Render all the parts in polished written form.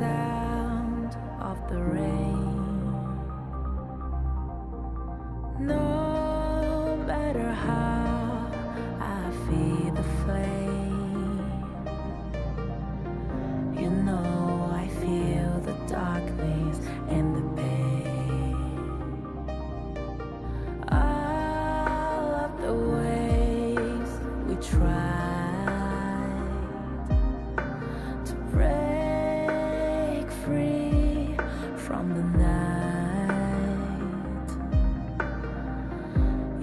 sound of the rain. No matter how I feel the flame, you know I feel the darkness and the pain. All of the ways we tried to break free from the night,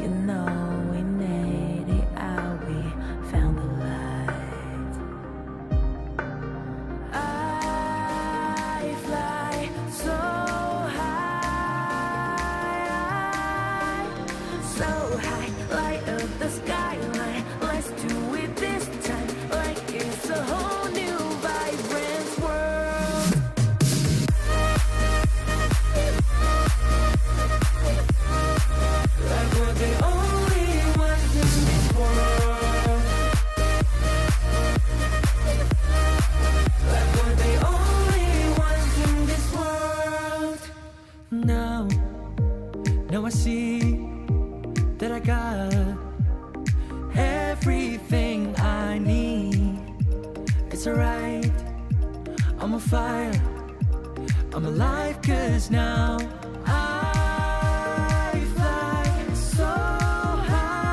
you know we made it out, we found the light. I fly so high, so high, light up the skyline. Let's do it this time, like it's a whole new vibrant world. Like we're the only ones in this world. Like we're the only ones in this world. Now I see that I got everything I need. It's alright, I'm on fire, I'm alive, 'cause now I fly so high,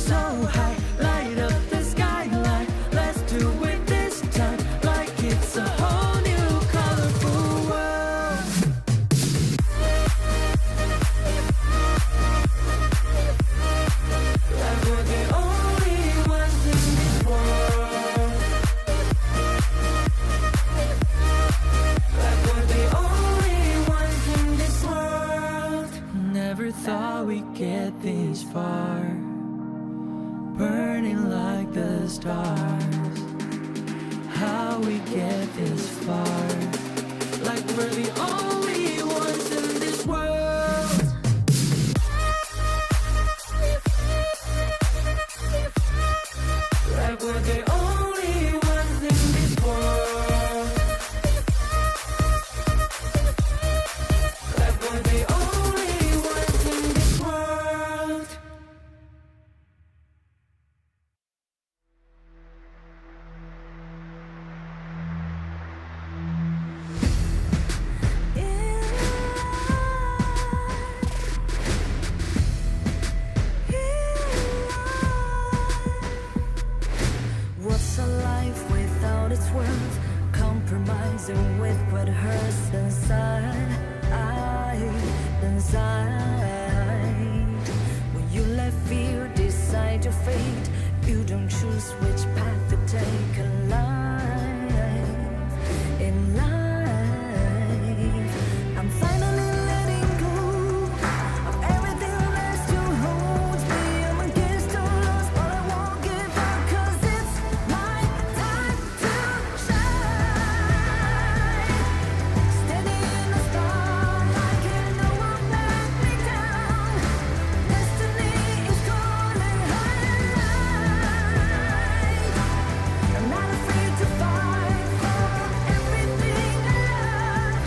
so high, light up the skyline. Let's do it this time, like it's a whole new colorful world. Like we're the only ones in this world. Like we're the only ones in this world. Never thought we'd get this far, burning like the stars. How we get this far, like we're the only ones in this world. Like we're the only ones in this world. Like we're the only ones in this world. What's a life without its worth? Compromising with what hurts inside, inside. When you let fear decide your fate, you don't choose which path to take in life. In life, I'm finally letting go of everything that still holds me. I'm against all odds, but I won't give up, 'cause it's my time to shine. Standing in the starlight, can no one let me down. Destiny is calling high and light. I'm not afraid to fight for everything I love.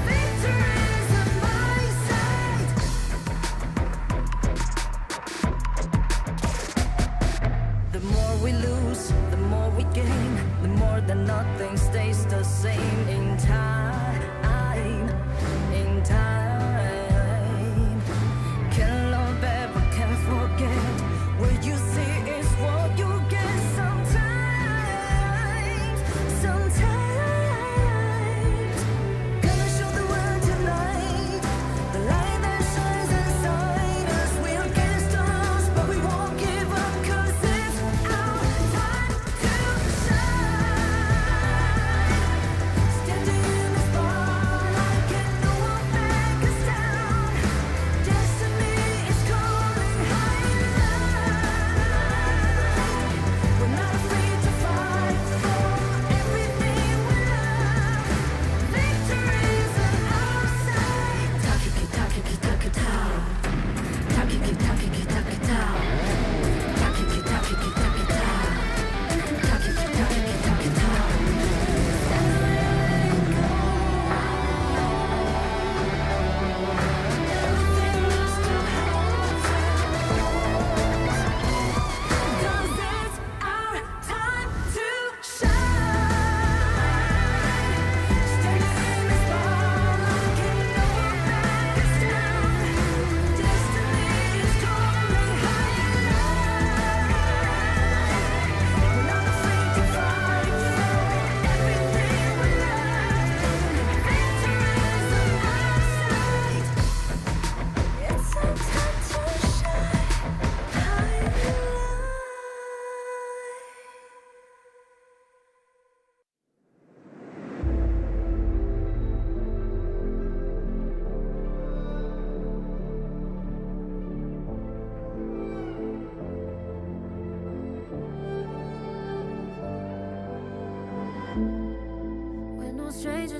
Victory is on my side. The more we lose, the more we gain. The more that nothing stays the same in time. In time. Can't love ever, can't forget. What you see is what you get sometimes. Sometimes. Gonna show the world tonight. The light that shines inside us. We're against the odds, but we won't give up, 'cause it's our time to shine.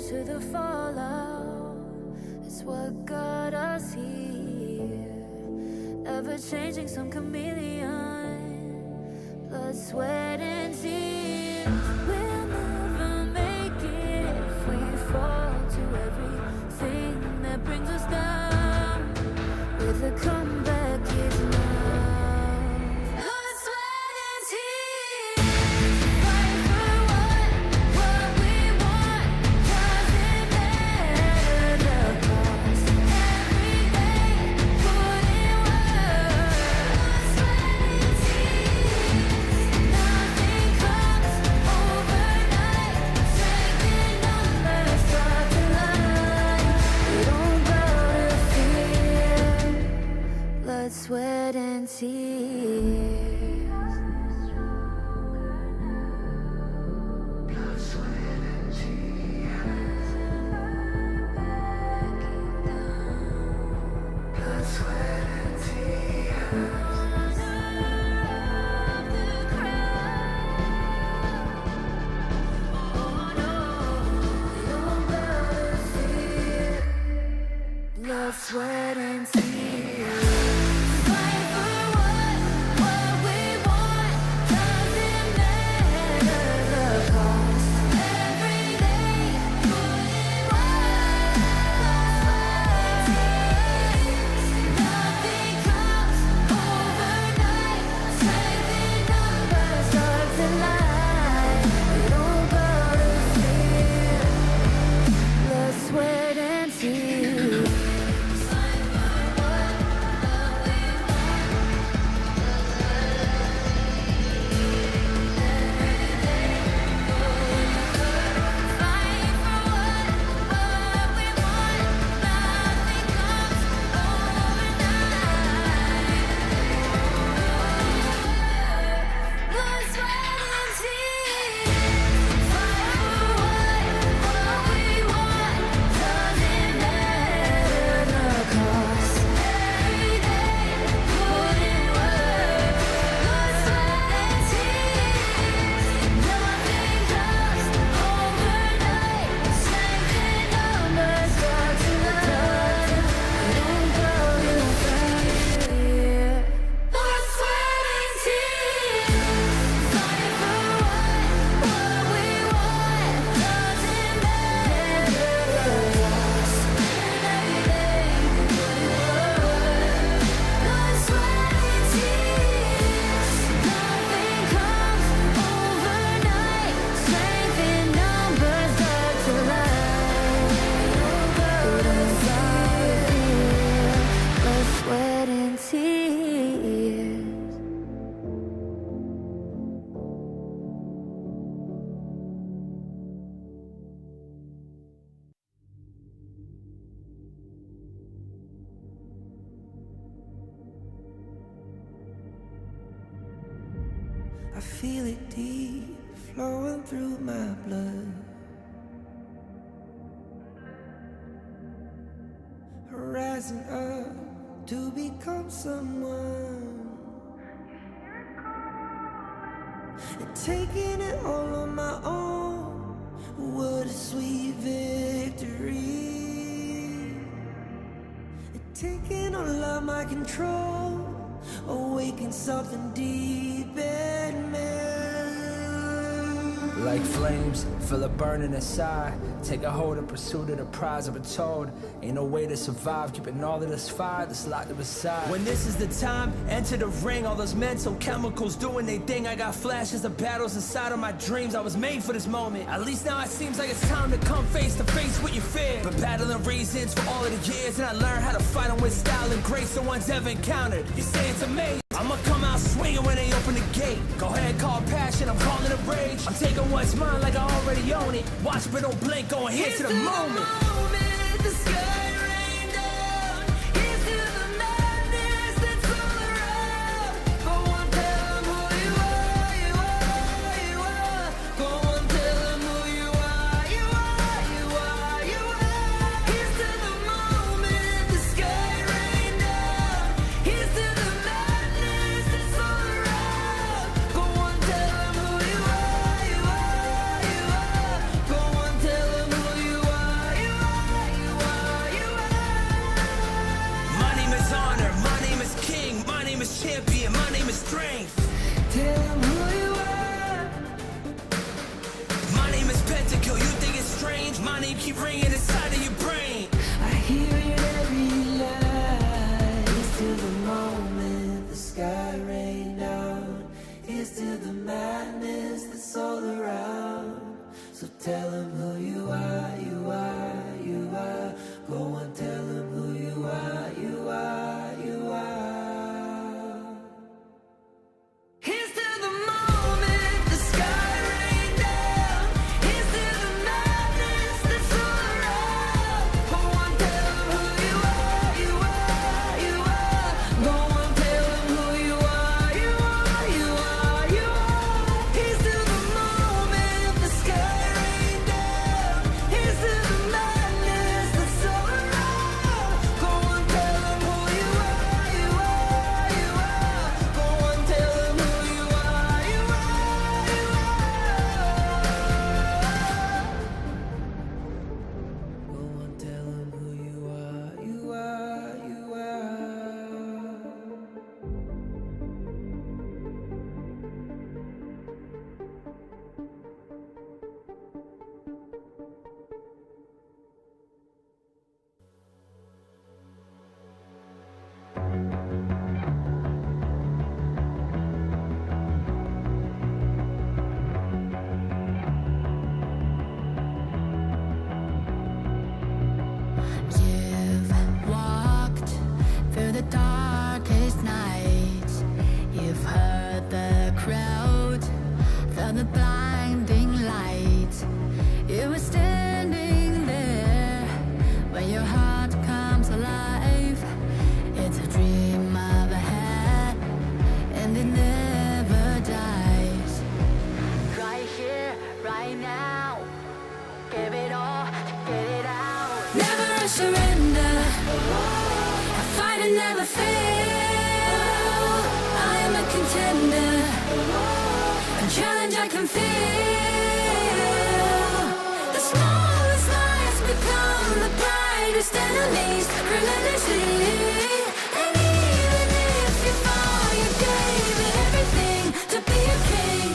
to the fallout. It's what got us here. Ever changing, some chameleon. Blood, sweat, and tears. We'll never make it if we fall to everything that brings us down. With a comeback is love. Blood, sweat, and tears. Fight for what we want. Doesn't matter the cost. Every day, put in work. Blood, sweat, and tears. Nothing comes overnight. Strength in numbers, start to line. We don't bow to fear. Blood, sweat, and tears. Blood, sweat, and tears. Fight for what we want. Doesn't matter the cost. Every day, put in work. Nothing comes overnight. Strength in numbers, stars align. We don't bow to fear. Blood, sweat, and tears. I feel it deep, flowing through my blood. Rising up to become someone, and taking it all on my own. What a sweet victory. And taking all of my control, awaken something deep in me. Like flames, feel it burning inside. Take a hold of pursuit of the prize. I've been told ain't no way to survive, keeping all of this fire that's locked up aside. When this is the time, enter the ring. All those mental chemicals doing their thing. I got flashes of battles inside of my dreams. I was made for this moment. At least now it seems like it's time to come face to face with your fear. Been battling reasons for all of the years, and I learned how to fight them with style and grace no one's ever encountered. You say it's amazing, I'ma come out swinging when they open the gate. Go ahead, call passion, I'm calling it rage. I'm taking what's mine like I already own it. Watch but don't blink, going here to the moment. The sky rained down. Here's to the madness that's all around. Go on, tell 'em who you are, you are, you are. Go on, tell 'em who you are, you are, you are, you are. Here's to the moment the sky rained down. Here's to the madness that's all around. Go on, tell 'em who you are, you are, you are. Go on, tell 'em who you are. change. My name keep ringing inside of your brain. I hear it every night. Here's to the moment the sky rained down. Here's to the madness that's all around. So tell them who you are, you are, you are. Go and tell them who you are, you are, you are. Here's to the moment the sky rained down. Here's to the madness that's all around. Go and tell them who you are, you are, you are. Go and tell them who you are, you are, you are, you are. Here's to the moment the sky rained down. Here's to the madness that's all around. Go and tell them who you are, you are, you are. Go and tell them who you are, you are, you are. Go and tell them who you are, you are, you are. You've walked through the darkest nights. You've heard the crowd, felt the blinding light. You were standing there when your heart comes alive. It's a dream of a hat, and it never dies. Right here, right now. Give it all, get it out. Never surrender. I fight and never fail. I am a contender. A challenge I can feel. The smallest lies become the brightest enemies. Relentlessly. And even if you fall, you gave it everything to be a king.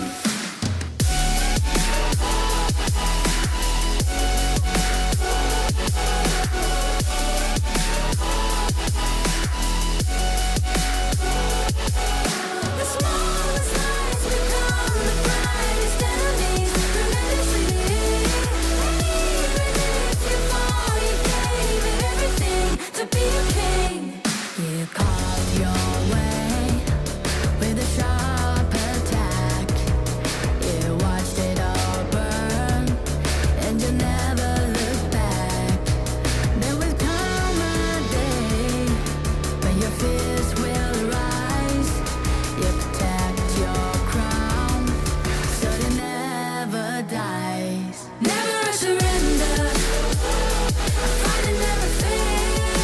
The smallest lies become the brightest enemies. Relentlessly. And even if you fall, you gave it everything to be a king. You carved your way with a sharp attack. You watched it all burn, and you never looked back. There will come a day when your fears will rise. You protect your crown, so it never dies. Never surrender. I fight and never fail.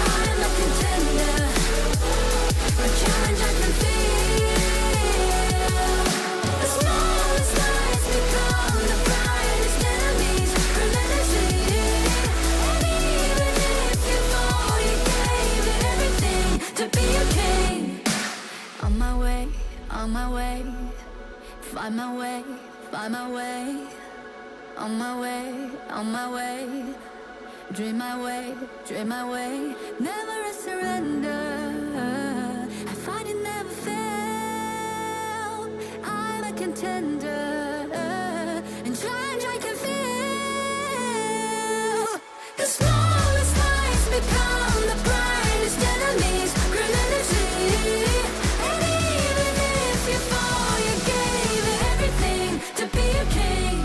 I am a contender. A challenge I can feel. The smallest lies become the brightest enemies. Relentlessly. And even if you fall, you gave it everything to be a king. On my way, on my way. Find my way, find my way. On my way, on my way. Dream my way, dream my way. Never a surrender. I fight and never fail. I'm a contender. And challenge I can feel. The smallest lies become the brightest enemies. Relentlessly. And even if you fall, you gave it everything to be a king.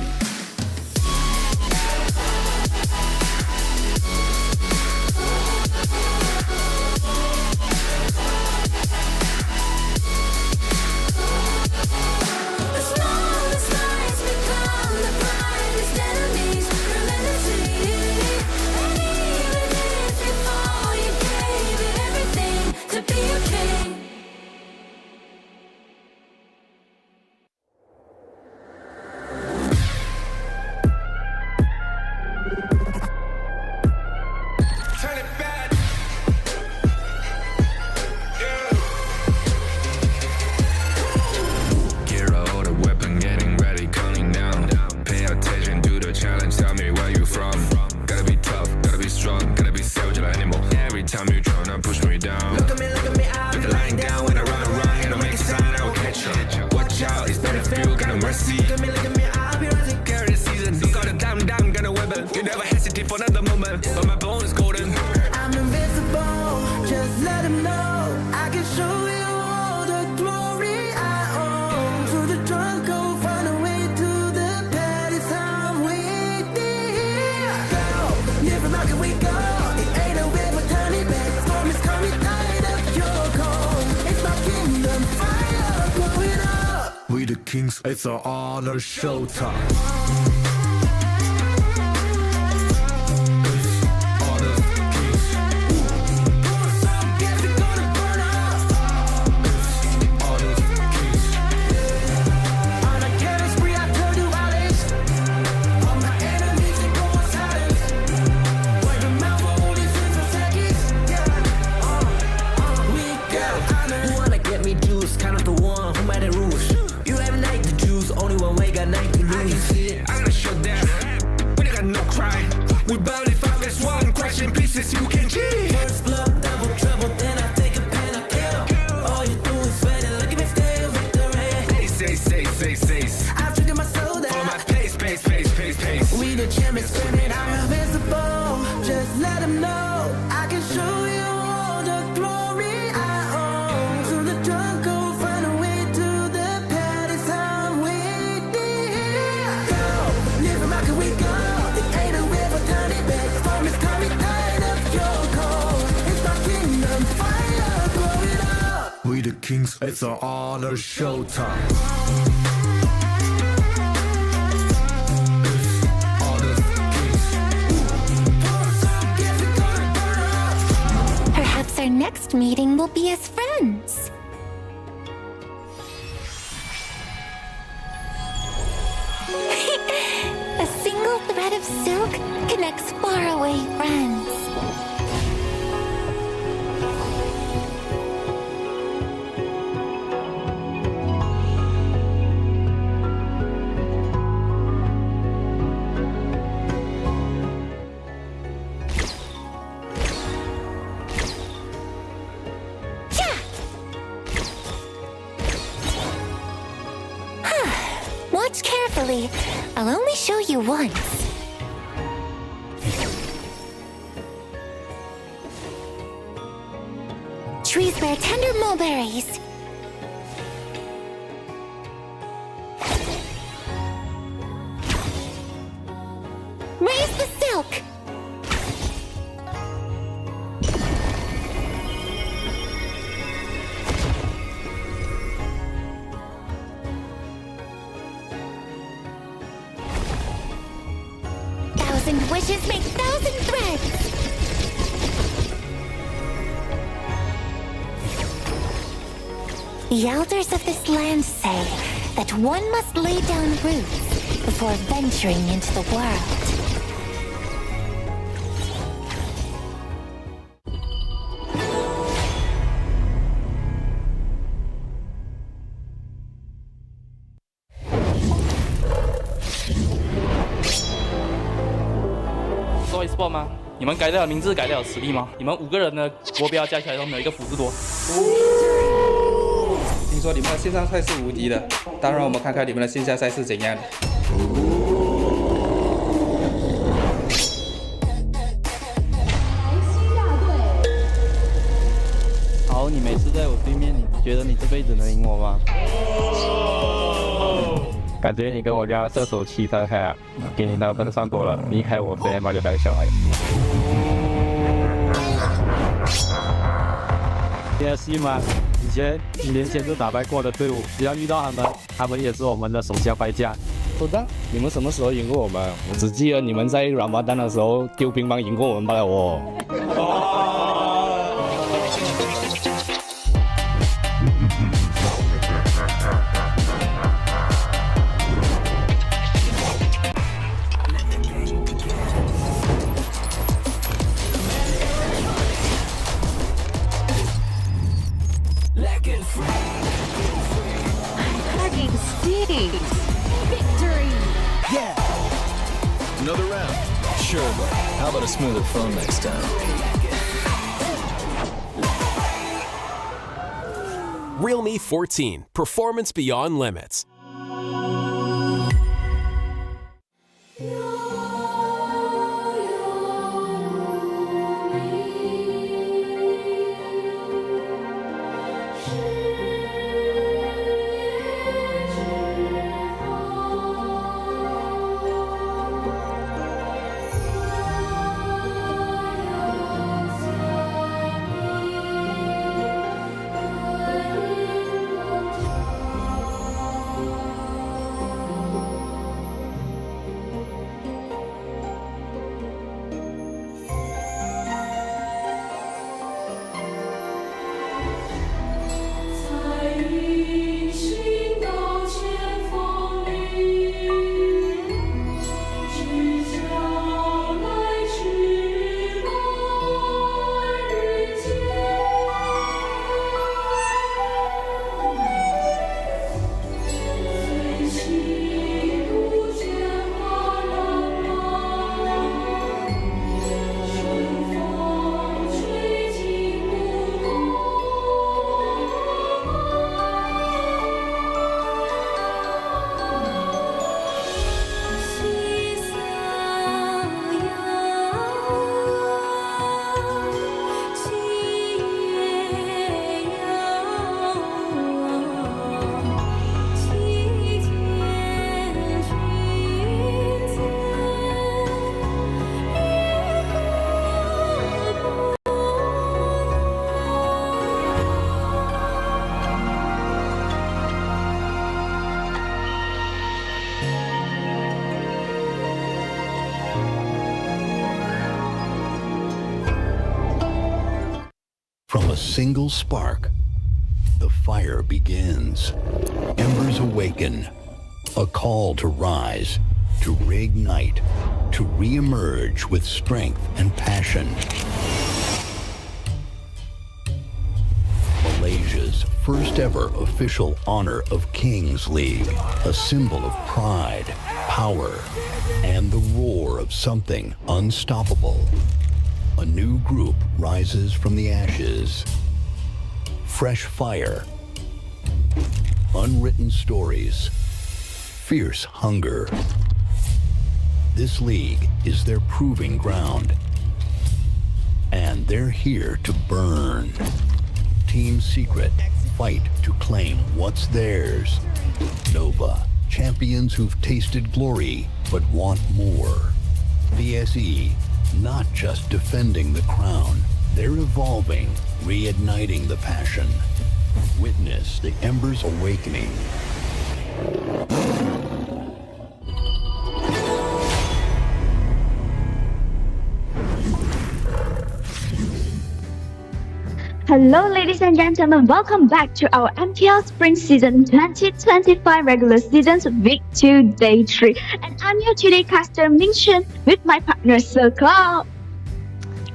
kings, it's an honor showtime. We barely found this one question pieces you can cheat. First blood, double trouble, then I take a pen, I kill. All you do is wait and look at me stay with the rain. Say. I've triggered my soul down. For my pace. We the champions, screaming, I'm invincible. Just let them know I can show you all the glory I own. To the jungle, find a way to the pad. It's time we need. Go, live and rock and we go. It ain't a river, turn it back. Storm is coming, tired of your cold. It's my kingdom, fire, blow it up. We the kings, it's an honor showtime. Perhaps our next meeting will be as friends. A single thread of silk connects faraway friends. Watch carefully. I'll only show you once. Trees bear tender mulberries. Raise the silk. Thousand wishes make thousand threads. The elders of this land say that one must lay down roots before venturing into the world.做 e-sport 吗？你们改掉了名字，改掉了实力吗？你们5个人的国标加起来都没有一个辅助多。听说你们的线上赛是无敌的，当然我们看看你们的线下赛是怎样的。好，你每次在我对面，你觉得你这辈子能赢我吗？感觉你跟我家射手7分开啊，给你那分算多了，离开我飞嘛就带个小孩。也是吗？以前几年前就打败过的队伍，只要遇到他们，他们也是我们的手下败将。不的，你们什么时候赢过我们？我只记得你们在软巴丹的时候丢乒乓赢过我们罢了哦。Another round? Sure, but how about a smoother phone next time? Realme 14, performance beyond limits. From a single spark, the fire begins. Embers Awaken, a call to rise, to reignite, to re-emerge with strength and passion. Malaysia's first ever official Honor of Kings League, a symbol of pride, power, and the roar of something unstoppable. A new group rises from the ashes. Fresh fire, unwritten stories, fierce hunger. This league is their proving ground, and they're here to burn. Team Secret fight to claim what's theirs. Nova, champions who've tasted glory but want more. BSE, not just defending the crown, they're evolving, reigniting the passion. Witness the Embers Awakening. Hello ladies and gentlemen, welcome back to our MKL Spring Season 2025 Regular Seasons Week 2 Day 3. And I'm your today caster Ming Chen with my partner Sir Cloud.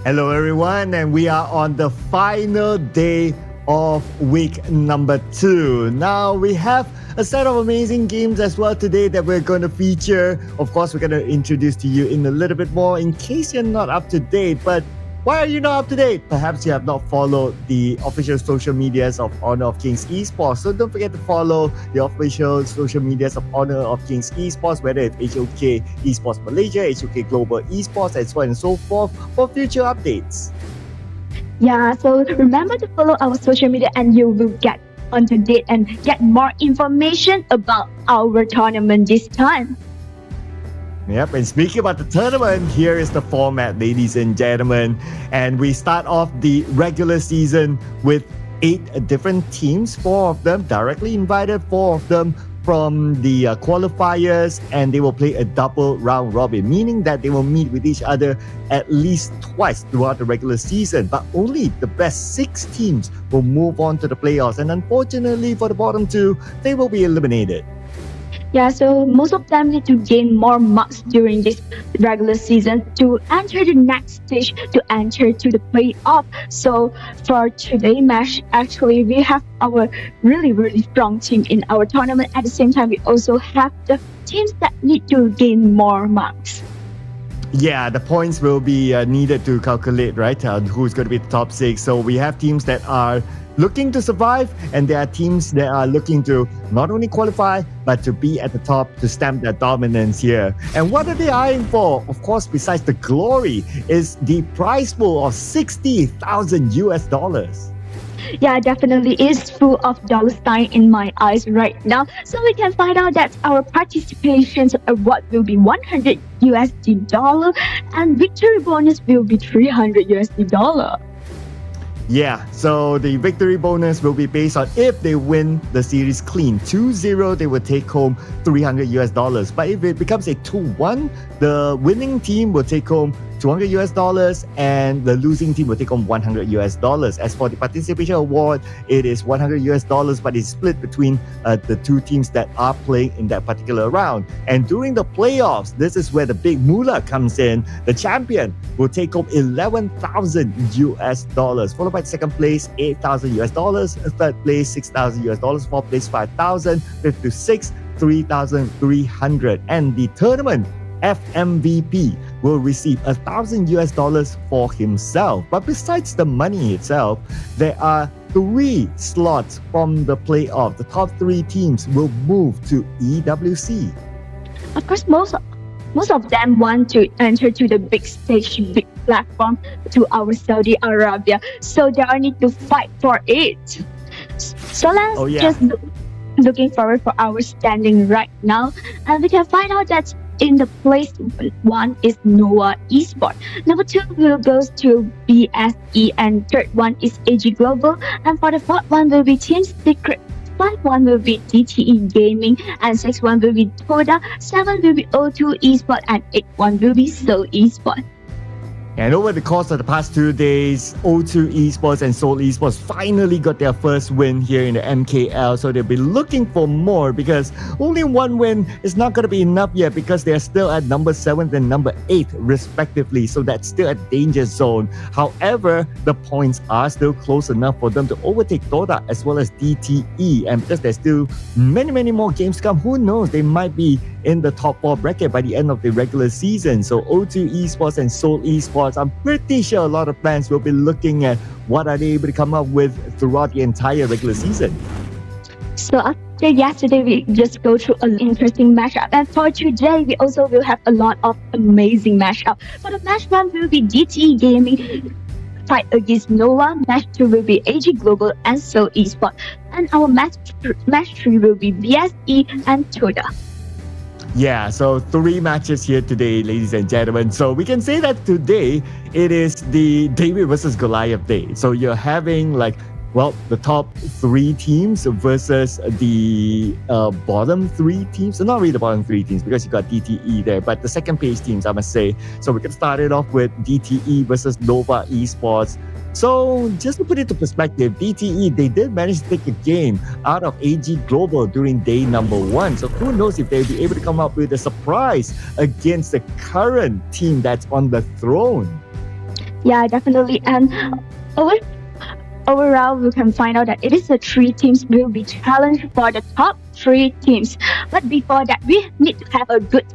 Hello everyone, and we are on the final day of week number 2. Now we have a set of amazing games as well today that we're going to feature. Of course, we're going to introduce to you in a little bit more in case you're not up to date. But why are you not up to date? Perhaps you have not followed the official social medias of Honor of Kings Esports. So don't forget to follow the official social medias of Honor of Kings Esports, whether it's HOK Esports Malaysia, HOK Global Esports, and so on and so forth for future updates. Yeah, so remember to follow our social media and you will get on to date and get more information about our tournament this time. Yep, and speaking about the tournament, here is the format, ladies and gentlemen. And we start off the regular season with 8 different teams, 4 of them directly invited, 4 of them from the qualifiers, and they will play a double round robin, meaning that they will meet with each other at least twice throughout the regular season, but only the best 6 teams will move on to the playoffs. And unfortunately for the bottom 2, they will be eliminated. Yeah, so most of them need to gain more marks during this regular season to enter the next stage, to enter to the playoff. So for today's match, actually, we have our really strong team in our tournament. At the same time, we also have the teams that need to gain more marks. Yeah, the points will be needed to calculate, right, who's going to be the top 6. So we have teams that are looking to survive, and there are teams that are looking to not only qualify, but to be at the top to stamp their dominance here. And what are they eyeing for? Of course, besides the glory, is the prize pool of $60,000. Yeah, definitely is full of dollar sign in my eyes right now. So we can find out that our participation award will be $100 and victory bonus will be $300. Yeah, so the victory bonus will be based on if they win the series clean. 2-0, they will take home $300. But if it becomes a 2-1, the winning team will take home $200 and the losing team will take home $100. As for the participation award, it is $100, but it's split between the 2 teams that are playing in that particular round. And during the playoffs, this is where the big moolah comes in. The champion will take home $11,000, followed by second place $8,000, third place $6,000, fourth place $5,000, fifth to sixth $3,300, and the tournament FMVP will receive $1,000 for himself. But besides the money itself, there are 3 slots from the playoff. The top 3 teams will move to EWC. Of course, most of them want to enter to the big stage, big platform to our Saudi Arabia. So they all need to fight for it. So let's just looking forward for our standing right now. And we can find out that in the place 1 is Nova Esports. Number 2 will go to BSE, and third one is AG Global. And for the fourth one will be Team Secret. 5 1 will be DTE Gaming, and 6 1 will be Toda, 7 will be O2 Esports, and 8 1 will be Seoul Esports. And over the course of the past 2 days, O2 Esports and Seoul Esports finally got their first win here in the MKL. So they'll be looking for more because only one win is not going to be enough yet because they're still at number 7 and number 8 respectively. So that's still a danger zone. However, the points are still close enough for them to overtake Dota as well as DTE. And because there's still many more games to come, who knows, they might be in the top 4 bracket by the end of the regular season. So O2 Esports and Seoul Esports, I'm pretty sure a lot of fans will be looking at what are they able to come up with throughout the entire regular season. So after yesterday, we just go through an interesting matchup. And for today, we also will have a lot of amazing matchup. For the match 1 will be DTE Gaming fight against Nova. Match 2 will be AG Global and Seoul Esports. And our match 3 will be BSE and Toda. Yeah, so 3 matches here today, ladies and gentlemen. So we can say that today it is the David versus Goliath day. So you're having the top 3 teams versus the bottom 3 teams. So not really the bottom 3 teams because you got DTE there, but the second place teams, I must say. So we can start it off with DTE versus Nova Esports. So just to put it into perspective, DTE, they did manage to take a game out of AG Global during day number 1. So who knows if they'll be able to come up with a surprise against the current team that's on the throne. Yeah, definitely. And overall, we can find out that it is the 3 teams will be challenged for the top 3 teams. But before that, we need to have a good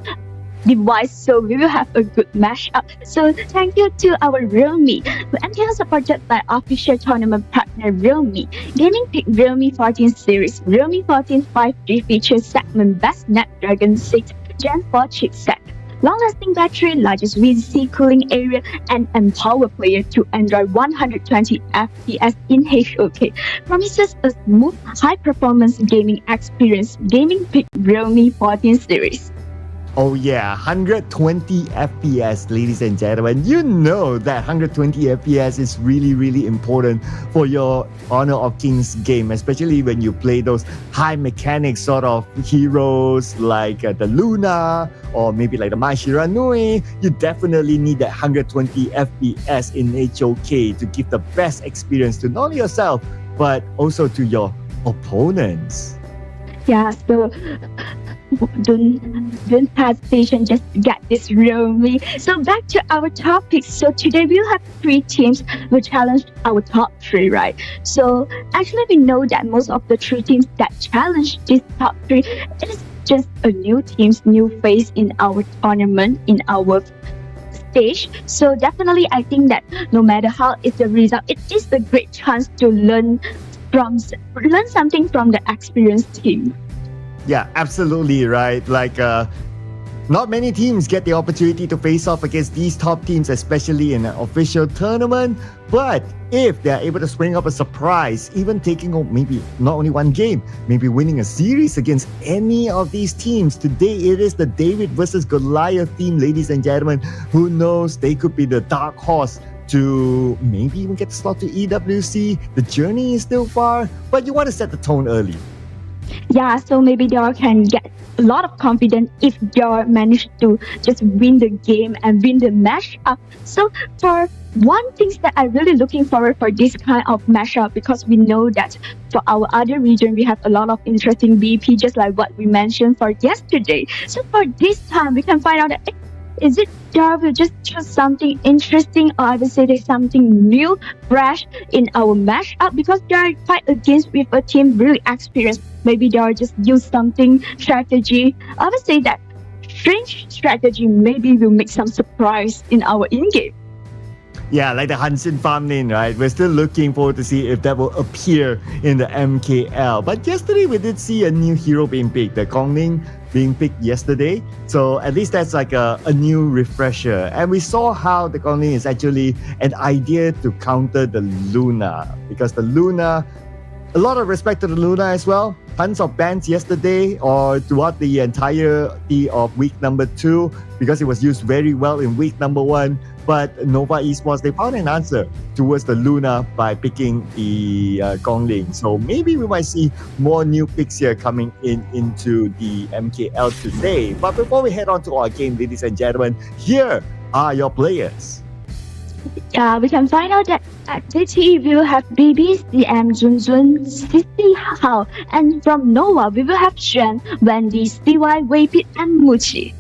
device, so we will have a good matchup. So thank you to our Realme. MKL supported by official tournament partner Realme. Gaming pick Realme 14 series. Realme 14 5G features segment best Snapdragon 6 Gen 4 chipset. Long-lasting battery, largest VC cooling area, and empower player to enjoy 120 FPS in HOK. Promises a smooth, high-performance gaming experience. Gaming pick Realme 14 series. Oh yeah, 120 FPS, ladies and gentlemen. You know that 120 FPS is really important for your Honor of Kings game, especially when you play those high mechanics sort of heroes like the Luna or maybe like the Mai Shiranui. You definitely need that 120 FPS in HOK to give the best experience to not only yourself but also to your opponents. Yeah, so don't hesitate, just get this Realme. So back to our topic. So today we'll have 3 teams will challenge our top 3, right? So actually we know that most of the 3 teams that challenge this top 3, it is just a new teams, new face in our tournament, in our stage. So definitely I think that no matter how it's the result, it is a great chance to learn something from the experienced team. Yeah, absolutely right. Not many teams get the opportunity to face off against these top teams, especially in an official tournament. But if they're able to spring up a surprise, even taking maybe not only one game, maybe winning a series against any of these teams, today it is the David versus Goliath team, ladies and gentlemen. Who knows? They could be the dark horse to maybe even get the slot to EWC. The journey is still far, but you want to set the tone early. Yeah, so maybe they can get a lot of confidence if they manage to just win the game and win the matchup. So for one thing that I'm really looking forward for this kind of matchup, because we know that for our other region we have a lot of interesting BP, just like what we mentioned for yesterday. So for this time we can find out that is it they will just choose something interesting, or I would say there's something new, fresh in our matchup, because they are fight against with a team really experienced. Maybe they are just use something strategy. I would say that strange strategy maybe will make some surprise in our in-game. Yeah, like the Hansen farm lane, right? We're still looking forward to see if that will appear in the MKL. But yesterday we did see a new hero being picked, the Gongling being picked yesterday. So at least that's like a new refresher. And we saw how the Gongling is actually an idea to counter the Luna. Because the Luna, a lot of respect to the Luna as well. Tons of bans yesterday or throughout the entirety of week number 2, because it was used very well in week number 1. But Nova Esports, they found an answer towards the Luna by picking the Gongling. So maybe we might see more new picks here coming into the MKL today. But before we head on to our game, ladies and gentlemen, here are your players. We can find out that at DTE we will have BB, CM, Junjun, Sissy, Hao, and from Nova we will have Xuan, Wendy, CY, Weipit, and Muchi.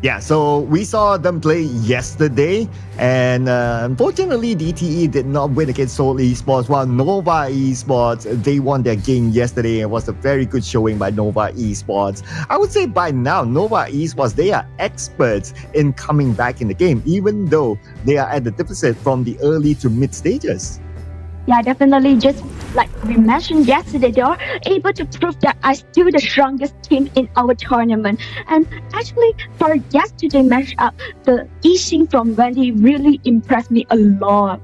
Yeah, so we saw them play yesterday, and unfortunately, DTE did not win against Seoul Esports, while Nova Esports, they won their game yesterday, and it was a very good showing by Nova Esports. I would say by now, Nova Esports, they are experts in coming back in the game, even though they are at the deficit from the early to mid stages. Yeah, definitely. Just like we mentioned yesterday, they are able to prove that are still the strongest team in our tournament. And actually, for yesterday matchup, the Yixing from Wendy really impressed me a lot.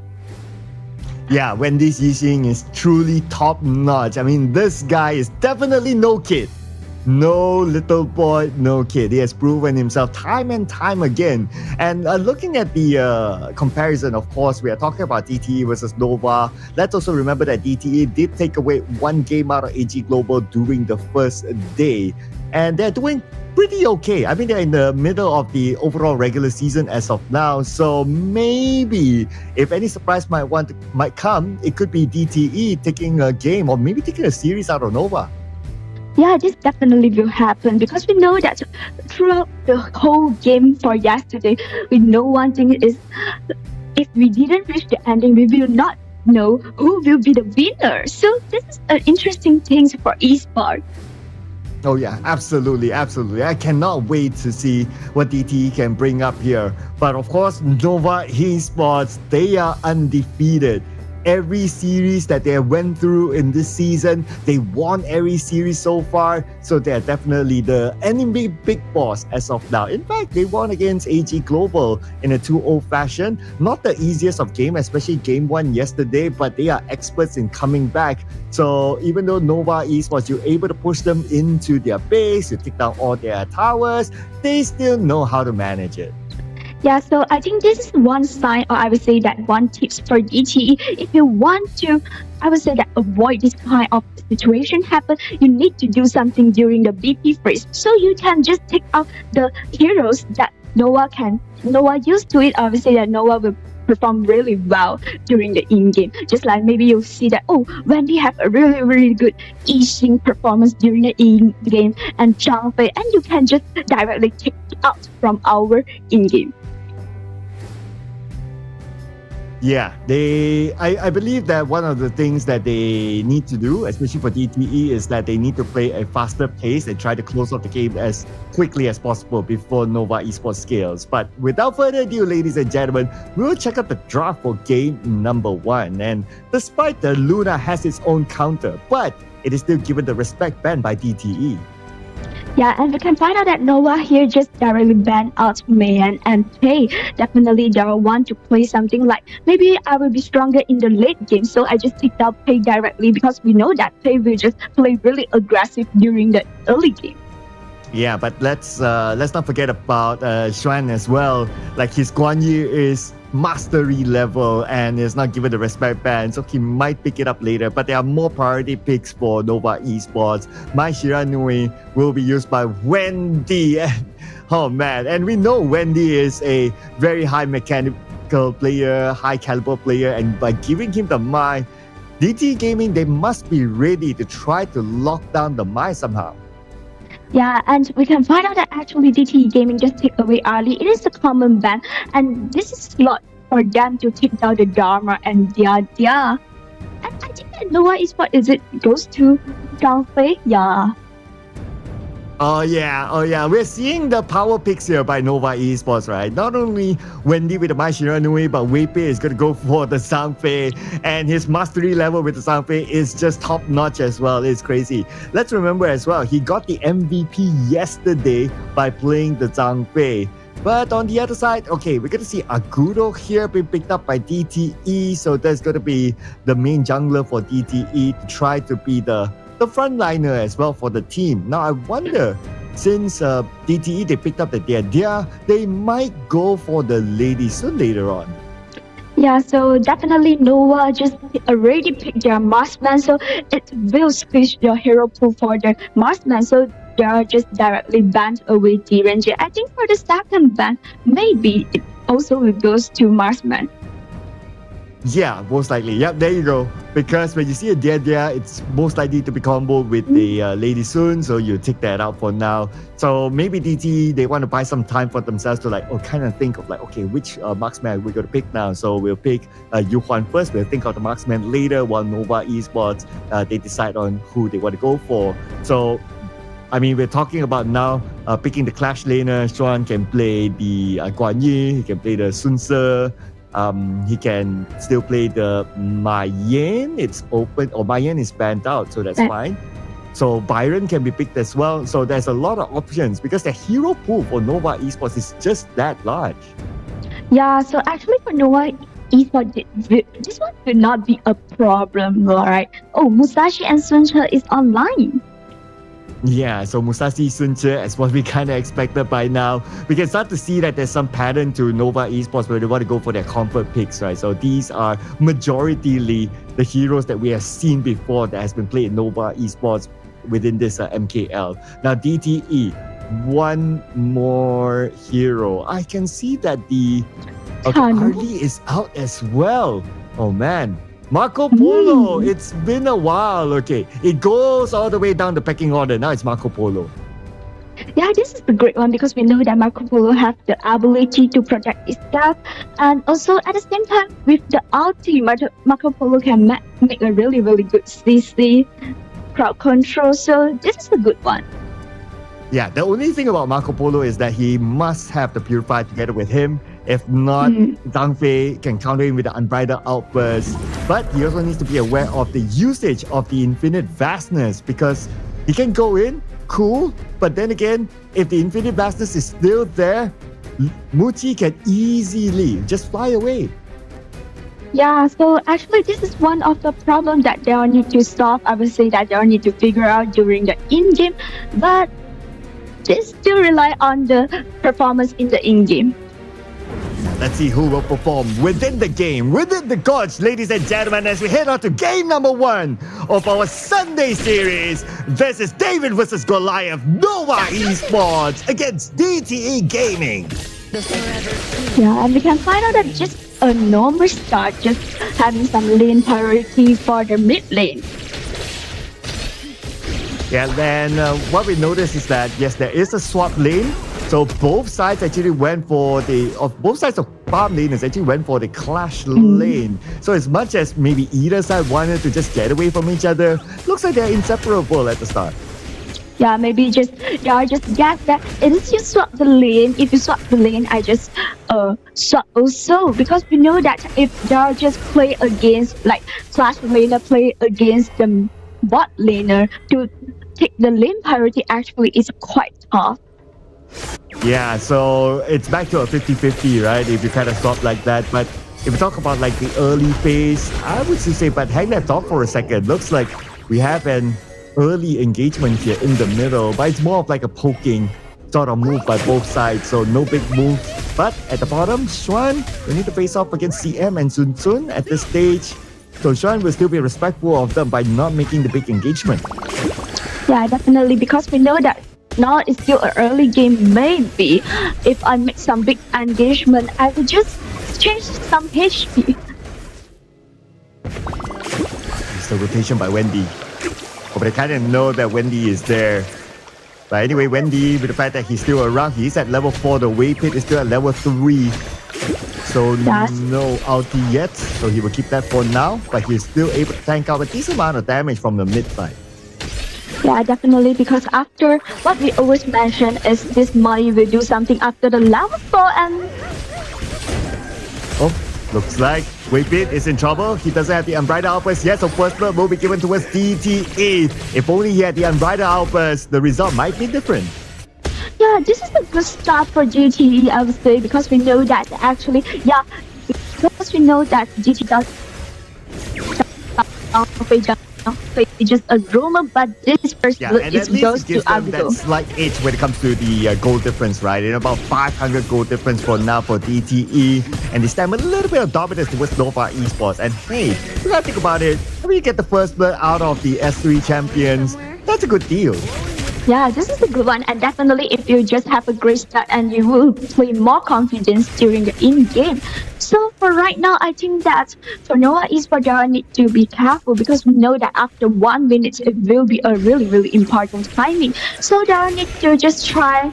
Yeah, Wendy's Yixing is truly top notch. I mean, this guy is definitely no kid. No little boy, no kid. He has proven himself time and time again. And looking at the comparison, of course, we are talking about DTE versus Nova. Let's also remember that DTE did take away one game out of AG Global during the first day. And they're doing pretty okay. I mean, they're in the middle of the overall regular season as of now. So maybe if any surprise might come, it could be DTE taking a game or maybe taking a series out of Nova. Yeah, this definitely will happen because we know that throughout the whole game for yesterday, we know one thing is if we didn't reach the ending, we will not know who will be the winner. So this is an interesting thing for esports. Oh yeah, absolutely. I cannot wait to see what DTE can bring up here. But of course, Nova Esports, they are undefeated. Every series that they went through in this season, they won every series so far. So they're definitely the enemy big boss as of now. In fact, they won against AG Global in a 2-0 fashion. Not the easiest of game, especially game 1 yesterday, but they are experts in coming back. So even though Nova Esports, you're able to push them into their base, you take down all their towers, they still know how to manage it. Yeah, so I think this is one sign, or I would say that one tips for DTE. If you want to, I would say that avoid this kind of situation happen, you need to do something during the BP phase. So you can just take out the heroes that Noah used to it. I would say that Noah will perform really well during the in-game. Just like maybe you'll see that, Wendy have a really, really good Yixing performance during the in-game and Zhang Fei, and you can just directly take it out from our in-game. Yeah, I believe that one of the things that they need to do, especially for DTE, is that they need to play a faster pace and try to close off the game as quickly as possible before Nova Esports scales. But without further ado, ladies and gentlemen, we'll check out the draft for game number 1. And despite the Luna has its own counter, but it is still given the respect banned by DTE. Yeah, and we can find out that Nova here just directly banned out Mayan and Pei. Definitely they will want to play something like, maybe I will be stronger in the late game, so I just picked out Pei directly because we know that Pei will just play really aggressive during the early game. Yeah, but let's not forget about Xuan as well. Like his Guan Yi is mastery level and is not given the respect ban, so he might pick it up later. But there are more priority picks for Nova Esports. My Shiranui will be used by Wendy. Oh man, and we know Wendy is a very high mechanical player, high caliber player, and by giving him the Mai, DT Gaming, they must be ready to try to lock down the Mai somehow. Yeah, and we can find out that actually DTE Gaming just take away early. It is a common ban, and this is slot for them to take down the Dharma and Dia. And I think that Nova Esports goes to Zhang Fei. Yeah. Oh yeah. We're seeing the power picks here by Nova Esports, right? Not only Wendy with the Mai Shiranui, but Wei Pei is going to go for the Zhang Fei. And his mastery level with the Zhang Fei is just top notch as well. It's crazy. Let's remember as well, he got the MVP yesterday by playing the Zhang Fei. But on the other side, okay, we're going to see Aguro here being picked up by DTE. So that's going to be the main jungler for DTE to try to be the frontliner as well for the team. Now, I wonder, since DTE, they picked up the Dia, they might go for the Lady Sun later on. Yeah, so definitely Nova just already picked their Marsman, so it will squeeze your hero pool for the Marsman. So they are just directly banned away the ranger. I think for the second ban, maybe it also will goes to marksman. Yeah, most likely. Yep, there you go. Because when you see a Dia, it's most likely to be comboed with the Lady Sun, so you take that out for now. So maybe DT, they want to buy some time for themselves to kind of think of okay, which marksman we're going to pick now. So we'll pick Yu Huan first, we'll think of the marksman later, while Nova Esports, they decide on who they want to go for. So, I mean, we're talking about now picking the Clash laner. Xuan can play the Guan Yi, he can play the Sun Se. He can still play the Mayan. It's open, or Mayan is banned out, so that's fine. So Byron can be picked as well. So there's a lot of options because the hero pool for Nova Esports is just that large. Yeah, so actually for Nova Esports, this one should not be a problem, right? Oh, Musashi and Suncha is online. Yeah, so Musashi Sun Che, as what we kind of expected by now, we can start to see that there's some pattern to Nova Esports where they want to go for their comfort picks, right? So these are majoritarily the heroes that we have seen before that has been played in Nova Esports within this MKL. Now DTE, one more hero. I can see that the Harley is out as well. Oh man. Marco Polo, it's been a while. Okay, it goes all the way down the pecking order. Now it's Marco Polo. Yeah, this is a great one because we know that Marco Polo have the ability to protect itself, and also at the same time with the ulti, Marco Polo can make a really good CC crowd control. So this is a good one. Yeah, the only thing about Marco Polo is that he must have the Purifier together with him. If not, Zhang Fei can counter him with the Unbridled Outburst. But he also needs to be aware of the usage of the Infinite Vastness because he can go in, cool, but then again, if the Infinite Vastness is still there, Muchi can easily just fly away. Yeah, so actually this is one of the problems that they all need to solve. I would say that they all need to figure out during the in-game, but they still rely on the performance in the in-game. Let's see who will perform within the game, within the gorge, ladies and gentlemen, as we head on to game number 1 of our Sunday series. This is David versus Goliath, Nova Esports against DTE Gaming. Yeah, and we can find out that just a normal start, just having some lane priority for the mid lane. Yeah, then what we noticed is that, yes, there is a swap lane. So both sides actually went for both sides of farm laners actually went for the clash lane. So as much as maybe either side wanted to just get away from each other, looks like they're inseparable at the start. Yeah, maybe just guess that it is you swap the lane. If you swap the lane, I just swap also, because we know that if they just play against like clash laner play against the bot laner, to take the lane priority actually is quite tough. Yeah, so it's back to a 50-50, right? If you kind of swap like that. But if we talk about like the early phase, I would say, but hang that thought for a second. Looks like we have an early engagement here in the middle, but it's more of like a poking sort of move by both sides, so no big moves. But at the bottom, Xuan will need to face off against CM and Sun Sun at this stage. So Xuan will still be respectful of them by not making the big engagement. Yeah, definitely, because we know that now it's still an early game. Maybe if I make some big engagement, I will just change some HP. It's the rotation by Wendy. But I kind of know that Wendy is there. But anyway, Wendy, with the fact that he's still around, he's at level 4. The Wave Pit is still at level 3. So no ulti yet. So he will keep that for now. But he's still able to tank out a decent amount of damage from the mid side. Yeah, definitely, because after what we always mention is this Mai will do something after the level 4 and... Oh, looks like Wave Pit is in trouble. He doesn't have the Unbridled Outburst yet, so first blood will be given towards DTE. If only he had the Unbridled Outburst, the result might be different. Yeah, this is a good start for GTE, I would say, because we know that actually, yeah, because we know that GTE does just a rumor, but this first look and is at least goes it gives to them Abigail. that slight edge when it comes to the gold difference, right? In about 500 gold difference for now for DTE, and they stem a little bit of dominance towards Nova Esports. And hey, you gotta think about it. When you get the first blood out of the S3 champions, that's a good deal. Yeah, this is a good one, and definitely if you just have a great start and you will play more confidence during the in-game. So for right now, I think that for Nova Esports, you need to be careful because we know that after 1 minute, it will be a really, really important timing. So they need to just try.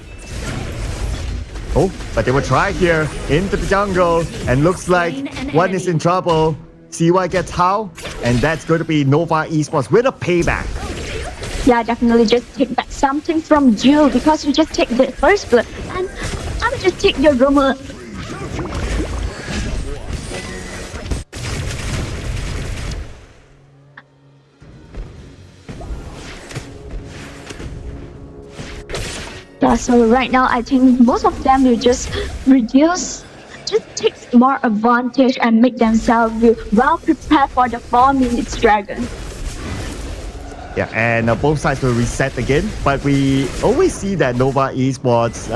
Oh, but they will try here into the jungle, and looks like one is in trouble. CY gets how, and that's going to be Nova Esports with a payback. Yeah, definitely just take back something from Jill because you just take the first blood and I will just take your rumor. Yeah, so right now I think most of them will just take more advantage and make themselves well prepared for the 4 minutes dragon. Yeah, and both sides will reset again. But we always see that Nova Esports,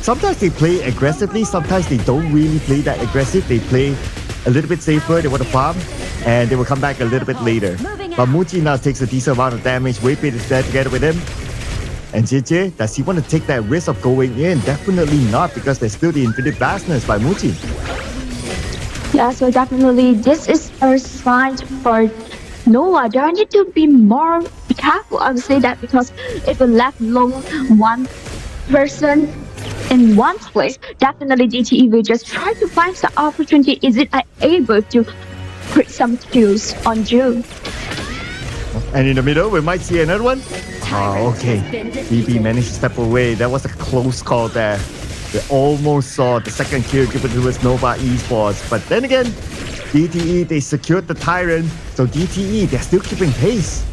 sometimes they play aggressively, sometimes they don't really play that aggressive. They play a little bit safer, they want to farm, and they will come back a little bit later. But Muji now takes a decent amount of damage. Waypit is there together with him. And JJ, does he want to take that risk of going in? Definitely not, because there's still the Infinite Vastness by Muji. Yeah, so definitely this is a sign for Nova. They need to be more careful. I would say that because if you left alone one person in one place, definitely DTE will just try to find some opportunity. Is it able to create some kills on Jill? And in the middle, we might see another one. Oh, okay. BB managed to step away. That was a close call there. We almost saw the second kill given towards Nova Esports. But then again, DTE, they secured the Tyrant. So DTE, they're still keeping pace.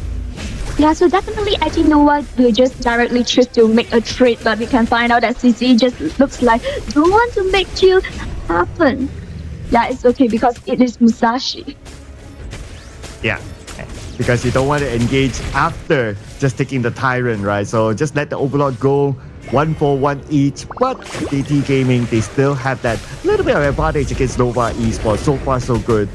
Yeah, so definitely I think Nova will just directly choose to make a trade, but we can find out that CC just looks like don't want to make Jill happen. Yeah, it's okay because it is Musashi. Yeah, because you don't want to engage after just taking the Tyrant, right? So just let the Overlord go 1-for-1 each. But DT Gaming, they still have that little bit of advantage against Nova Esports. So far, so good.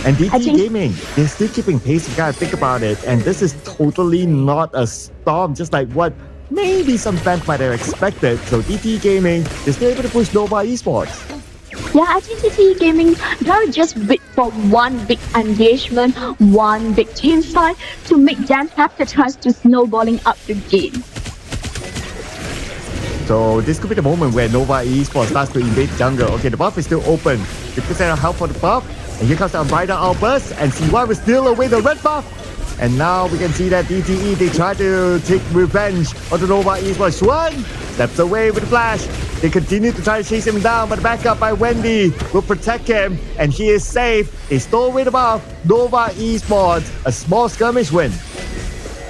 And DT Gaming, they're still keeping pace. You gotta think about it. And this is totally not a storm, just like what maybe some fans might have expected. So DT Gaming, they're still able to push Nova Esports. Yeah, I think DT Gaming, they're just wait for one big engagement, one big team fight to make them have the chance to snowballing up the game. So this could be the moment where Nova Esports starts to invade jungle. Okay, the buff is still open. 50% of health for the buff. And here comes the Unbridled Outburst. And CY will steal away the red buff. And now we can see that DTE, they try to take revenge on the Nova Esports. Swan steps away with the flash. They continue to try to chase him down, but the backup by Wendy will protect him. And he is safe. They stole away the buff. Nova Esports, a small skirmish win.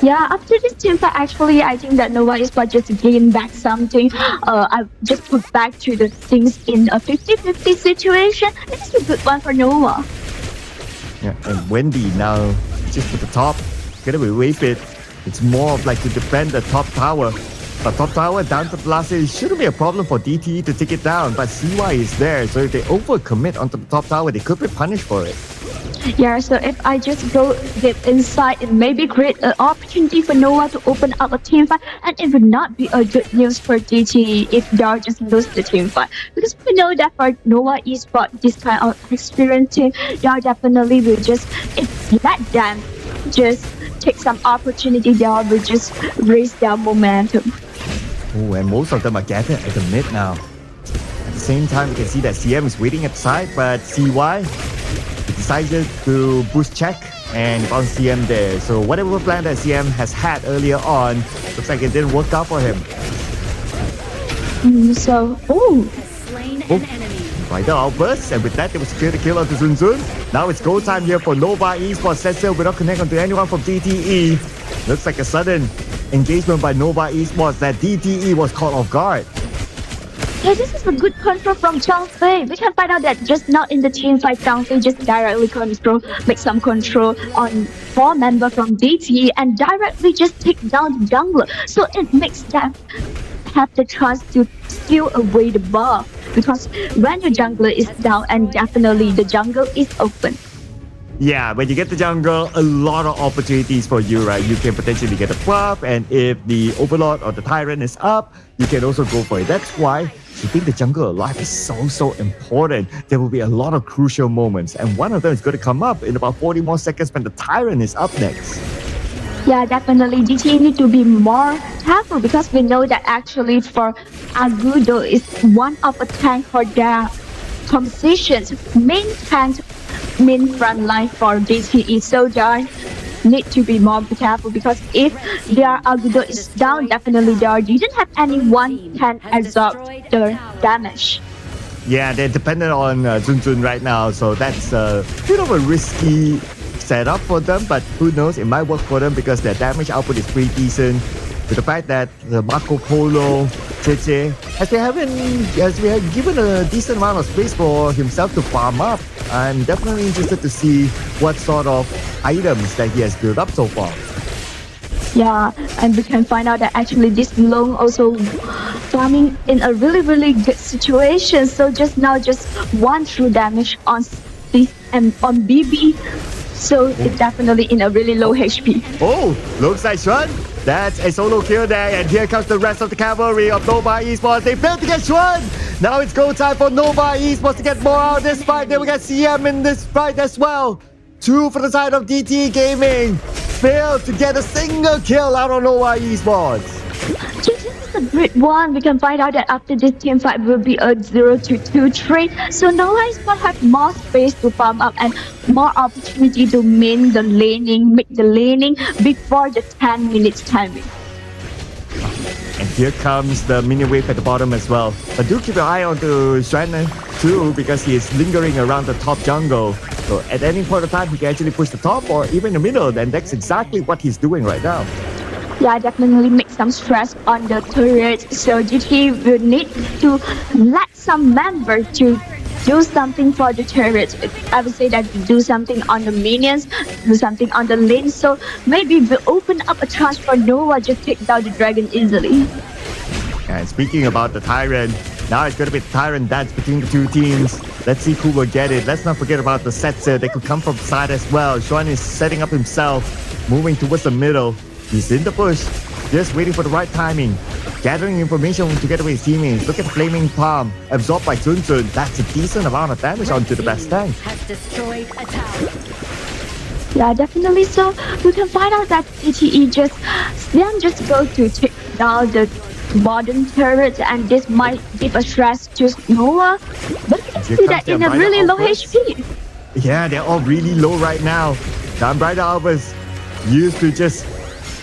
Yeah, after this team fight, actually, I think that Nova Esports just gained back something. I just put back to the things in a 50-50 situation. It's a good one for Nova. Yeah, and Wendy now just at the top. Gonna be Waypit. It's more of like to defend the top tower. But top tower down to the last stage shouldn't be a problem for DTE to take it down. But CY is there, so if they overcommit onto the top tower, they could be punished for it. Yeah, so if I just go deep inside, it maybe create an opportunity for Nova to open up a team fight, and it would not be a good news for DTE if they just lose the team fight. Because we know that for Nova Esports, this kind of experienced team, they definitely will just, if let them just take some opportunity, they will just raise their momentum. Oh, and most of them are gathered at the mid now. At the same time, you can see that CM is waiting at the side, but CY decided to boost check and found CM there. So whatever plan that CM has had earlier on, looks like it didn't work out for him. Right now, outburst, and with that, they will secure the kill onto Zun Zun. Now it's go time here for Nova Esports. Cecil will not connect onto anyone from DTE. Looks like a sudden engagement by Nova Esports that DTE was caught off guard. Yeah, this is a good control from Zhang Fei. We can find out that just not in the team fight, Zhang Fei just directly make some control on 4 members from DTE and directly just take down the jungler. So it makes them have the chance to steal away the buff. Because when your jungler is down and definitely the jungle is open. Yeah, when you get the jungle, a lot of opportunities for you, right? You can potentially get a buff, and if the Overlord or the Tyrant is up, you can also go for it. That's why keeping the jungle alive is so important. There will be a lot of crucial moments, and one of them is going to come up in about 40 more seconds when the Tyrant is up next. Yeah, definitely. DT need to be more careful because we know that actually for Agudo is one of a tank for their compositions, main tank, main front line for DTE. So they need to be more careful because if their Agudo is down, definitely they didn't have anyone can absorb the damage. Yeah, they're dependent on Zun right now, so that's a bit of a risky setup for them, but who knows, it might work for them because their damage output is pretty decent. With the fact that the Marco Polo, Cheche, as we have given a decent amount of space for himself to farm up, I'm definitely interested to see what sort of items that he has built up so far. Yeah, and we can find out that actually this Long also farming in a really good situation. So just now, just one true damage on this and on BB. So it's definitely in a really low HP. Oh, looks like Xuan. That's a solo kill there, and here comes the rest of the cavalry of Nova Esports. They failed to get Xuan. Now it's go time for Nova Esports to get more out of this fight. Then we got CM in this fight as well. 2 for the side of DT Gaming. Failed to get a single kill out of Nova Esports. This is a great one. We can find out that after this team fight will be a 0-2 trade. So Nova Esports have more space to farm up and more opportunity to make the laning before the 10 minutes timing. And here comes the minion wave at the bottom as well. But do keep your eye on to Xuan too, because he is lingering around the top jungle. So at any point of time, he can actually push the top or even the middle, and that's exactly what he's doing right now. Yeah, definitely make some stress on the turret. So GT will need to let some member to do something for the turret. I would say that do something on the minions, do something on the lane. So maybe we'll open up a chance for Nova just take down the dragon easily. And speaking about the Tyrant, now it's going to be the Tyrant dance between the two teams. Let's see who will get it. Let's not forget about the Setzer. They could come from the side as well. Xuan is setting up himself, moving towards the middle. He's in the push, just waiting for the right timing. Gathering information together with his teammates. Look at the Flaming Palm, absorbed by Sun. That's a decent amount of damage onto the best tank. Yeah, definitely. So we can find out that ETE just go to take down the modern turret, and this might give a stress to Noah. But you can see that in a really low HP. Yeah, they're all really low right now. Brighter Albers used to just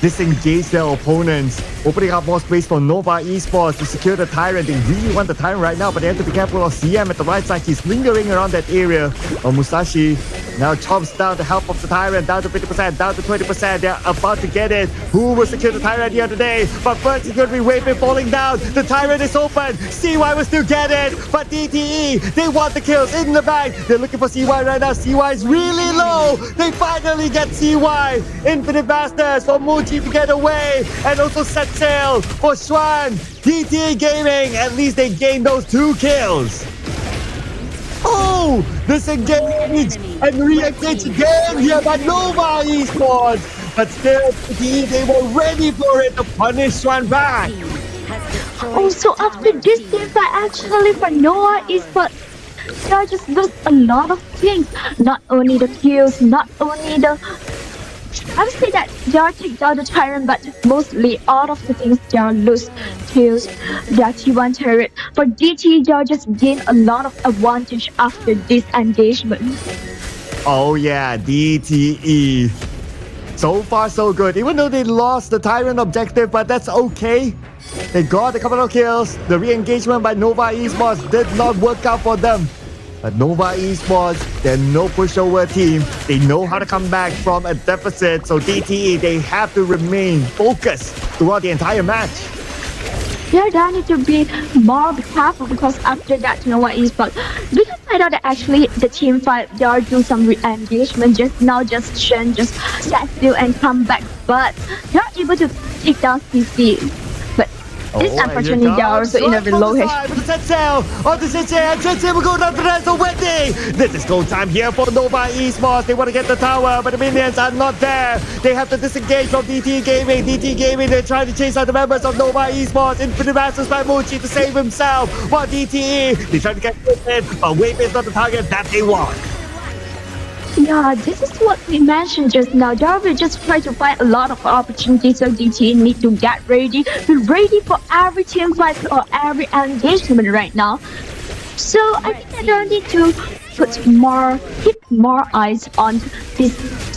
disengage their opponents, opening up more space for Nova Esports to secure the Tyrant. They really want the Tyrant right now, but they have to be careful of CM at the right side. He's lingering around that area. Musashi now chops down the help of the Tyrant, down to 50%, down to 20%. They're about to get it. Who will secure the Tyrant the other day? But first, it's going to be Waving falling down. The Tyrant is open. CY will still get it, but DTE, they want the kills in the bag. They're looking for CY right now. CY is really low. They finally get CY. Infinite Masters for Muji to get away, and also set sail for Xuan. DTE Gaming, at least they gained those 2 kills. Oh, disengage and re-engage again here by Nova Esports. But still, they were ready for it to punish Xuan back. Also, after this team fight, actually for Nova Esports, they just lose a lot of things. Not only the kills, not only the... I would say that they are take down the Tyrant, but mostly all of the things they are lose kills, their T1 turret. For DT, they are just gain a lot of advantage after this engagement. Oh yeah, DTE. So far so good. Even though they lost the Tyrant objective, but that's okay. They got a couple of kills. The re-engagement by Nova Esports did not work out for them. But Nova Esports, they're no pushover team. They know how to come back from a deficit. So DTE, they have to remain focused throughout the entire match. Yeah, they need to be more careful because after that, Nova Esports, we can find out that actually the team fight, they are doing some re-engagement. Just now, just Shen, just set still and come back. But they're able to take down CC. But This unfortunately they are also in a low HP. Set sail onto Sensei, and Sensei will go down to the rest of Wendy. This is go time here for Nova Esports. They want to get the tower, but the minions are not there. They have to disengage from DT Gaming. DT Gaming, they're trying to chase out the members of Nova Esports. Infinite Masters by Muchi to save himself. While DTE, they try to get in, but Wave is not the target that they want. Yeah, this is what we mentioned just now. Darby just try to find a lot of opportunities, so DT need to get ready. Be ready for every team fight or every engagement right now. So I think that they need to put more eyes on this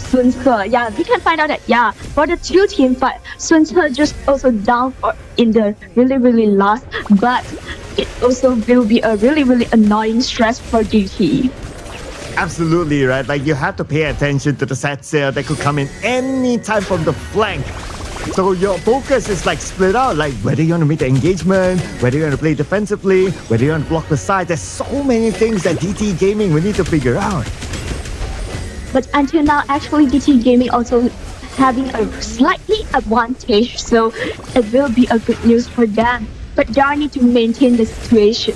Sun Ce. Yeah, we can find out that for the 2 team fight, Sun Ce just also down in the really last, but it also will be a really annoying stress for DT. Absolutely, right? Like, you have to pay attention to the set sail that could come in any time from the flank. So your focus is like split out, like whether you want to make the engagement, whether you want to play defensively, whether you want to block the side. There's so many things that DT Gaming will need to figure out. But until now, actually DT Gaming also having a slightly advantage, so it will be a good news for them. But they need to maintain the situation.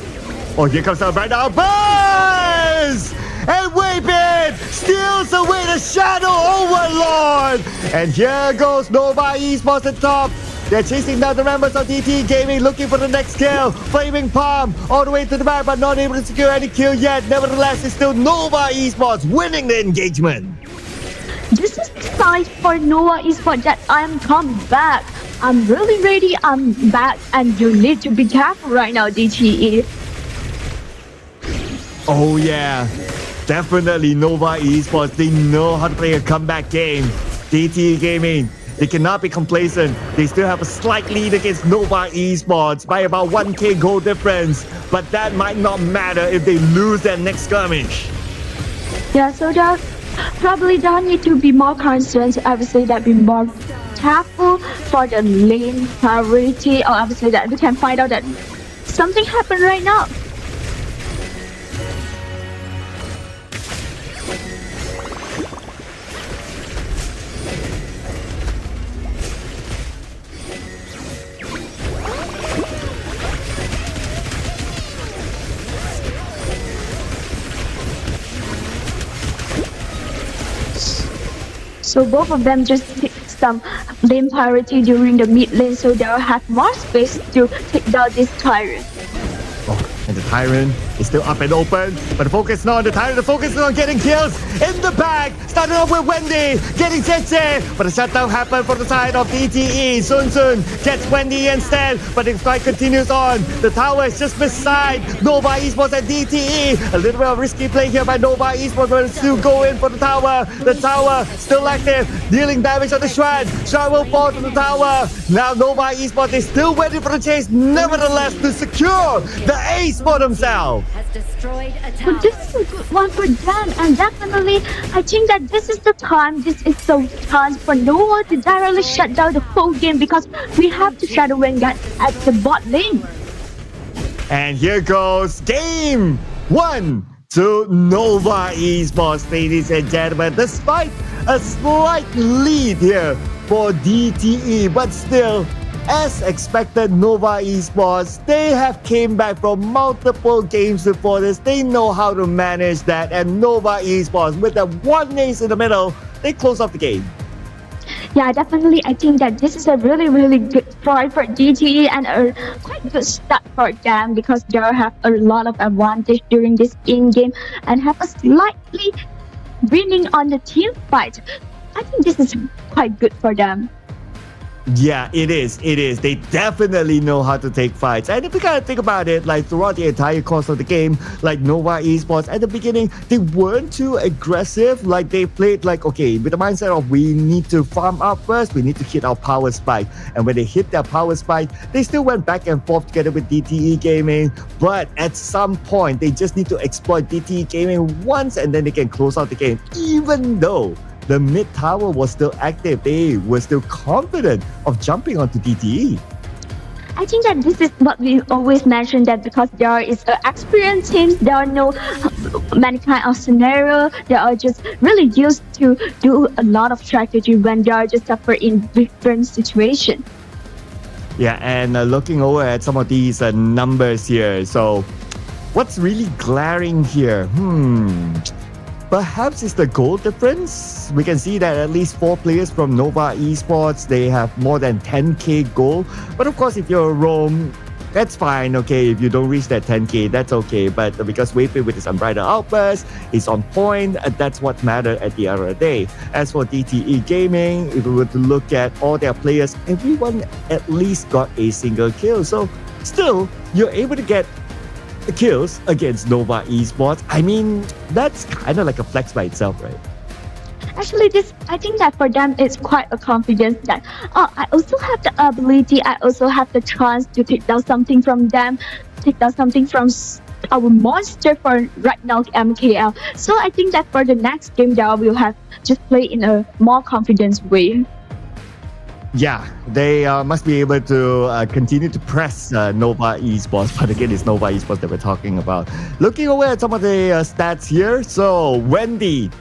Oh, here comes our right now. Buzz! And Waypin steals away the Shadow Overlord. And here goes Nova Esports at top. They're chasing down the members of DT Gaming, looking for the next kill. Flaming Palm all the way to the back, but not able to secure any kill yet. Nevertheless, it's still Nova Esports winning the engagement. This is the sign for Nova Esports that I'm coming back. I'm really ready. I'm back, and you need to be careful right now, DTE. Oh yeah. Definitely Nova Esports, they know how to play a comeback game. DT Gaming, they cannot be complacent. They still have a slight lead against Nova Esports by about 1k goal difference. But that might not matter if they lose their next skirmish. Yeah, so that probably they need to be more concerned. I would say that be more careful for the lane priority. Or I would say that we can find out that something happened right now. So both of them just take some lane priority during the mid lane, so they'll have more space to take down this Tyrant. Oh, and the Tyrant is still up and open, but the focus is not on the Tyrant, the focus is on getting kills in the back. Starting off with Wendy, getting Sensei, but the shutdown happened from the side of DTE. Sun gets Wendy instead, but the fight continues on. The tower is just beside Nova Esports and DTE. A little bit of risky play here by Nova Esports, but still go in for the tower. The tower still active, dealing damage on the Shred. Shred will fall to the tower. Now Nova Esports is still waiting for the chase, nevertheless, to secure the ace for themselves. But this is a good one for them, and definitely I think that this is the time, this is the chance for Noah to directly shut down the whole game, because we have to Shadow Vanguard at the bot lane. And here goes game 1 to Nova Esports, ladies and gentlemen. Despite a slight lead here for DTE, but still, as expected, Nova Esports, they have came back from multiple games before this. They know how to manage that, and Nova Esports, with the one ace in the middle, they close off the game. Yeah, definitely. I think that this is a really good fight for DTE and a quite good start for them, because they have a lot of advantage during this in-game and have a slightly winning on the team fight. I think this is quite good for them. Yeah, it is. They definitely know how to take fights. And if you kind of think about it, like throughout the entire course of the game, like Nova Esports at the beginning, they weren't too aggressive. Like they played like, okay, with the mindset of we need to farm up first, we need to hit our power spike. And when they hit their power spike, they still went back and forth together with DTE Gaming. But at some point, they just need to exploit DTE Gaming once, and then they can close out the game. Even though the mid tower was still active, they were still confident of jumping onto DTE. I think that this is what we always mention, that because there is experienced teams, there are no many kind of scenario. They are just really used to do a lot of strategy when they are just suffer in different situations. Yeah, and looking over at some of these numbers here. So, what's really glaring here? Perhaps it's the goal difference. We can see that at least 4 players from Nova Esports, they have more than 10k goal. But of course, if you're Rome, that's fine, okay. If you don't reach that 10k, that's okay. But because Wayfair with his Unbridled Outburst is on point, that's what mattered at the end of the day. As for DTE Gaming, if we were to look at all their players, everyone at least got a single kill. So still, you're able to get kills against Nova Esports. I mean, that's kind of like a flex by itself, right? Actually, I think that for them it's quite a confidence that I also have the ability, I also have the chance to take down something from them, take down something from our monster for right now, the MKL. So I think that for the next game, they will have just play in a more confident way. Yeah, they must be able to continue to press Nova Esports, but again, it's Nova Esports that we're talking about. Looking over at some of the stats here, so Wendy,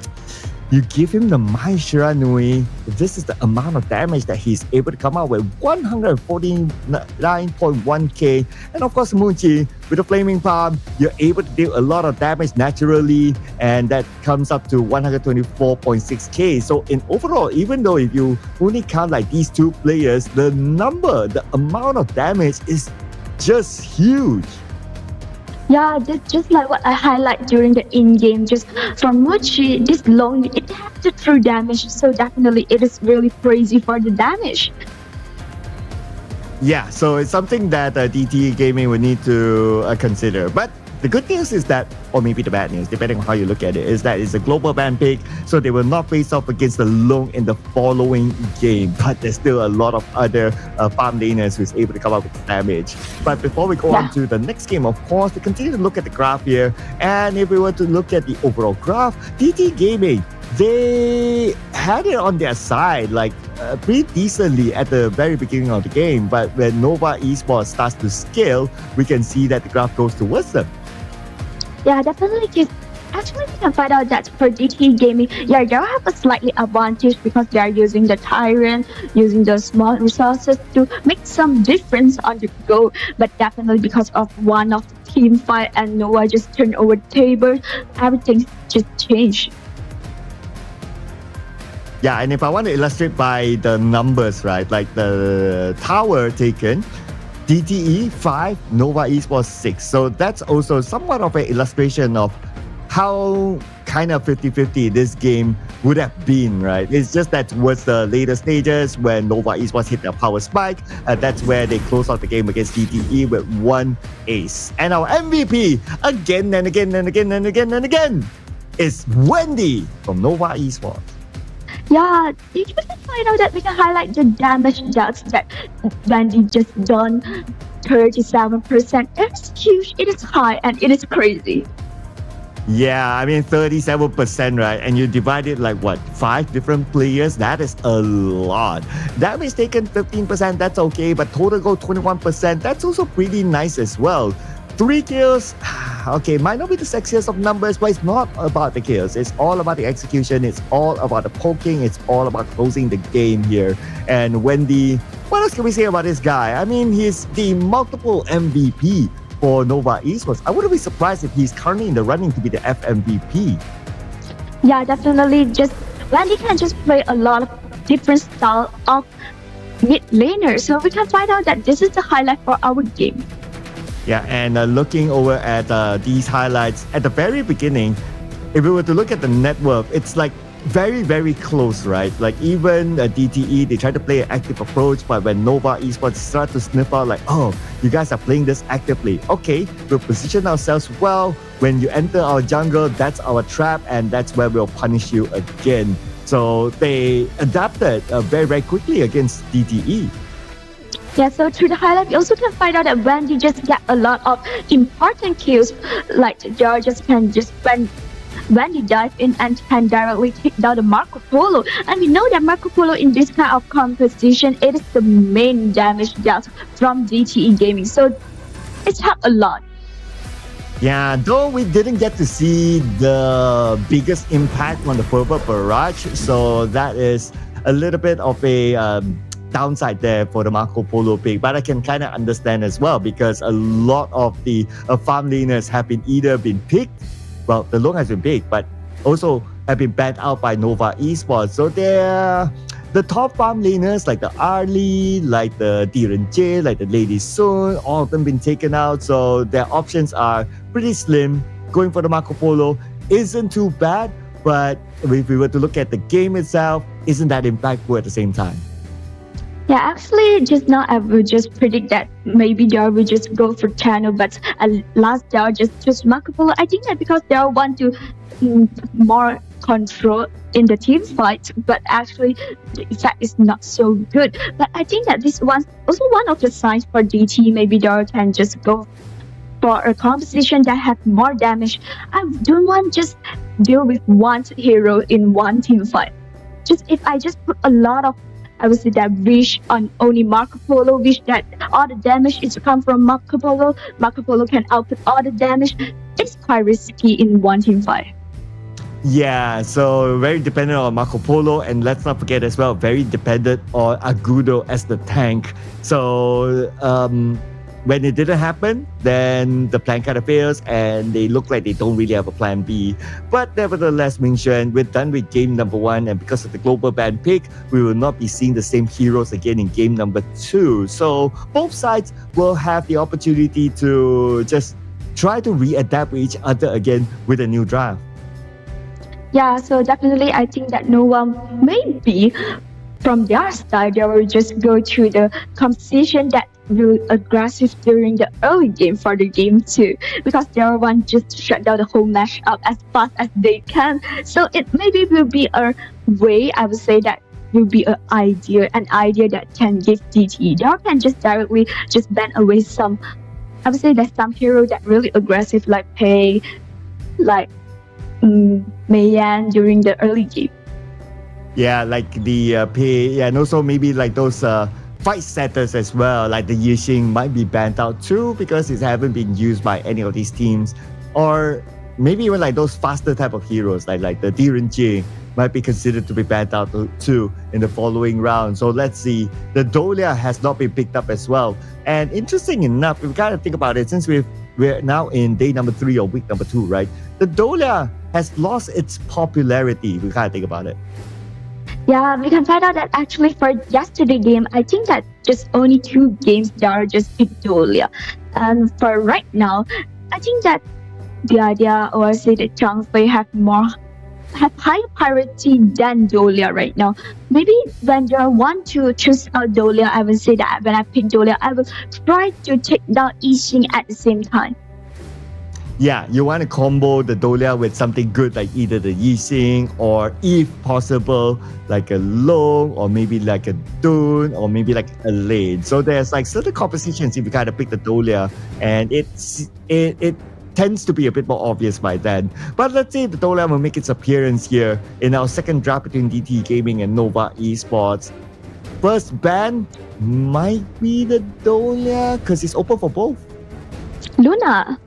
you give him the Mai Shiranui. This is the amount of damage that he's able to come out with, 149.1k. And of course, Munchi, with the Flaming Palm, you're able to deal a lot of damage naturally, and that comes up to 124.6k. So in overall, even though if you only count like these 2 players, the amount of damage is just huge. Yeah, that's just like what I highlight during the in-game. Just from Mochi, this long, it has the true damage. So definitely it is really crazy for the damage. Yeah, so it's something that DTE Gaming would need to consider. But the good news is that, or maybe the bad news, depending on how you look at it, is that it's a global ban pick, so they will not face off against the Long in the following game. But there's still a lot of other farm laners who's able to come up with damage. But before we go on to the next game, of course, we continue to look at the graph here. And if we were to look at the overall graph, DTE Gaming, they had it on their side like pretty decently at the very beginning of the game. But when Nova Esports starts to scale, we can see that the graph goes towards them. Yeah, definitely. Actually, we can find out that for DT Gaming, yeah, they have a slightly advantage because they are using the Tyrant, using the small resources to make some difference on the go. But definitely because of one of the team fight and Nova just turned over the table, everything just changed. Yeah, and if I want to illustrate by the numbers, right, like the tower taken, DTE 5, Nova Esports 6. So that's also somewhat of an illustration of how kind of 50-50 this game would have been, right? It's just that towards the later stages when Nova Esports hit their power spike, that's where they close out the game against DTE with 1 ace. And our MVP, again and again and again and again and again, is Wendy from Nova Esports. Yeah, you can find out that we can highlight the damage dealt that Wendy just done. 37%. It's huge, it is high, and it is crazy. Yeah, I mean 37%, right? And you divide it like what, 5 different players? That is a lot. Damage taken 15%, that's okay, but total goal 21%, that's also pretty nice as well. 3 kills, okay, might not be the sexiest of numbers, but it's not about the kills. It's all about the execution. It's all about the poking. It's all about closing the game here. And Wendy, what else can we say about this guy? I mean, he's the multiple MVP for Nova Esports. I wouldn't be surprised if he's currently in the running to be the FMVP. Yeah, definitely. Just Wendy can just play a lot of different style of mid laner. So we can find out that this is the highlight for our game. Yeah, and looking over at these highlights at the very beginning, if we were to look at the net worth, it's like very, very close, right? Like even DTE, they try to play an active approach, but when Nova Esports start to sniff out like, oh, you guys are playing this actively. Okay, we'll position ourselves well. When you enter our jungle, that's our trap, and that's where we'll punish you again. So they adapted very, very quickly against DTE. Yeah, so through the highlight, you also can find out that Wendy just get a lot of important kills. Like George just can just when Wendy dive in and can directly take down the Marco Polo. And we know that Marco Polo in this kind of composition, it is the main damage dealt from DTE Gaming. So it's helped a lot. Yeah, though we didn't get to see the biggest impact on the Fervor Barrage, so that is a little bit of a downside there for the Marco Polo pick, but I can kind of understand as well because a lot of the farm laners have either been picked, well, the Long has been picked, but also have been banned out by Nova Esports. So they're the top farm laners like the Arlie, like the Diren J, like the Lady Sun, all of them been taken out. So their options are pretty slim. Going for the Marco Polo isn't too bad, but if we were to look at the game itself, isn't that impactful at the same time? Yeah, actually, just now I will just predict that maybe they will just go for channel, but last they are just Marco Polo. I think that because they want to more control in the team fight, but actually the effect is not so good. But I think that this was also one of the signs for DT. Maybe they can just go for a composition that have more damage. I don't want just deal with one hero in one team fight. Just if I just put a lot of, I would say that wish on only Marco Polo, wish that all the damage is come from Marco Polo can output all the damage. It's quite risky in one team fight. Yeah, so very dependent on Marco Polo, and let's not forget as well, very dependent on Agudo as the tank. So when it didn't happen, then the plan kind of fails and they look like they don't really have a plan B. But nevertheless, Ming-Xuan, we're done with game number 1, and because of the global ban pick, we will not be seeing the same heroes again in game number 2. So both sides will have the opportunity to just try to readapt with each other again with a new draft. Yeah, so definitely I think that no one maybe from their side they will just go to the composition that will aggressive during the early game for the game 2, because they want just shut down the whole matchup as fast as they can. So it maybe will be a way, I would say that will be an idea that can give DT. They can just directly just ban away some, I would say that some hero that really aggressive like Pei, like Mayan during the early game. Yeah, like the Pei, yeah, and also maybe like those fight setters as well, like the Yixing might be banned out too because it haven't been used by any of these teams. Or maybe even like those faster type of heroes like the Diren J might be considered to be banned out too in the following round. So let's see. The Dolia has not been picked up as well. And interesting enough, if we kind of think about it, since we're now in day number 3 or week number 2, right? The Dolia has lost its popularity. We kind of think about it. Yeah, we can find out that actually for yesterday game, I think that just only 2 games that are just picked Dolia. And for right now, I think that the idea, or say that Zhang Fei have higher priority than Dolia right now. Maybe when you want to choose a Dolia, I will say that when I pick Dolia, I will try to take down Yixing at the same time. Yeah, you want to combo the Dolia with something good like either the Yixing or if possible like a Long or maybe like a Dun or maybe like a Lane. So there's like certain compositions if you kind of pick the Dolia, and it tends to be a bit more obvious by then. But let's say the Dolia will make its appearance here in our second draft between DT Gaming and Nova Esports. First ban might be the Dolia because it's open for both. Luna.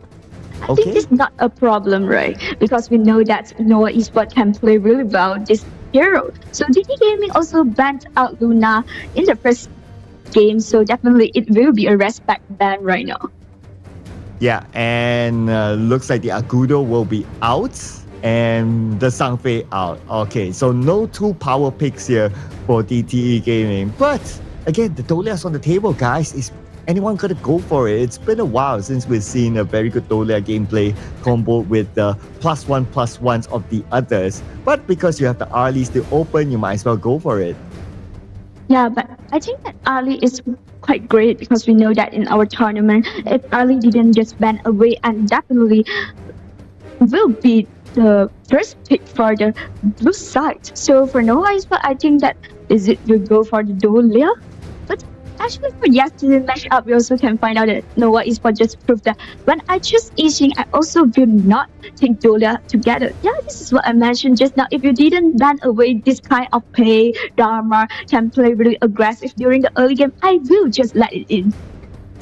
I think it's not a problem, right? Because we know that Nova Esports can play really well this hero. So DT Gaming also banned out Luna in the first game, so definitely it will be a respect ban right now. Yeah, and looks like the Agudo will be out and the Zhangfei out. Okay, so no 2 power picks here for DTE Gaming. But again, the Dolia's on the table, guys. Is anyone gonna go for it? It's been a while since we've seen a very good Dolia gameplay combo with the +1/+1s of the others. But because you have the Arlie still open, you might as well go for it. Yeah, but I think that Arlie is quite great because we know that in our tournament, if Arlie didn't just ban away, and definitely will be the first pick for the blue side. So for Nova Esports, I think that it will go for the Dolia. But actually for yesterday's matchup, we also can find out that Nova Esports just proved that when I choose Yixing, I also will not take Dolia together. Yeah, this is what I mentioned just now. If you didn't ban away this kind of Pei, Dharma, can play really aggressive during the early game, I will just let it in.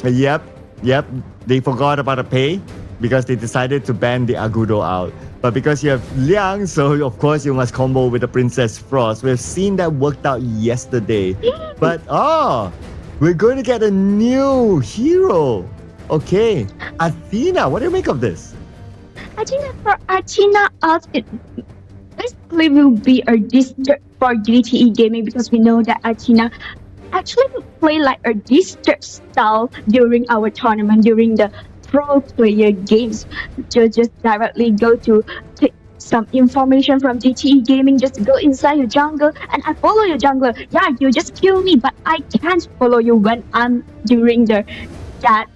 Yep. They forgot about the Pei. because they decided to ban the Agudo out. But because you have Liang, so of course you must combo with the Princess Frost. We've seen that worked out yesterday. But we're going to get a new hero. Okay, Athena, what do you make of this? I think that for Athena, it basically will be a disturb for DTE gaming because we know that Athena actually play like a disturb style during our tournament, during the pro player games. To just directly go to take some information from DTE gaming, just go inside your jungle and I follow your jungler. Yeah, you just kill me, but I can't follow you when I'm during that.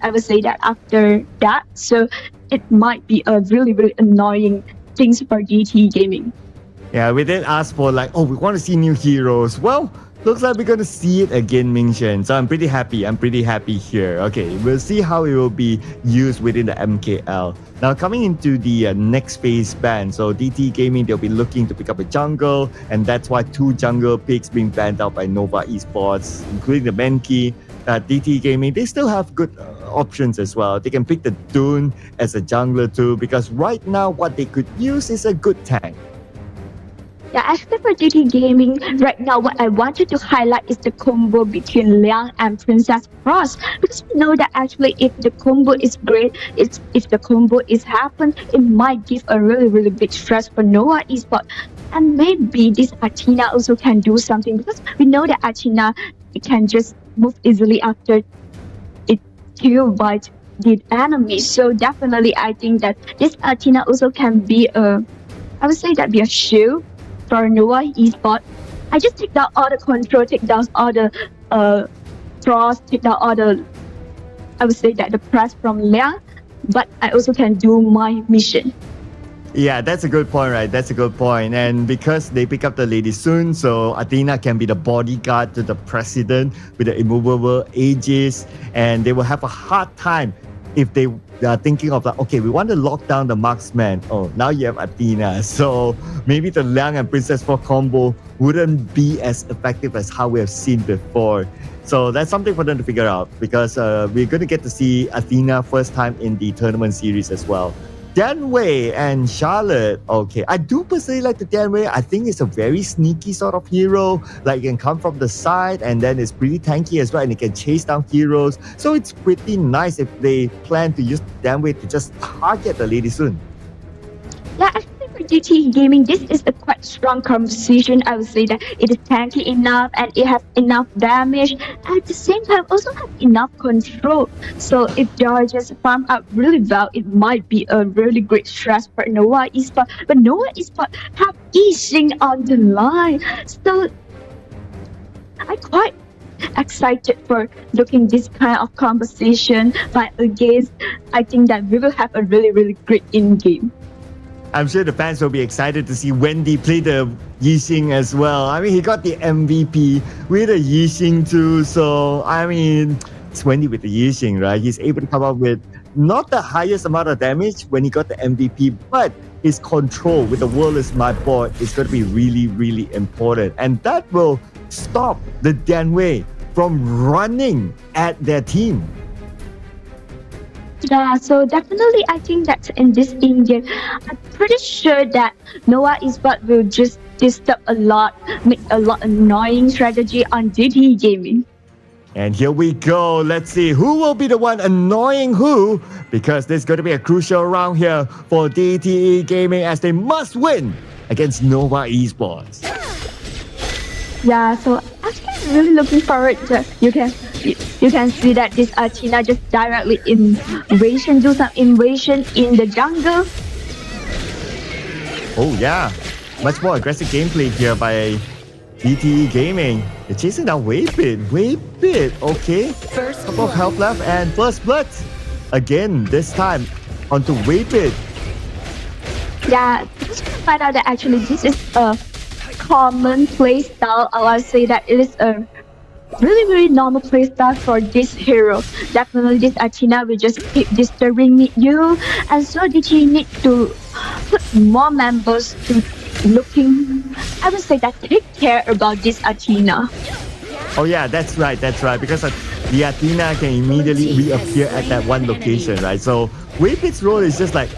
I would say that after that. So it might be a really, really annoying things for DTE gaming. Yeah, we did ask for we want to see new heroes. Well, looks like we're going to see it again, Ming-Shen. So I'm pretty happy here. Okay, we'll see how it will be used within the MKL. Now, coming into the next phase ban. So DT Gaming, they'll be looking to pick up a jungle. And that's why 2 jungle picks being banned out by Nova Esports, including the Menki. DT Gaming, they still have good options as well. They can pick the Dune as a jungler too, because right now what they could use is a good tank. Yeah, actually for DT Gaming, right now what I wanted to highlight is the combo between Liang and Princess Frost. Because we know that actually if the combo is great, if the combo is happen, it might give a really, really big stress for Nova Esports. And maybe this Athena also can do something because we know that Athena can just move easily after it killed by the enemy. So definitely I think that this Athena also can be be a shield for Nova Esports. I just take down all the control, take down all the frost, take down all the the press from Liang, but I also can do my mission. Yeah, that's a good point, right? That's a good point. And because they pick up the Lady Sun, so Athena can be the bodyguard to the president with the immovable Aegis, and they will have a hard time if they are thinking of we want to lock down the marksman. Oh, now you have Athena. So maybe the Liang and Princess 4 combo wouldn't be as effective as how we have seen before. So that's something for them to figure out because we're going to get to see Athena first time in the tournament series as well. Danwei and Charlotte. Okay, I do personally like the Danwei. I think it's a very sneaky sort of hero. Like, it can come from the side and then it's pretty tanky as well and it can chase down heroes. So it's pretty nice if they plan to use Danwei to just target the Lady Sun. Yeah, actually for DT Gaming, this is a quite strong composition. I would say that it is tanky enough and it has enough damage. At the same time, also have enough control. So if they are just farm up really well, it might be a really great stress for Nova Esports. But Nova Esports have Yixing on the line. So I'm quite excited for looking this kind of composition. But again, I think that we will have a really, really great in-game. I'm sure the fans will be excited to see Wendy play the Yixing as well. I mean, he got the MVP with the Yixing too. So, I mean, it's Wendy with the Yixing, right? He's able to come up with not the highest amount of damage when he got the MVP, but his control with the World is My Board is going to be really, really important. And that will stop the Danwei from running at their team. Yeah, so definitely I think that in this in-game, I'm pretty sure that Nova Esports will just disturb a lot, make a lot annoying strategy on DT Gaming. And here we go. Let's see who will be the one annoying who, because there's going to be a crucial round here for DTE Gaming as they must win against Nova Esports. Yeah, so actually I'm really looking forward to you can see that this Athena just directly do some invasion in the jungle. Oh yeah, much more aggressive gameplay here by DTE Gaming. They're chasing down Waypit, okay. First couple of health left and first blood. Again, this time onto Waypit. Yeah, just find out that actually this is a common playstyle. I would say that it is a really, really normal playstyle for this hero. Definitely this Athena will just keep disturbing you, and so DT need to put more members to I would say that take care about this Athena. Oh yeah, that's right, because the Athena can immediately reappear at that one location, right? So Waypit's role is just like,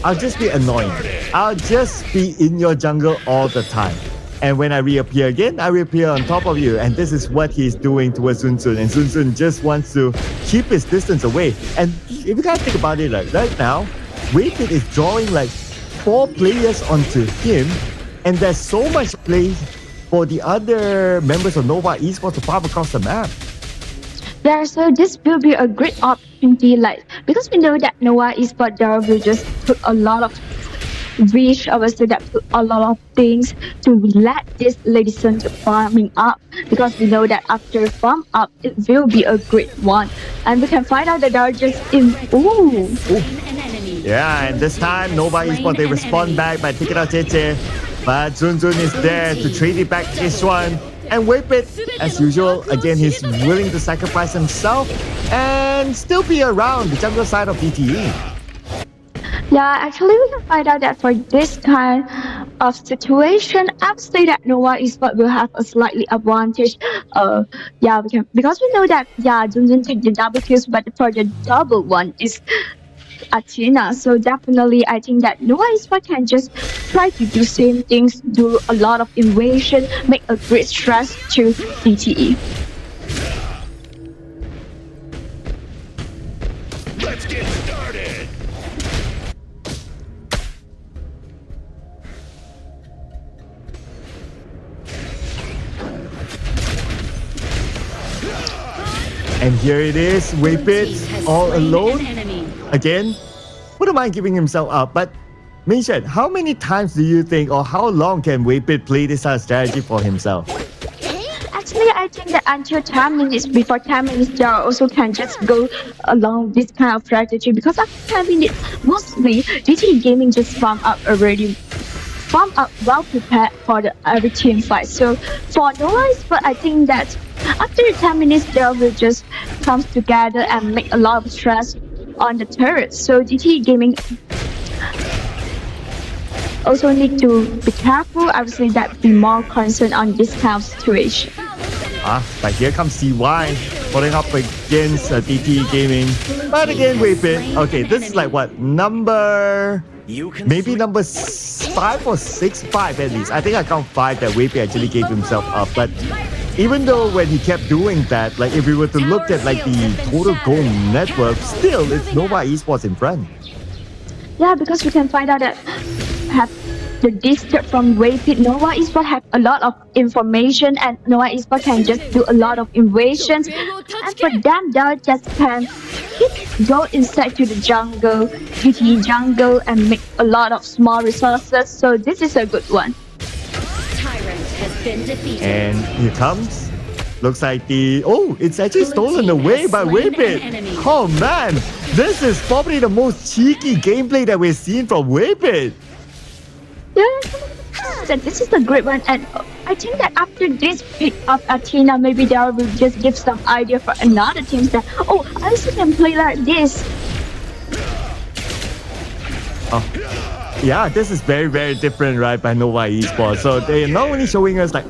I'll just be annoying. I'll just be in your jungle all the time. And when I reappear again, I reappear on top of you. And this is what he's doing towards Sun Sun. And Sun Sun just wants to keep his distance away. And if you guys think about it, like right now, Waypit is drawing like 4 players onto him. And there's so much play for the other members of Nova Esports to farm across the map. Yeah, so this will be a great opportunity, like, because we know that Nova Esports there will just put a lot of wish, obviously that put a lot of things to let this Ladison to farming up, because we know that after farm up it will be a great one, and we can find out that they are just in Yeah, and this time Nova Esports they respond back by taking out JJ, but Zun Zun is there to trade it back to this one. And Waypit, as usual, again he's willing to sacrifice himself and still be around the jungle side of DTE. Yeah, actually we can find out that for this kind of situation, I would say that Nova Esports will have a slightly advantage. Yeah, we can, because we know that Jun Jun take the double kills, but for the double one is Athena. So definitely I think that Nova Esports can just try to do same things, do a lot of invasion, make a great stress to DTE. Let's get started. And here it is, Waypit all alone. Again, wouldn't mind giving himself up, but Minshen, how many times do you think, or how long can Waypit play this strategy for himself? Actually, I think that until 10 minutes, before 10 minutes, they also can just go along this kind of strategy, because after 10 minutes, mostly DT Gaming just farm up well prepared for every team fight. So for Nova Esports, I think that after 10 minutes, they will just come together and make a lot of stress on the turrets. So DT Gaming also need to be careful. Obviously, that be more concerned on this kind of situation. But here comes CY following up against DT Gaming. But again, Waypit. Okay, this is like what, maybe number 5 or 6, 5 at least. I think I count 5 that Waypit actually gave himself up. But even though when he kept doing that, like if we were to look at like the total goal network, still it's Nova Esports in front. Yeah, because we can find out that have the district from Waypit, Nova Esports have a lot of information, and Nova Esports can just do a lot of invasions, and for them they just can go inside to the jungle, GT jungle, and make a lot of small resources. So this is a good one. And here comes. Looks like it's actually stolen away by Waypit. Oh man, this is probably the most cheeky gameplay that we've seen from Waypit. Yeah, this is a great one, and I think that after this pick of Athena, maybe they will just give some idea for another teams that, I also can play like this. Yeah, this is very, very different, right, by Nova Esports. So they're not only showing us like,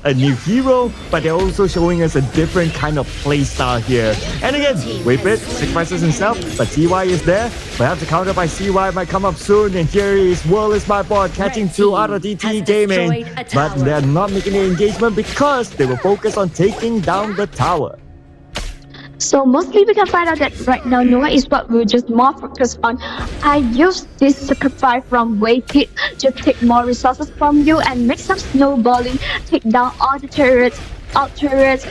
a new hero, but they're also showing us a different kind of play style here. And again, Waypit sacrifices himself, but CY is there. Perhaps the counter by CY might come up soon. And here is World is my board catching 2 out of DT Gaming. But they're not making the engagement because they were focused on taking down the tower. So mostly we can find out that right now Nova Esports will just more focus on, I use this sacrifice from Waypit to take more resources from you and make some snowballing, take down all the turrets,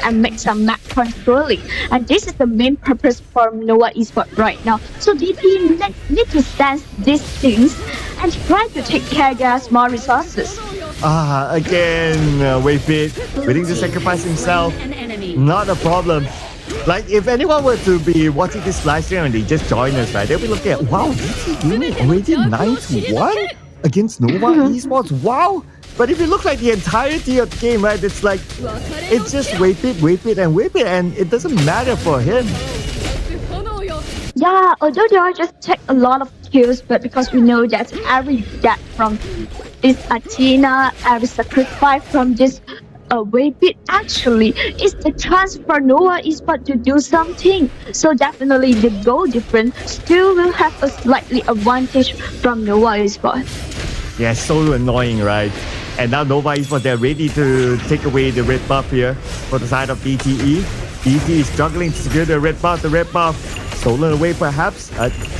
and make some map controlling. And this is the main purpose for Nova Esports right now. So DT need to sense these things and try to take care of their small resources. Again, Waypit willing to sacrifice himself, not a problem. Like, if anyone were to be watching this live stream and they just join us, right, they'll be looking at, wow, DT Gaming already 9-1 against Nova Esports, wow. But if you look like the entirety of the game, right, it's like, it's just Waypit, and it doesn't matter for him. Yeah, although they all just take a lot of kills, but because we know that every death from this Athena, every sacrifice from this Waypit actually is the chance for Nova Esports to do something. So definitely the goal difference still will have a slightly advantage from Nova Esports. Yeah, so annoying, right? And now Nova Esports, they're ready to take away the red buff here for the side of DTE. DTE is struggling to secure the red buff. The red buff stolen away perhaps.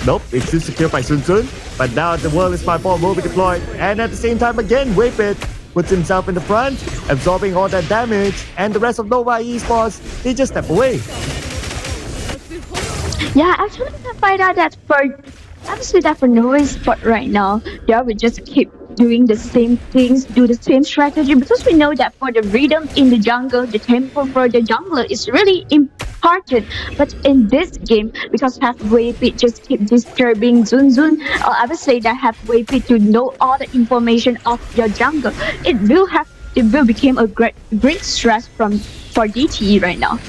Nope, it's still secured by Sun Sun. But now the World is Spy Bomb will be deployed. And at the same time again, Waypit puts himself in the front, absorbing all that damage. And the rest of Nova Esports, they just step away. Yeah, actually I find out that for Nova Esports right now, they will just keep doing the same things, do the same strategy, because we know that for the rhythm in the jungle, the tempo for the jungler is really important. But in this game, because have Waypit just keep disturbing Zun Zun, or I would say that have Waypit to know all the information of your jungle, it will become a great stress for DTE right now.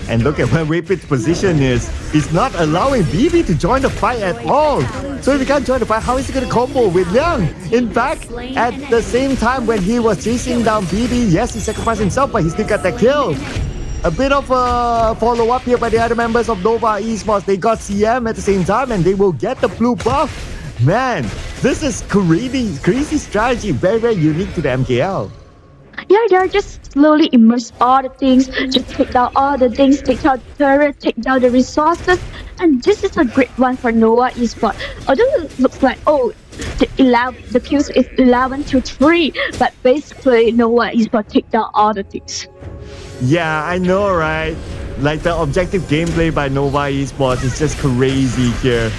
And look at where Waypit's position is. He's not allowing BB to join the fight at all. So if he can't join the fight, how is he going to combo with Liang? In fact, at the same time when he was chasing down BB, yes, he sacrificed himself, but he still got that kill. A bit of a follow-up here by the other members of Nova Esports. They got CM at the same time and they will get the blue buff. Man, this is crazy strategy. Very, very unique to the MKL. Yeah, they're just slowly immerse all the things, just take down all the things, take down the turret, take down the resources, and this is a great one for Nova Esports. Although it looks like, the kills is 11-3, but basically Nova Esports take down all the things. Yeah, I know, right? Like the objective gameplay by Nova Esports is just crazy here.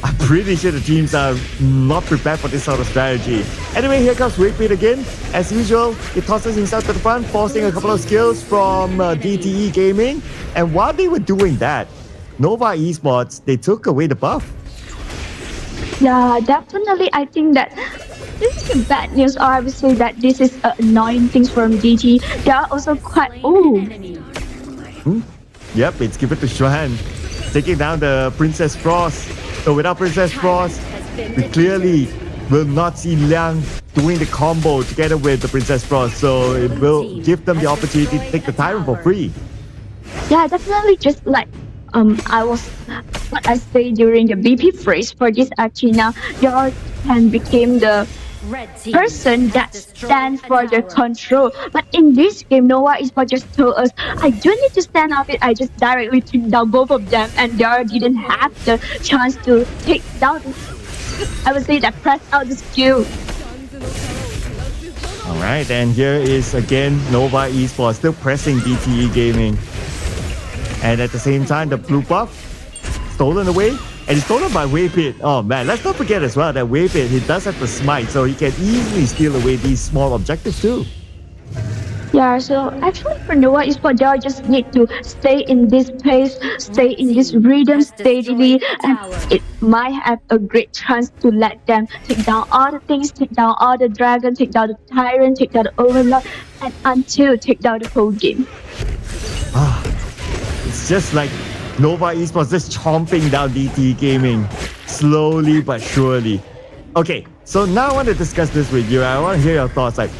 I'm pretty sure the teams are not prepared for this sort of strategy. Anyway, here comes Waypit again. As usual, he tosses himself to the front, forcing a couple of skills from DTE Gaming. And while they were doing that, Nova Esports, they took away the buff. Yeah, definitely. I think that this is bad news, or I would say that this is annoying things from DTE. They are also quite... Yep, it's given to Xuan, taking down the Princess Frost. So without Princess Frost, we clearly will not see Liang doing the combo together with the Princess Frost. So it will give them the opportunity to take the Tyrant for free. Yeah, definitely. Just like what I say during the BP phrase for this Athena, you can become the person that stands for the control. But in this game, Nova Esports just told us, I don't need to stand up it, I just directly took down both of them, and they didn't have the chance to take down, I would say, that press out the skill. Alright, and here is again Nova Esports still pressing DTE Gaming. And at the same time, the blue buff stolen away. And it's stolen by Waypit. Oh man, let's not forget as well that Waypit, he does have the smite, so he can easily steal away these small objectives too. Yeah, so actually for Nova Esports, they just need to stay in this pace, stay in this rhythm steadily, and it might have a great chance to let them take down all the things, take down all the dragon, take down the tyrant, take down the overlord, and until take down the whole game. It's just like Nova Esports just chomping down DT Gaming, slowly but surely. Okay, so now I want to discuss this with you. I want to hear your thoughts. Like,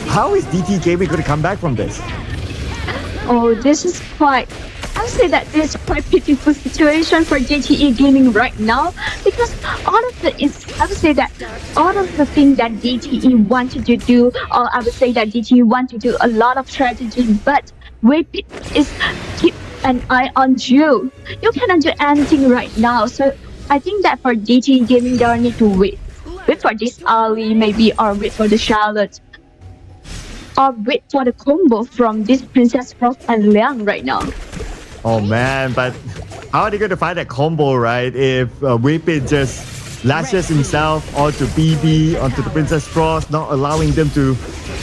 how is DT Gaming going to come back from this? Oh, this is quite... I would say that this is quite pitiful situation for DTE Gaming right now, because all of the things that DTE wanted to do, or I would say that DTE want to do a lot of strategy, but Waypit is keep an eye on you. You cannot do anything right now, so I think that for DTE Gaming, they need to wait for this Ali maybe, or wait for the Charlotte, or wait for the combo from this Princess Frost and Liang right now. Oh man, but how are they going to find that combo, right? If Waypit just lashes himself onto BB, onto the Princess Frost, not allowing them to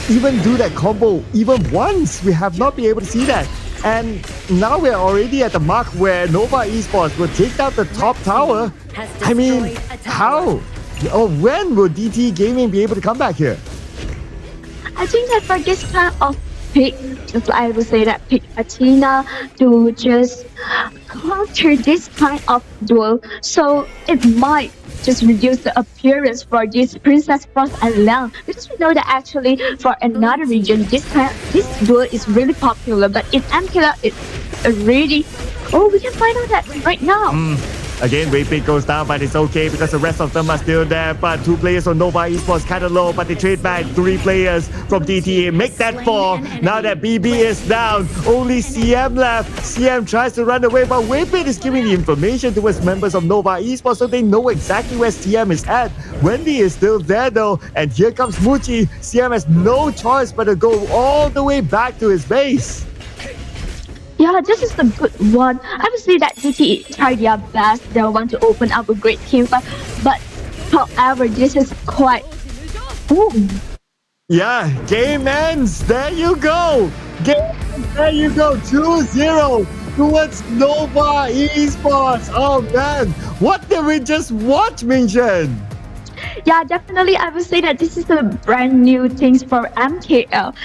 even do that combo even once. We have not been able to see that. And now we're already at the mark where Nova Esports will take down the top tower. I mean, how? Or when will DT Gaming be able to come back here? I think that for this kind of pick, just I would say that pick Athena to just counter this kind of duel. So it might just reduce the appearance for this Princess Frost and Lang, because we know that actually for another region this duel is really popular, but in MKL it's really, we can find out that right now. Again, Waypit goes down, but it's okay because the rest of them are still there. But 2 players from Nova Esports kind of low, but they trade back 3 players from DTA. Make that 4. Now that BB is down, only CM left. CM tries to run away, but Waypit is giving the information towards members of Nova Esports so they know exactly where CM is at. Wendy is still there though, and here comes Muchi. CM has no choice but to go all the way back to his base. Yeah, this is a good one. I would say that DT tried their best. They want to open up a great team, but however, this is quite. Yeah, game ends. There you go. There you go. 2-0 towards Nova Esports. Oh man, what did we just watch, Mingchen? Yeah, definitely. I would say that this is a brand new things for MKL,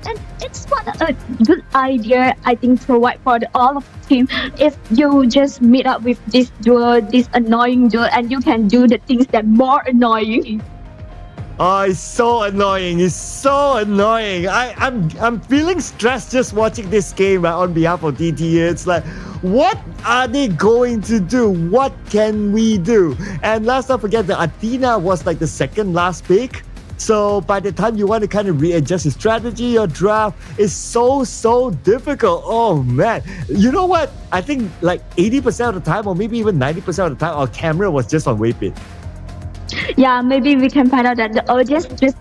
and it's what a good idea I think to provide for all of the team. If you just meet up with this duo, this annoying duo, and you can do the things that more annoying. Oh, it's so annoying. It's so annoying. I'm feeling stressed just watching this game on behalf of DT. It's like, what are they going to do? What can we do? And let's not forget that Athena was like the second last pick. So by the time you want to kind of readjust your strategy or draft, it's so difficult. Oh man. You know what? I think like 80% of the time, or maybe even 90% of the time, our camera was just on Waypit. Yeah, maybe we can find out that the audience just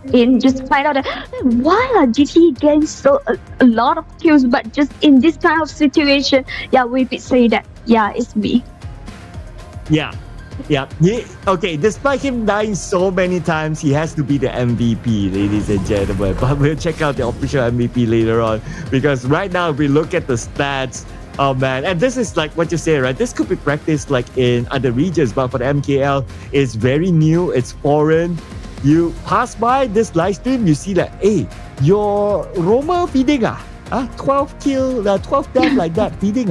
find out that why are GT getting a lot of kills, but just in this kind of situation, yeah, we could say that, yeah, it's me. Yeah. Okay, despite him dying so many times, he has to be the MVP, ladies and gentlemen. But we'll check out the official MVP later on, because right now, if we look at the stats, oh man, and this is like what you say, right? This could be practiced like in other regions, but for the MKL, it's very new, it's foreign. You pass by this live stream, you see that, hey, your Roma feeding 12 kill, 12 death like that feeding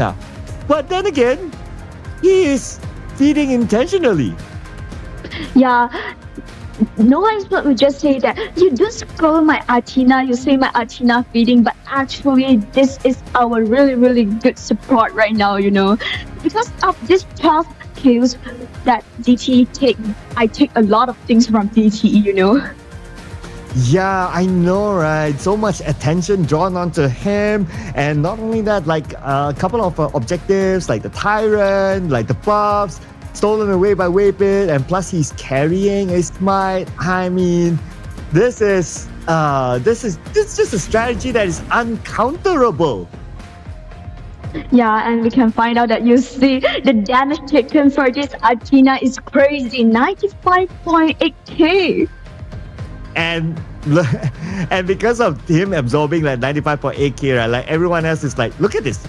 But then again, he is feeding intentionally. Yeah. No one would just say that you do scroll my Athena, you say my Athena feeding, but actually this is our really good support right now, you know. Because of this 12 kills that DT take, I take a lot of things from DT, you know. Yeah, I know, right? So much attention drawn onto him, and not only that, like a couple of objectives like the Tyrant, like the buffs, stolen away by Waypit, and plus he's carrying a smite. I mean, this is just a strategy that is uncounterable. Yeah, and we can find out that you see the damage taken for this Athena is crazy, 95.8k. And because of him absorbing like 95.8k, right? Like everyone else is like, look at this.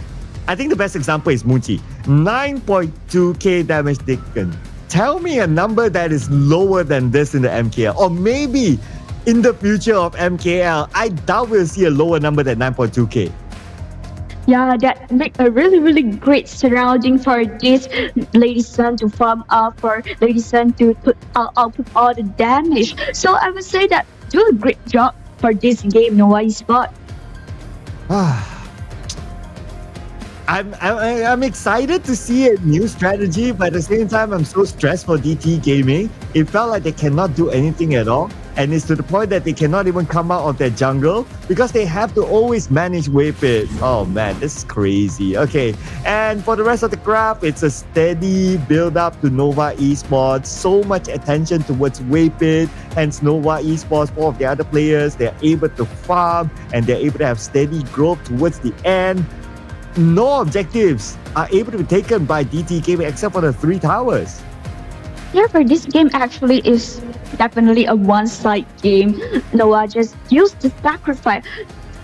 I think the best example is Muchi. 9.2k damage taken. Tell me a number that is lower than this in the MKL. Or maybe in the future of MKL, I doubt we'll see a lower number than 9.2k. Yeah, that make a really great surrounding for this Lady Sun to farm up, for Lady Sun to output all the damage. So I would say that do a great job for this game, Nova Esports. I'm excited to see a new strategy, but at the same time, I'm so stressed for DT Gaming. It felt like they cannot do anything at all. And it's to the point that they cannot even come out of their jungle because they have to always manage Waypit. Oh man, this is crazy. Okay, and for the rest of the graph, it's a steady build up to Nova Esports. So much attention towards Waypit, hence Nova Esports, 4 of the other players, they're able to farm and they're able to have steady growth towards the end. No objectives are able to be taken by DT Gaming except for the 3 towers. Yeah, for this game actually is definitely a one-side game. Noah just used the sacrifice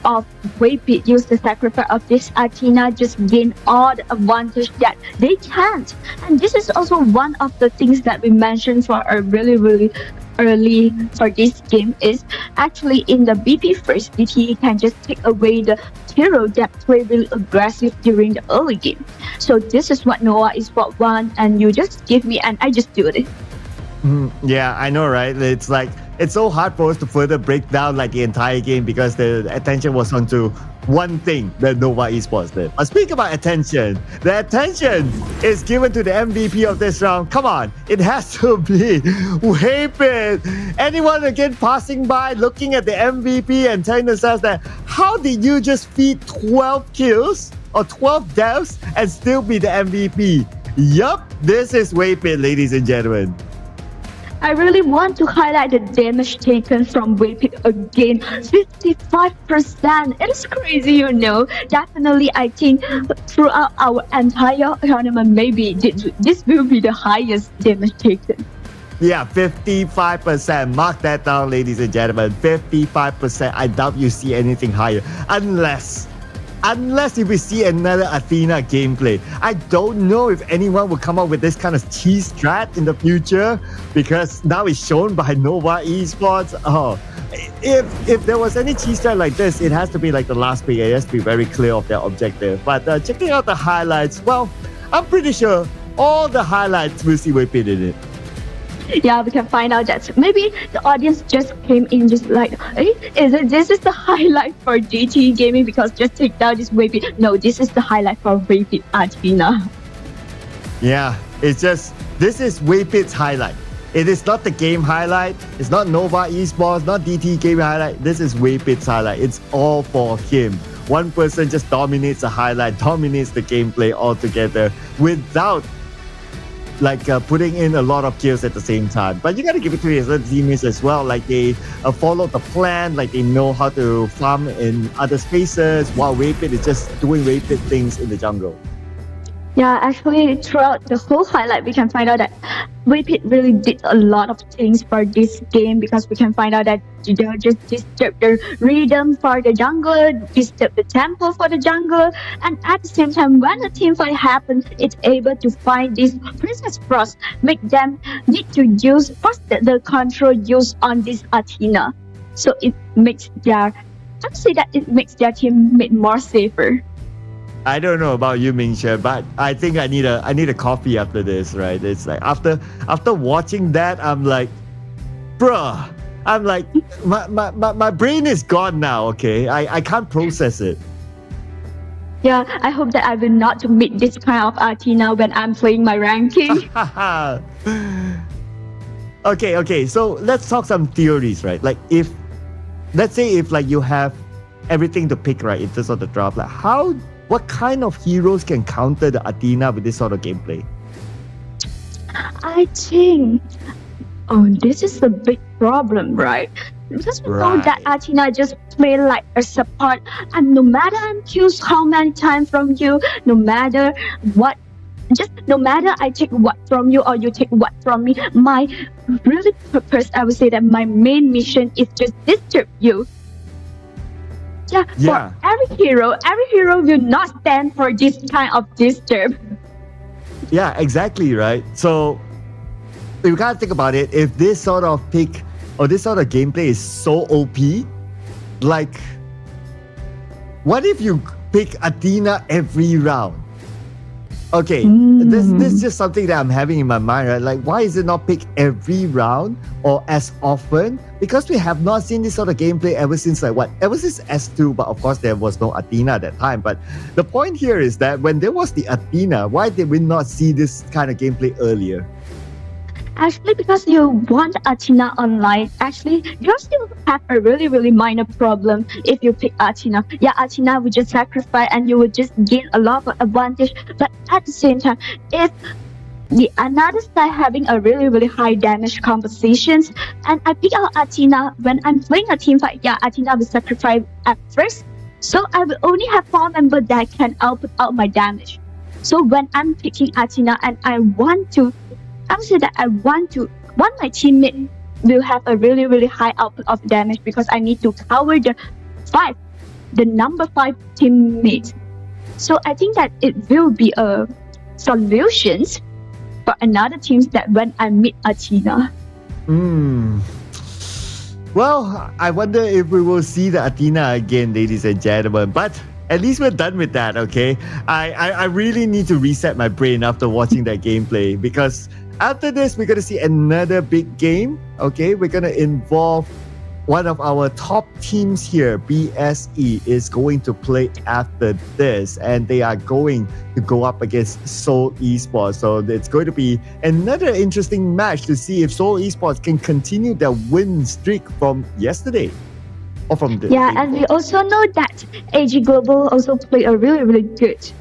of Waypit, used the sacrifice of this Athena, just gain all the advantage that they can't. And this is also one of the things that we mentioned for a really early for this game is actually in the BP first, DT can just take away the hero that play really aggressive during the early game. So this is what Noah Esports want, and you just give me and I just do it. Yeah, I know, right? It's like it's so hard for us to further break down like the entire game because the attention was onto one thing that Nova Esports did. But speak about attention, the attention is given to the MVP of this round. Come on, it has to be Weipit. Anyone again passing by, looking at the MVP and telling themselves that how did you just feed 12 kills or 12 deaths and still be the MVP? Yup, this is Weipit, ladies and gentlemen. I really want to highlight the damage taken from Weipit again. 55%. It is crazy, you know. Definitely, I think throughout our entire tournament, maybe this will be the highest damage taken. Yeah, 55%. Mark that down, ladies and gentlemen. 55%. I doubt you see anything higher. Unless if we see another Athena gameplay. I don't know if anyone will come up with this kind of cheese strat in the future because now it's shown by Nova Esports. Oh, if there was any cheese strat like this, it has to be like the last pick. It has to be very clear of their objective. But checking out the highlights, well, I'm pretty sure all the highlights will see Weipit in it. Yeah, we can find out that maybe the audience just came in just like, hey, this is the highlight for GT Gaming because just take down this Weipit. No, this is the highlight for Weipit Athena. Yeah, it's just, this is Weipit's highlight. It is not the game highlight. It's not Nova Esports, not DT Gaming highlight. This is Weipit's highlight. It's all for him. One person just dominates the highlight, dominates the gameplay altogether without like putting in a lot of kills at the same time. But you gotta give it to his other teammates as well. Like they follow the plan, like they know how to farm in other spaces while Weipit is just doing Weipit things in the jungle. Yeah, actually, throughout the whole highlight, we can find out that Weipit really did a lot of things for this game because we can find out that they just disturbed the rhythm for the jungle, disturbed the tempo for the jungle, and at the same time, when a team fight happens, it's able to find this Princess Frost, make them need to use first the control used on this Athena. So it makes their, I'd say that it makes their teammate more safer. I don't know about you, Mingxue, but I think I need a coffee after this, right? It's like after watching that, I'm like, bruh, I'm like, my brain is gone now, okay? I can't process it. Yeah, I hope that I will not meet this kind of Athena when I'm playing my ranking. Okay, so let's talk some theories, right? Like let's say if like you have everything to pick, right, in terms of the draft, like what kind of heroes can counter the Athena with this sort of gameplay? I think, this is a big problem, right? Because we know that Athena just play like a support, and no matter I choose how many times from you, no matter I take what from you or you take what from me, my really purpose, I would say that my main mission is just disturb you. Yeah, for every hero will not stand for this kind of disturb. Yeah, exactly, right? So you gotta think about it. If this sort of pick or this sort of gameplay is so OP, like, what if you pick Athena every round? Okay, this is just something that I'm having in my mind, right? Like, why is it not picked every round or as often? Because we have not seen this sort of gameplay ever since S2, but of course there was no Athena at that time. But the point here is that when there was the Athena, why did we not see this kind of gameplay earlier? Actually, because you want Athena online, actually, you still have a really, really minor problem if you pick Athena. Yeah, Athena will just sacrifice and you will just gain a lot of advantage. But at the same time, if the another side having a really, really high damage compositions, and I pick out Athena when I'm playing a team fight, yeah, Athena will sacrifice at first. So I will only have 4 members that can output out my damage. So when I'm picking Athena and I would say that I want my teammate will have a really, really high output of damage because I need to cover the number 5 teammates. So I think that it will be a solution for another teams that when I meet Athena. Well, I wonder if we will see the Athena again, ladies and gentlemen. But at least we're done with that, okay? I really need to reset my brain after watching that gameplay because After this, we're going to see another big game. Okay, we're going to involve one of our top teams here, BSE, is going to play after this, and they are going to go up against Seoul Esports. So it's going to be another interesting match to see if Seoul Esports can continue their win streak from yesterday. Or from the and we also know that AG Global also played a really good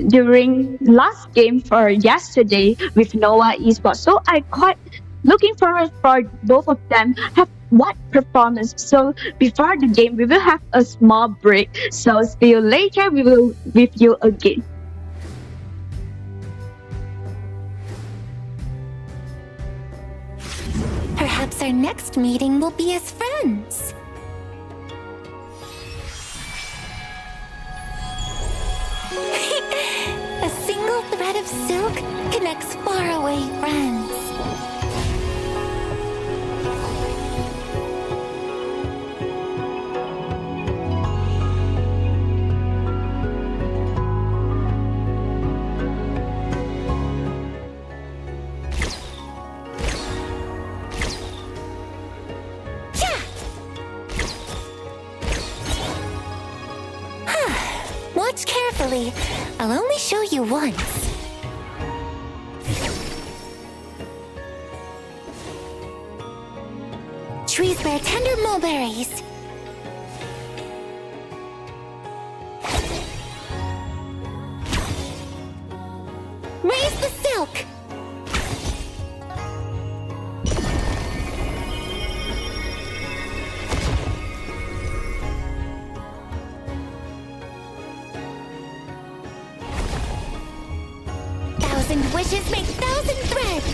during last game for yesterday with Nova Esports. So I quite looking forward for both of them have what performance. So before the game, we will have a small break. So see you later. We will with you again. Perhaps our next meeting will be as friends. A single thread of silk connects faraway friends. Watch carefully. I'll only show you once. Trees bear tender mulberries. Raise the silk. Thousand wishes make thousand threads.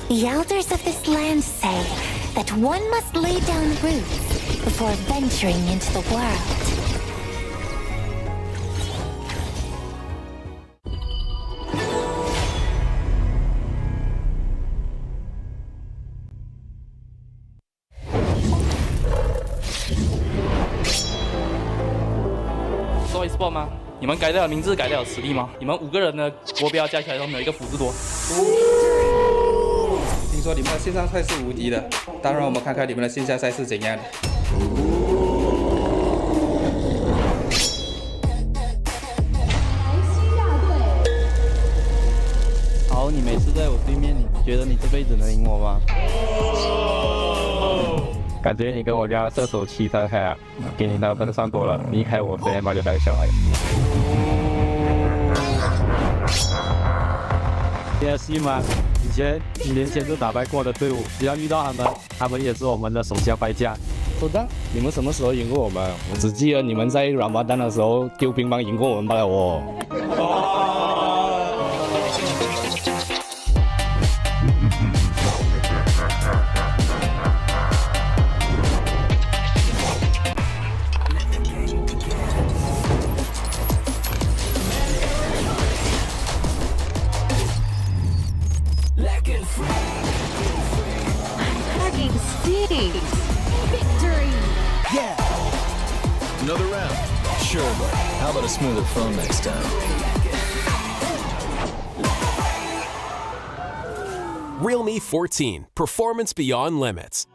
The elders of this land say that one must lay down roots before venturing into the world. Sport 吗？你们改掉了名字，改掉了实力吗？你们5个人的国标加起来都没有一个辅助多。听说你们的线上赛是无敌的，当然我们看看你们的线下赛是怎样的。好，你每次在我对面，你觉得你这辈子能赢我吗？感觉你跟我家射手7三开啊，给你那分算多了，离开我随便把就带个小孩。BSE 吗？以前几年前就打败过的队伍，只要遇到他们也是我们的手下败将。说的，你们什么时候赢过我们？我只记得你们在软巴蛋的时候丢乒乓赢过我们罢了哦。Another round? Sure, but how about a smoother phone next time? Realme 14, performance beyond limits.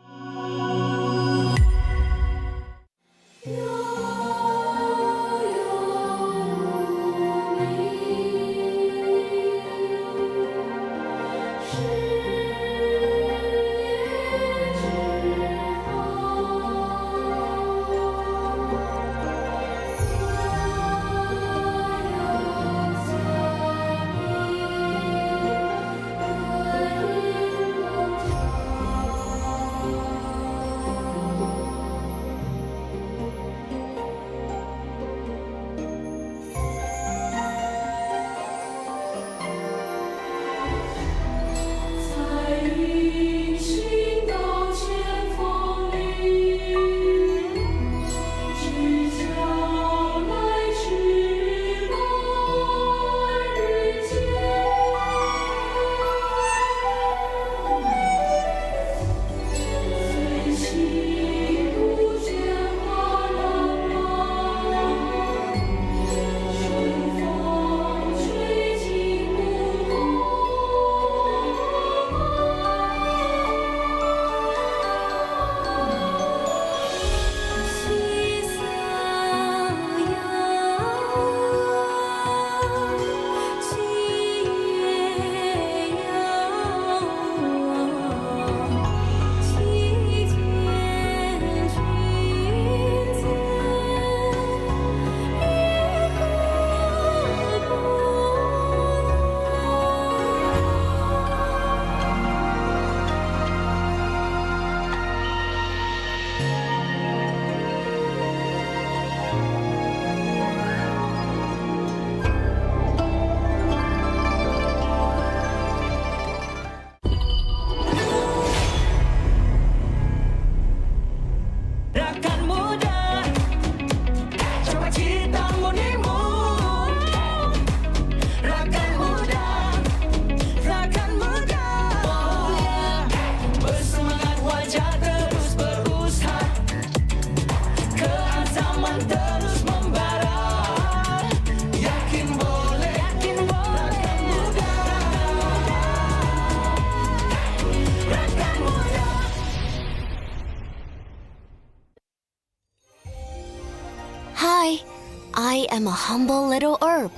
am a humble little herb,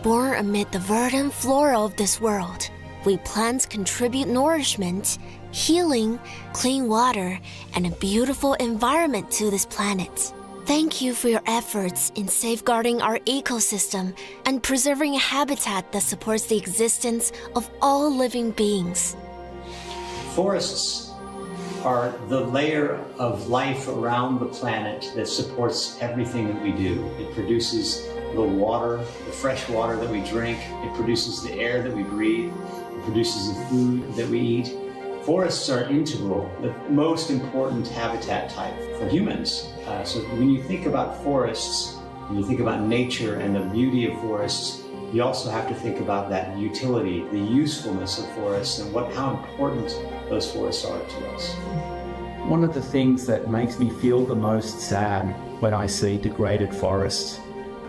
born amid the verdant flora of this world. We plants contribute nourishment, healing, clean water, and a beautiful environment to this planet. Thank you for your efforts in safeguarding our ecosystem and preserving a habitat that supports the existence of all living beings. Forests are the layer of life around the planet that supports everything that we do. It produces the water, the fresh water that we drink. It produces the air that we breathe. It produces the food that we eat. Forests are integral, the most important habitat type for humans. So when you think about forests, when you think about nature and the beauty of forests, you also have to think about that utility, the usefulness of forests, and how important those forests are to us. One of the things that makes me feel the most sad when I see degraded forests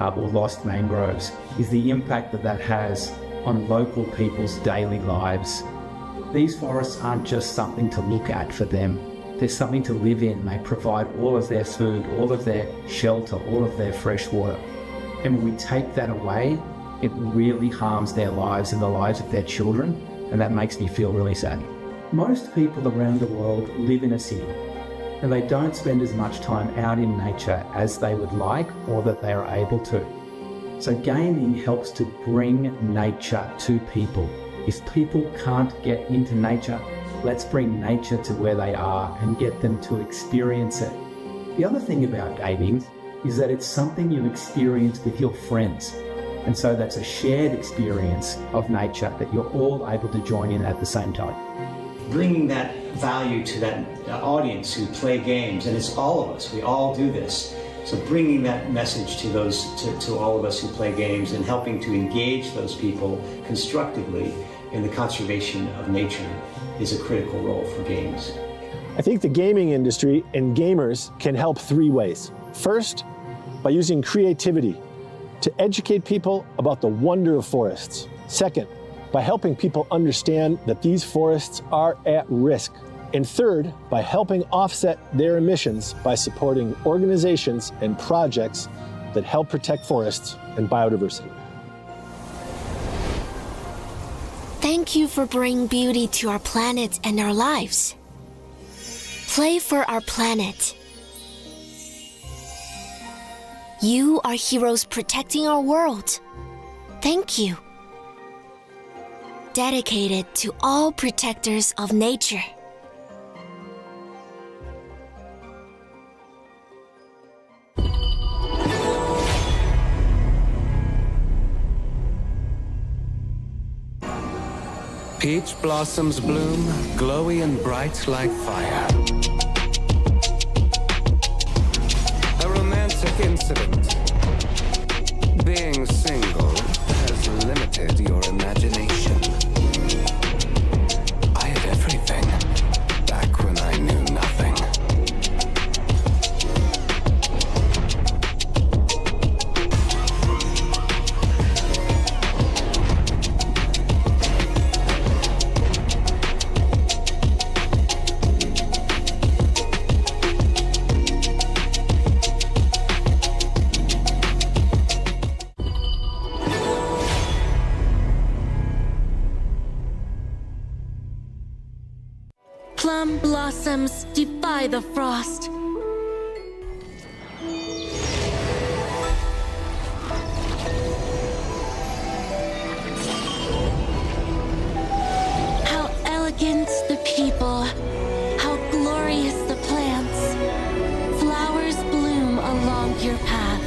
or lost mangroves is the impact that has on local people's daily lives. These forests aren't just something to look at for them. They're something to live in. They provide all of their food, all of their shelter, all of their fresh water. And when we take that away, it really harms their lives and the lives of their children, and that makes me feel really sad. Most people around the world live in a city, and they don't spend as much time out in nature as they would like or that they are able to. So gaming helps to bring nature to people. If people can't get into nature, let's bring nature to where they are and get them to experience it. The other thing about gaming is that it's something you experience with your friends. And so that's a shared experience of nature that you're all able to join in at the same time. Bringing that value to that audience who play games, and it's all of us, we all do this. So bringing that message to all of us who play games and helping to engage those people constructively in the conservation of nature is a critical role for games. I think the gaming industry and gamers can help three ways. First, by using creativity to educate people about the wonder of forests. Second, by helping people understand that these forests are at risk. And third, by helping offset their emissions by supporting organizations and projects that help protect forests and biodiversity. Thank you for bringing beauty to our planet and our lives. Play for our planet. You are heroes protecting our world. Thank you. Dedicated to all protectors of nature. Peach blossoms bloom, glowy and bright like fire. A romantic incident. Being single has limited your imagination. I had everything back when I knew nothing. Plum blossoms defy the frost. How elegant the people, how glorious the plants. Flowers bloom along your path.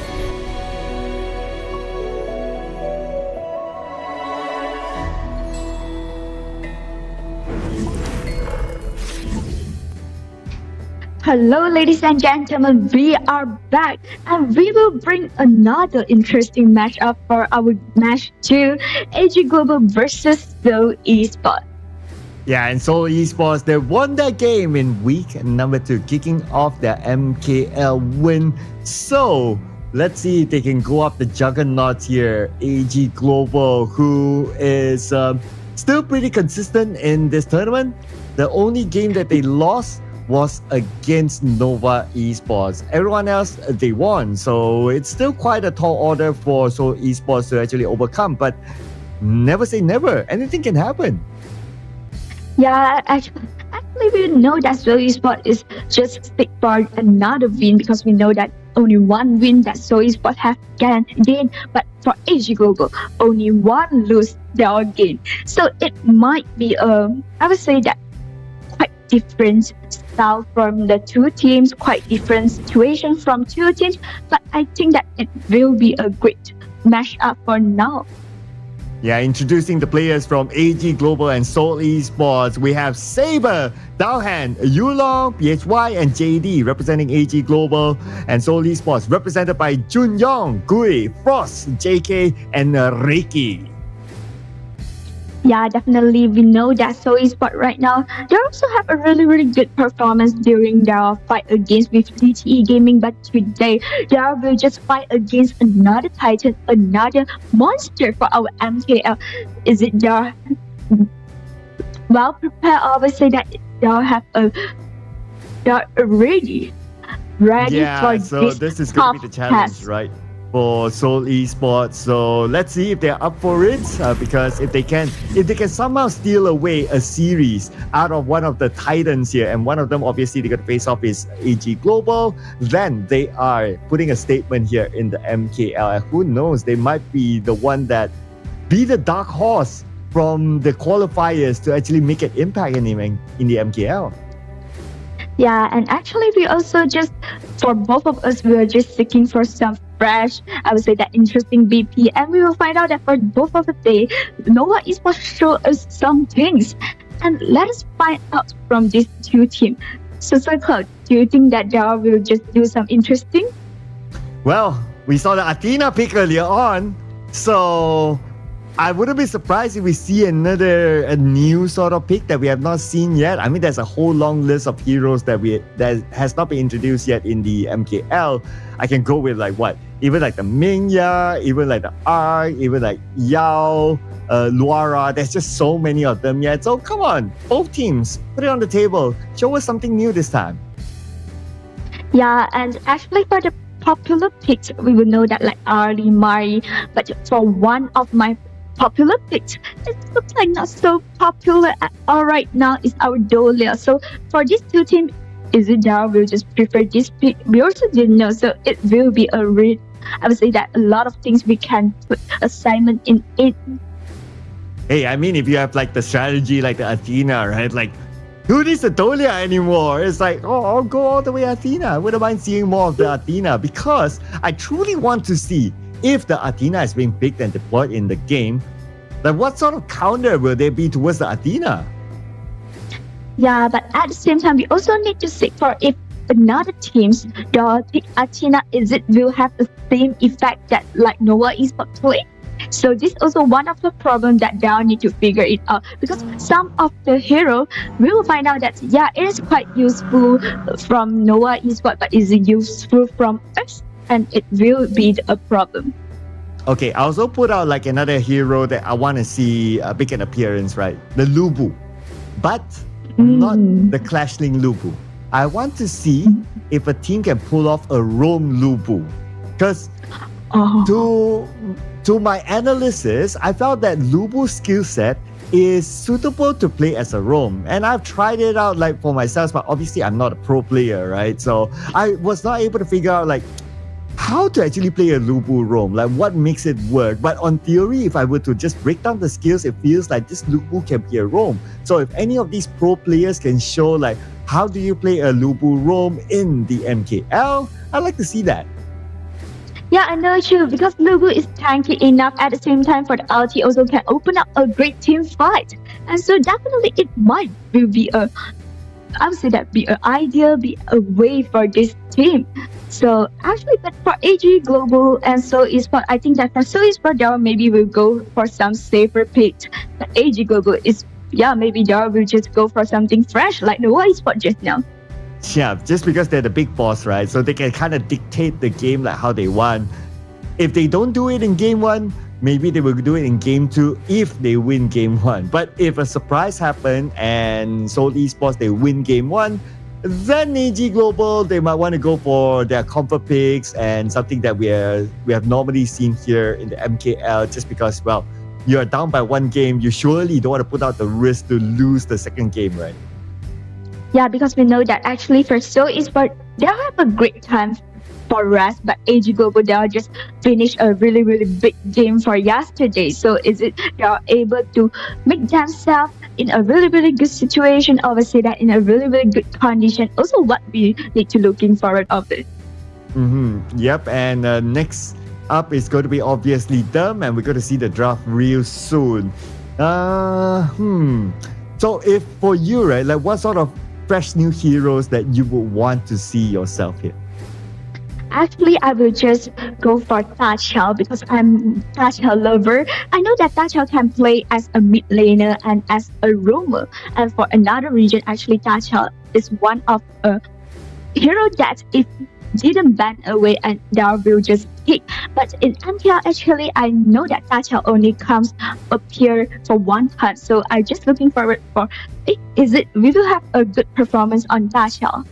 Hello, ladies and gentlemen, we are back and we will bring another interesting matchup for our match 2, ENG Global versus Seoul Esports. Yeah, and Seoul Esports, they won that game in week number 2, kicking off their MKL win. So let's see if they can go up the juggernaut here. ENG Global, who is still pretty consistent in this tournament. The only game that they lost was against Nova Esports. Everyone else, they won. So it's still quite a tall order for Seoul Esports to actually overcome. But never say never. Anything can happen. Yeah, actually we know that Seoul Esports is just stick for another win because we know that only one win that Seoul Esports have gained. But for AG Global, only one lose their game. So it might be I would say that quite different style from the two teams, quite different situation from two teams. But I think that it will be a great matchup for now. Yeah, introducing the players from AG Global and Seoul Esports. We have Saber, Daohan, Yulong, PHY, and JD representing AG Global, and Seoul Esports represented by Junyong, Gui, Frost, JK, and Ricky. Yeah, definitely. We know that Seoul Esports right now, they also have a really, really good performance during their fight against with DTE Gaming. But today, they will just fight against another titan, another monster for our MKL. Is it they're well prepared? I would say that they're ready Yeah, for so this is going to be the challenge, right? For Seoul Esports. So let's see if they're up for it, because if they can somehow steal away a series out of one of the titans here, and one of them obviously they're going to face off is AG Global, then they are putting a statement here in the MKL. Who knows, they might be the one that be the dark horse from the qualifiers to actually make an impact in the MKL. Yeah, and actually we also just, for both of us, we were just seeking for some fresh, I would say that interesting BP, and we will find out that for both of the day, Nova Esports show us some things, and let us find out from these two teams. So Cloud, do you think that they will just do some interesting? Well, we saw the Athena pick earlier on, so I wouldn't be surprised if we see a new sort of pick that we have not seen yet. I mean, there's a whole long list of heroes that has not been introduced yet in the MKL. I can go with even the Mingya, even the Ark, even Yao, Luara. There's just so many of them yet. So come on, both teams, put it on the table. Show us something new this time. Yeah, and actually for the popular picks, we will know that Arlie, Mari, but for one of my popular picks, it looks like not so popular at all right now is our Dolia. So for these two teams, is it that we'll just prefer this pick? We also didn't know, so it will be I would say that a lot of things we can put assignment in it. Hey, I mean, if you have the strategy like the Athena, right? Who needs the Dolia anymore? It's I'll go all the way Athena. I wouldn't mind seeing more of the Athena, because I truly want to see if the Athena is being picked and deployed in the game, what sort of counter will there be towards the Athena? Yeah, but at the same time, we also need to seek for if another teams the pick Athena, will have the same effect that Nova Esports play. So this is also one of the problems that they need to figure it out, because some of the hero we will find out that it is quite useful from Nova Esports, but is it useful from us? And it will be a problem. Okay, I also put out another hero that I want to see make an appearance, right? The Lubu. But not the Clashling Lubu. I want to see if a team can pull off a roam Lubu. Because to my analysis, I felt that Lubu's skill set is suitable to play as a roam, and I've tried it out for myself, but obviously I'm not a pro player, right? So I was not able to figure out how to actually play a Lubu roam, what makes it work. But on theory, if I were to just break down the skills, it feels like this Lubu can be a roam. So if any of these pro players can show how do you play a Lubu roam in the MKL, I'd like to see that. Yeah, I know too, because Lubu is tanky enough. At the same time, for the ulti also can open up a great team fight. And so definitely it might be I would say that be an idea, be a way for this team. So actually, but for AG Global and Seoul Esports, I think that for Seoul Esports, maybe we'll go for some safer pick. But AG Global is, maybe will just go for something fresh like Nova Esports just now. Yeah, just because they're the big boss, right? So they can kind of dictate the game how they want. If they don't do it in game 1, maybe they will do it in game 2 if they win game 1. But if a surprise happens and Seoul Esports, they win game 1, Then AG Global, they might want to go for their comfort picks and something that we have normally seen here in the MKL, just because, well, you're down by one game, you surely don't want to put out the risk to lose the second game, right? Yeah, because we know that actually for Seoul Esports, they have a great time for rest, but AG Global, they are just finished a really, really big game for yesterday. So is it they are able to make themselves in a really, really good situation, or we say that in a really, really good condition? Also, what we need to looking forward of it. Yep, and next up is going to be obviously them, and we're going to see the draft real soon. So if for you, right, like what sort of fresh new heroes that you would want to see yourself here? Actually, I will just go for Ta Chao because I'm Ta Chao lover. I know that Ta Chao can play as a mid laner and as a roamer. And for another region, actually, Ta Chao is one of a hero that if didn't ban away and they will just pick. But in MKL, actually, I know that Ta Chao only comes up here for one time. So I'm just looking forward for, we will have a good performance on Ta Chao.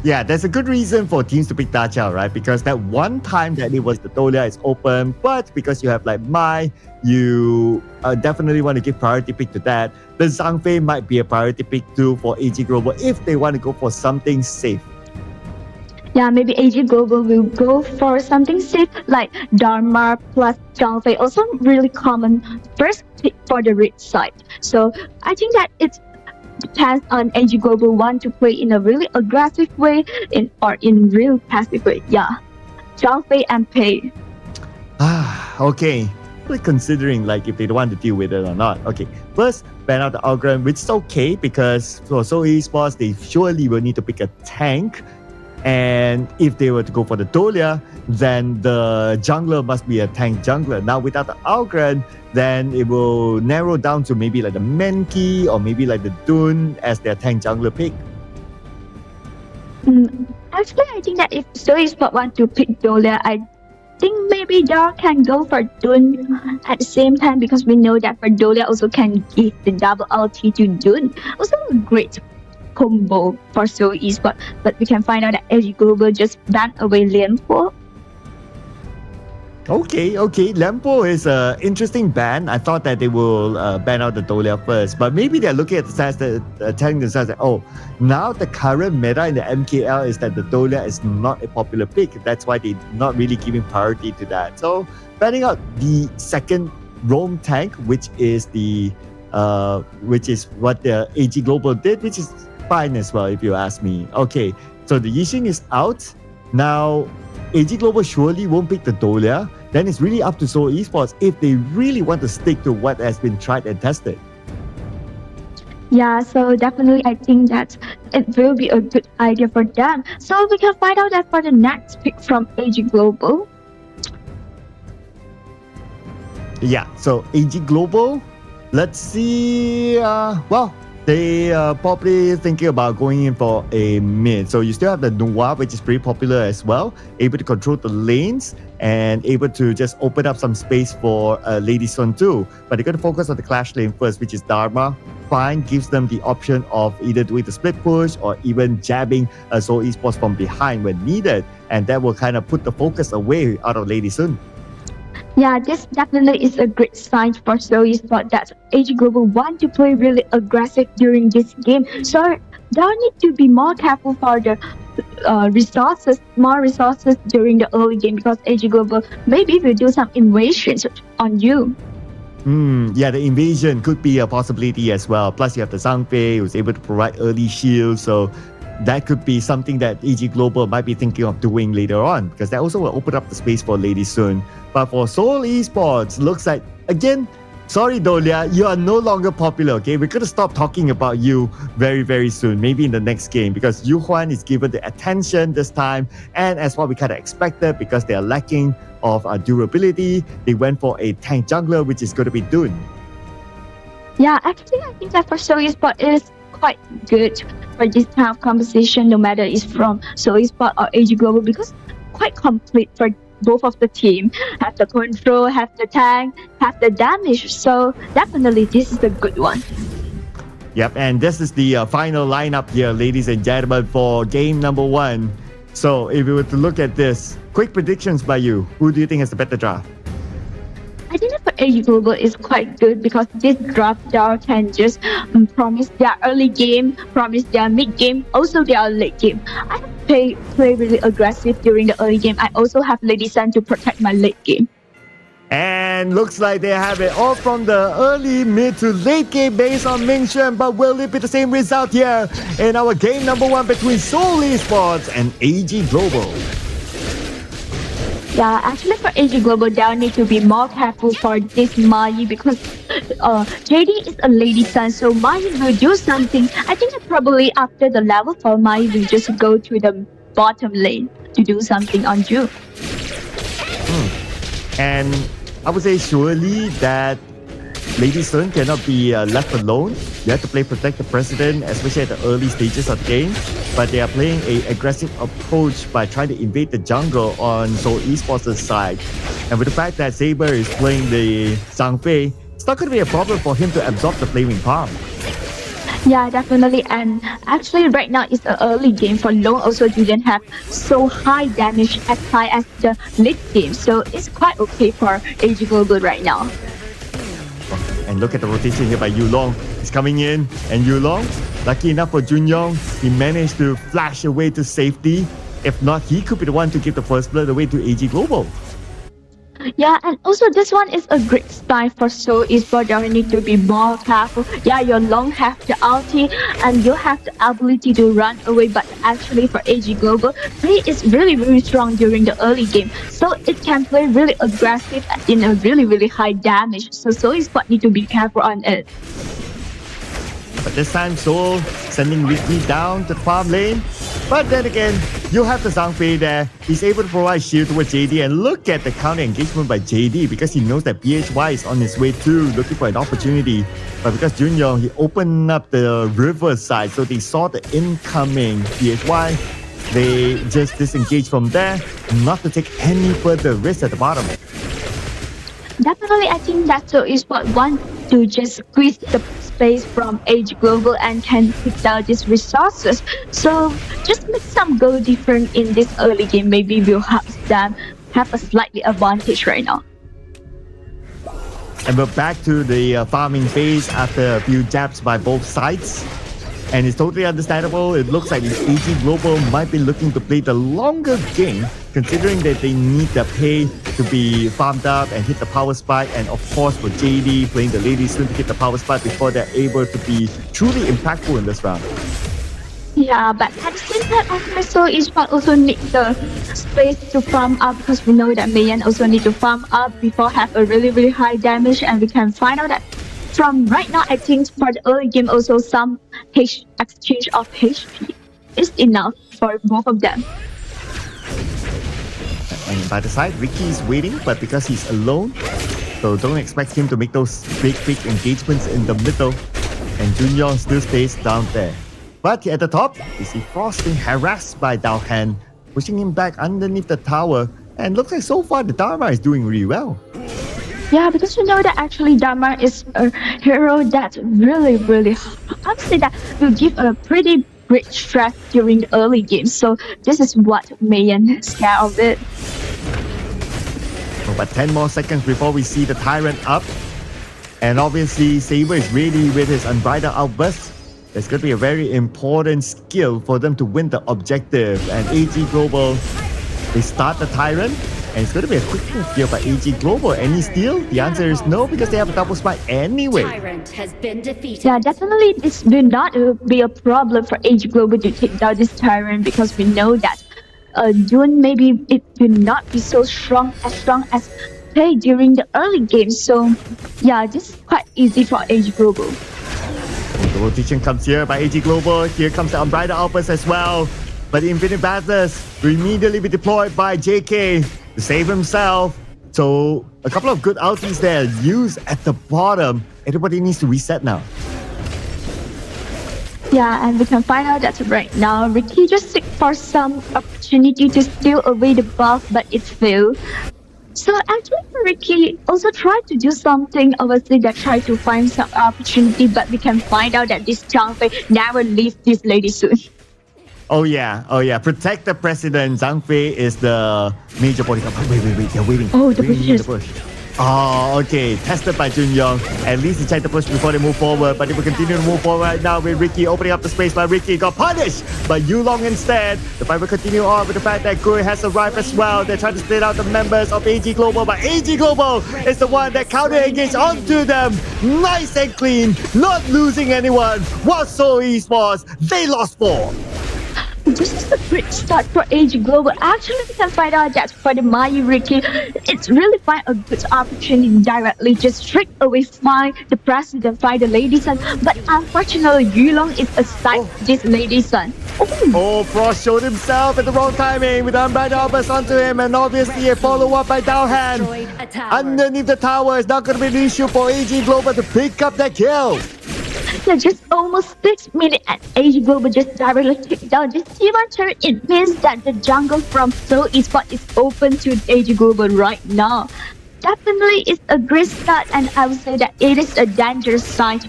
Yeah, there's a good reason for teams to pick Ta Chao, right? Because that one time that it was the Tolia is open, but because you have like Mai, you definitely want to give priority pick to that. The Zhangfei might be a priority pick too for AG Global if they want to go for something safe. Yeah, maybe AG Global will go for something safe like Dharma plus Zhangfei. Also really common first pick for the red side. So I think that it depends on AG Global want to play in a really aggressive way or in real passive way. Yeah, Zhangfei and Pei. Okay. We're considering like if they don't want to deal with it or not. Okay, first ban out the Algren, which is okay because for Seoul Esports, they surely will need to pick a tank. And if they were to go for the Tolia, then the jungler must be a tank jungler. Now without the Algren, then it will narrow down to maybe like the Menki or maybe like the Dun as their tank jungler pick. Actually, I think that if Seoul Esports want to pick Tolia, I think maybe they can go for Dun at the same time because we know that for Tolia also can give the double ulti to Dun. Also a great combo for Seoul Esports, but we can find out that AG Global just banned away Lianpo. Okay. Lempo is an interesting ban. I thought that they will ban out the Tolia first, but maybe they're looking at the sense that telling themselves that, oh, now the current meta in the MKL is that the Tolia is not a popular pick. That's why they're not really giving priority to that. So banning out the second roam tank, which is what the AG Global did, which is fine as well if you ask me. Okay, so the Yixing is out. Now AG Global surely won't pick the Tolia. Then it's really up to Seoul Esports if they really want to stick to what has been tried and tested. Yeah, so definitely I think that it will be a good idea for them. So we can find out that for the next pick from AG Global. Yeah, so AG Global, let's see. They are probably thinking about going in for a mid. So you still have the Noir, which is pretty popular as well, able to control the lanes and able to just open up some space for Lady Sun too. But they're going to focus on the clash lane first, which is Dharma. Fine, gives them the option of either doing the split push or even jabbing Seoul Esports from behind when needed. And that will kind of put the focus away out of Lady Sun. Yeah, this definitely is a great sign for Seoul Esports that AG Global want to play really aggressive during this game. So they need to be more careful for the more resources during the early game because AG Global maybe will do some invasions on you. Yeah, the invasion could be a possibility as well. Plus, you have the Zhangfei who's able to provide early shields. So that could be something that AG Global might be thinking of doing later on because that also will open up the space for Lady Sun. But for Seoul Esports, looks like, again, sorry Dolia, you are no longer popular, okay? We're going to stop talking about you very, very soon, maybe in the next game because Yu Huan is given the attention this time and as what we kind of expected because they are lacking of durability, they went for a tank jungler which is going to be Dun. Yeah, actually I think that for Seoul Esports it is quite good for this kind of composition no matter it's from Seoul Esports or AG Global because quite complete for both of the team. Have the control, have the tank, have the damage. So definitely this is a good one. Yep, and this is the final lineup here, ladies and gentlemen, for game number 1. So if we were to look at this, quick predictions by you. Who do you think has the better draft? I think that for ENG Global is quite good because this draft can just promise their early game, promise their mid game, also their late game. I have play really aggressive during the early game. I also have Lady Sun to protect my late game. And looks like they have it all from the early, mid to late game based on Ming Xuan, but will it be the same result here in our game number 1 between Seoul Esports and ENG Global? Yeah, actually for ENG Global, they'll need to be more careful for this Mai because JD is a Lady Sun, so Mai will do something. I think that probably after the level for Mai will just go to the bottom lane to do something on June. And I would say surely that Lady Sun cannot be left alone. You have to play Protect the President, especially at the early stages of the game. But they are playing an aggressive approach by trying to invade the jungle on Seoul Esports' side. And with the fact that Saber is playing the Zhang Fei, it's not going to be a problem for him to absorb the Flaming Palm. Yeah, definitely. And actually right now it's an early game for Long also didn't have so high damage as high as the late game. So it's quite okay for ENG Global right now. And look at the rotation here by Yulong. He's coming in, and Yulong, lucky enough for Junyong, he managed to flash away to safety. If not, he could be the one to give the first blood away to ENG Global. Yeah, and also this one is a great style for Seoul Esports. You need to be more careful. Yeah, your Long have the ulti and you have the ability to run away, but actually for ENG Global, play is really strong during the early game. So it can play really aggressive in a really high damage. So Seoul Esports need to be careful on it. But this time Seoul sending Ricky down to the farm lane. But then again, you have the Zhang Fei there. He's able to provide shield towards JD, and look at the counter engagement by JD because he knows that BHY is on his way too, looking for an opportunity. But because Junyong, he opened up the river side, so they saw the incoming BHY. They just disengaged from there, not to take any further risks at the bottom. Definitely, I think that Seoul Esports want to just squeeze the space from ENG Global and can pick out these resources. So just make some go different in this early game. Maybe we'll have them have a slightly advantage right now. And we're back to the farming phase after a few jabs by both sides. And it's totally understandable. It looks like ENG Global might be looking to play the longer game, considering that they need the pay to be farmed up and hit the power spike. And of course, for JD playing the Lady Sun to hit the power spike before they're able to be truly impactful in this round. Yeah, but at the same time, actually, Seoul Esports also need the space to farm up because we know that Mayan also need to farm up before have a really high damage, and we can find out that from right now, I think for the early game also some exchange of HP is enough for both of them. And by the side, Ricky is waiting, but because he's alone, so don't expect him to make those big engagements in the middle. And Junyong still stays down there. But at the top, we see Frost being harassed by Dao Han, pushing him back underneath the tower. And looks like so far the Dharma is doing really well. Yeah, because we know that actually Dharma is a hero that really, I would say that will give a pretty great threat during the early game. So this is what Mayan is scared of it. Oh, but 10 more seconds before we see the Tyrant up. And obviously Saber is ready with his Unbridled Outburst. It's going to be a very important skill for them to win the objective. And ENG Global, they start the Tyrant. And it's going to be a quick move here by ENG Global. Any steal? The answer is no, because they have a double spike anyway. Tyrant has been defeated. Yeah, definitely this will not be a problem for ENG Global to take down this Tyrant because we know that June maybe it will not be so strong as play during the early game. So yeah, this is quite easy for ENG Global. The rotation comes here by ENG Global. Here comes the Unbridled Outburst as well. But the Infinite Batters will immediately be deployed by JK to save himself. So a couple of good ultis there used at the bottom. Everybody needs to reset now. Yeah, and we can find out that right now Ricky just seek for some opportunity to steal away the buff, but it failed. So actually, Ricky also tried to do something. Obviously, that tried to find some opportunity, but we can find out that this Zhang Fei never leave this lady soon. Oh yeah. Protect the president. Zhang Fei is the major bodyguard. Wait. They're waiting. Oh, the Waiting in the bushes. bush. Oh, okay. Tested by Junyong. At least he checked the push before they move forward. But they will continue to move forward right now with Ricky opening up the space. But Ricky got punished by Yulong instead. The fight will continue on with the fact that Gui has arrived as well. They're trying to split out the members of AG Global. But AG Global is the one that counter-engaged onto them. Nice and clean. Not losing anyone. While Seoul Esports, they lost 4. This is a great start for AG Global. Actually, we can find out that for the Mai Ricky, it's really find a good opportunity directly, just straight away find the president, find the lady son. But unfortunately, Yulong is aside this lady son. Oh, Frost showed himself at the wrong timing with Unbridled Albus onto him, and obviously a follow-up by Dowhan. Underneath the tower is not going to be an issue for AG Global to pick up that kill. Yeah, just almost 6 minutes and AG Global just directly took down this T1 turret. It means that the jungle from Seoul Esports is open to AG Global right now. Definitely it's a great start, and I would say that it is a dangerous sign to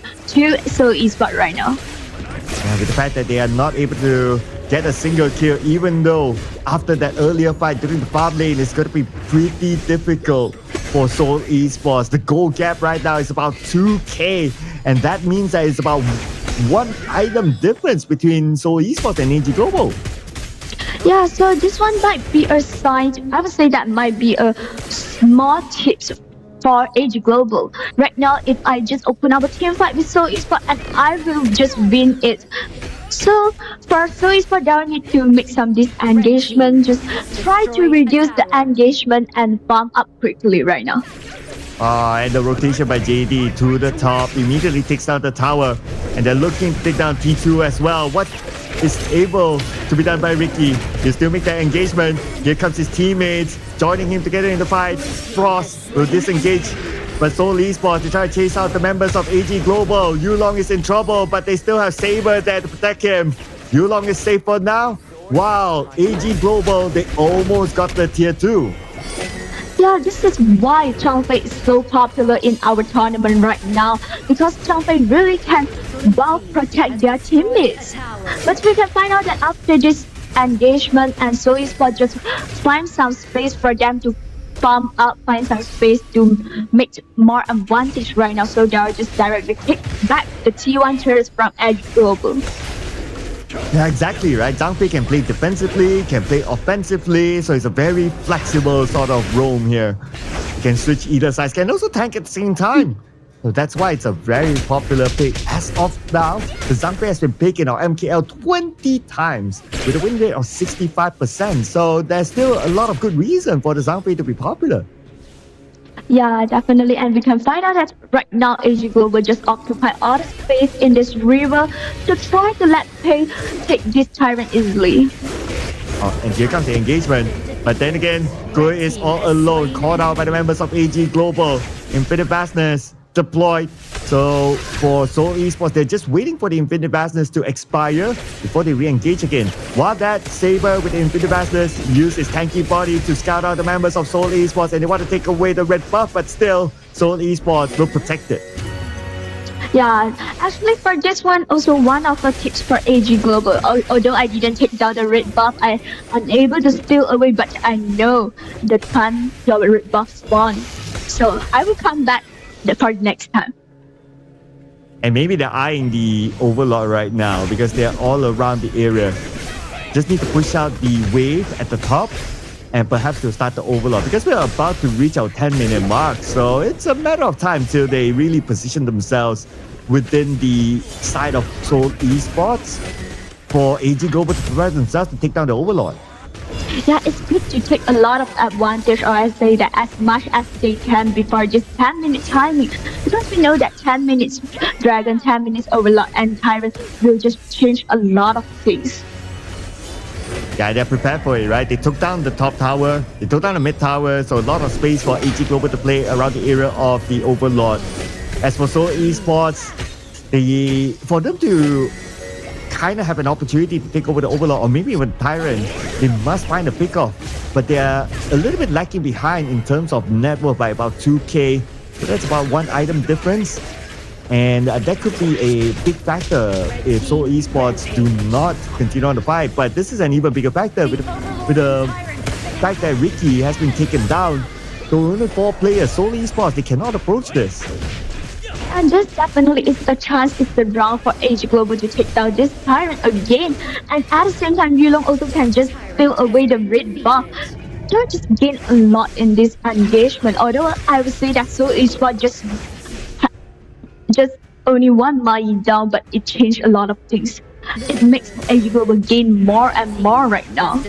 Seoul Esports right now. Yeah, with the fact that they are not able to get a single kill, even though after that earlier fight during the farm lane, it's going to be pretty difficult for Seoul Esports. The goal gap right now is about 2k, and that means that it's about 1 item difference between Seoul Esports and AG Global. Yeah, so this one might be a sign. I would say that might be a small tips for AG Global. Right now, if I just open up a team fight with Seoul Esports and I will just win it. So for Seoul Esports, they need to make some disengagement. Just try to reduce the engagement and farm up quickly right now. And the rotation by JD to the top immediately takes down the tower, and they're looking to take down T2 as well. What is able to be done by Ricky? He still make that engagement. Here comes his teammates joining him together in the fight. Frost will disengage, but Seoul Esports, they try to chase out the members of AG Global. Yulong is in trouble, but they still have Saber there to protect him. Yulong is safe for now. Wow, AG Global, they almost got the tier 2. Yeah, this is why Zhang Fei is so popular in our tournament right now, because Zhang Fei really can well protect their teammates. But we can find out that after this engagement, and Seoul Esports just find some space for them to farm up, find some space to make more advantage right now. So they are just directly pick back the T1 turrets from AG Global. Yeah, exactly, right? Zhang Fei can play defensively, can play offensively, so it's a very flexible sort of roam here. You can switch either side, can also tank at the same time. So that's why it's a very popular pick. As of now, the Zhang Fei has been picked in our MKL 20 times with a win rate of 65%. So there's still a lot of good reason for the Zhang Fei to be popular. Yeah, definitely. And we can find out that right now AG Global just occupy all the space in this river to try to let Pei take this tyrant easily. Oh, and here comes the engagement. But then again, Gui is all alone, caught out by the members of AG Global. Infinite Vastness deployed. So for Seoul Esports, they're just waiting for the Infinite Vastness to expire before they re-engage again. While that Saber with the Infinite Vastness used his tanky body to scout out the members of Seoul Esports, and they want to take away the red buff, but still, Seoul Esports will protect it. Yeah, actually for this one, also one of the tips for AG Global. Although I didn't take down the red buff, I'm unable to steal away, but I know the time the red buff spawn. So I will come back for next time. And maybe they're eyeing the Overlord right now because they're all around the area. Just need to push out the wave at the top and perhaps to start the Overlord, because we're about to reach our 10-minute mark. So it's a matter of time till they really position themselves within the side of Seoul Esports for AG Global to prepare themselves to take down the Overlord. Yeah, it's good to take a lot of advantage, or I say that as much as they can before this 10-minute timing, because we know that 10 minutes Dragon, 10 minutes Overlord and Tyrant will just change a lot of things. Yeah, they're prepared for it, right? They took down the top tower, they took down the mid tower, so a lot of space for AG Global to play around the area of the Overlord. As for Seoul Esports, for them to kind of have an opportunity to take over the Overlord or maybe even Tyrant, they must find a pick-off but they are a little bit lacking behind in terms of network by about 2K. So that's about one item difference. And that could be a big factor if Seoul Esports do not continue on the fight. But this is an even bigger factor with the fact that Ricky has been taken down. So only 4 players, Seoul Esports, they cannot approach this. And this definitely is the chance, it's the round for ENG Global to take down this Tyrant again. And at the same time, Yulong also can just steal away the red buff. They just gain a lot in this engagement. Although I would say that Seoul Esports just only one Mai down, but it changed a lot of things. It makes ENG Global gain more and more right now.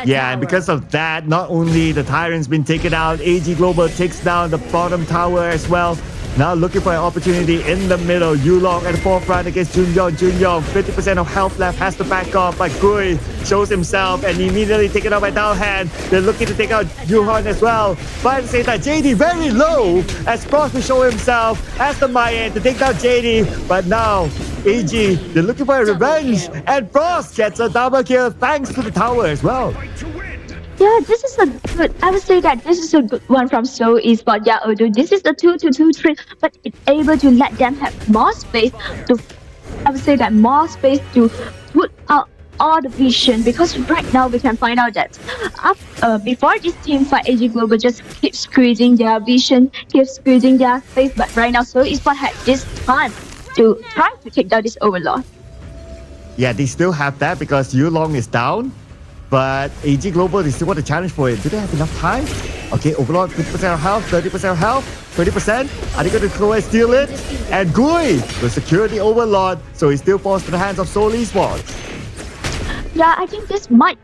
Yeah, and because of that, not only the Tyrant's been taken out, ENG Global takes down the bottom tower as well. Now looking for an opportunity in the middle. Yulong at the forefront against Junyong. Junyong, 50% of health left, has to back off, but Gui shows himself and immediately taken out by Daohan. They're looking to take out Yuhon as well. But at the same time, JD very low as Frost will show himself as the Mayan to take down JD. But now, EG, they're looking for a revenge, and Frost gets a double kill thanks to the tower as well. Yeah, this is a good, I would say that this is a good one from Seoul Esports. Yeah, although this is a 2-2-2-3, but it's able to let them have more space to, I would say that more space to put out all the vision, because right now we can find out that before this team fight, ENG Global just keep squeezing their vision, keep squeezing their space, but right now Seoul Esports had this time to try to take down this Overlord. Yeah, they still have that because Yulong is down. But ENG Global, they still want to challenge for it. Do they have enough time? Okay, Overlord, 50% of health, 30% of health, 30%. Are they going to go and steal it? And Gui will secure the Overlord, so he still falls to the hands of Seoul Esports. Yeah, I think this might.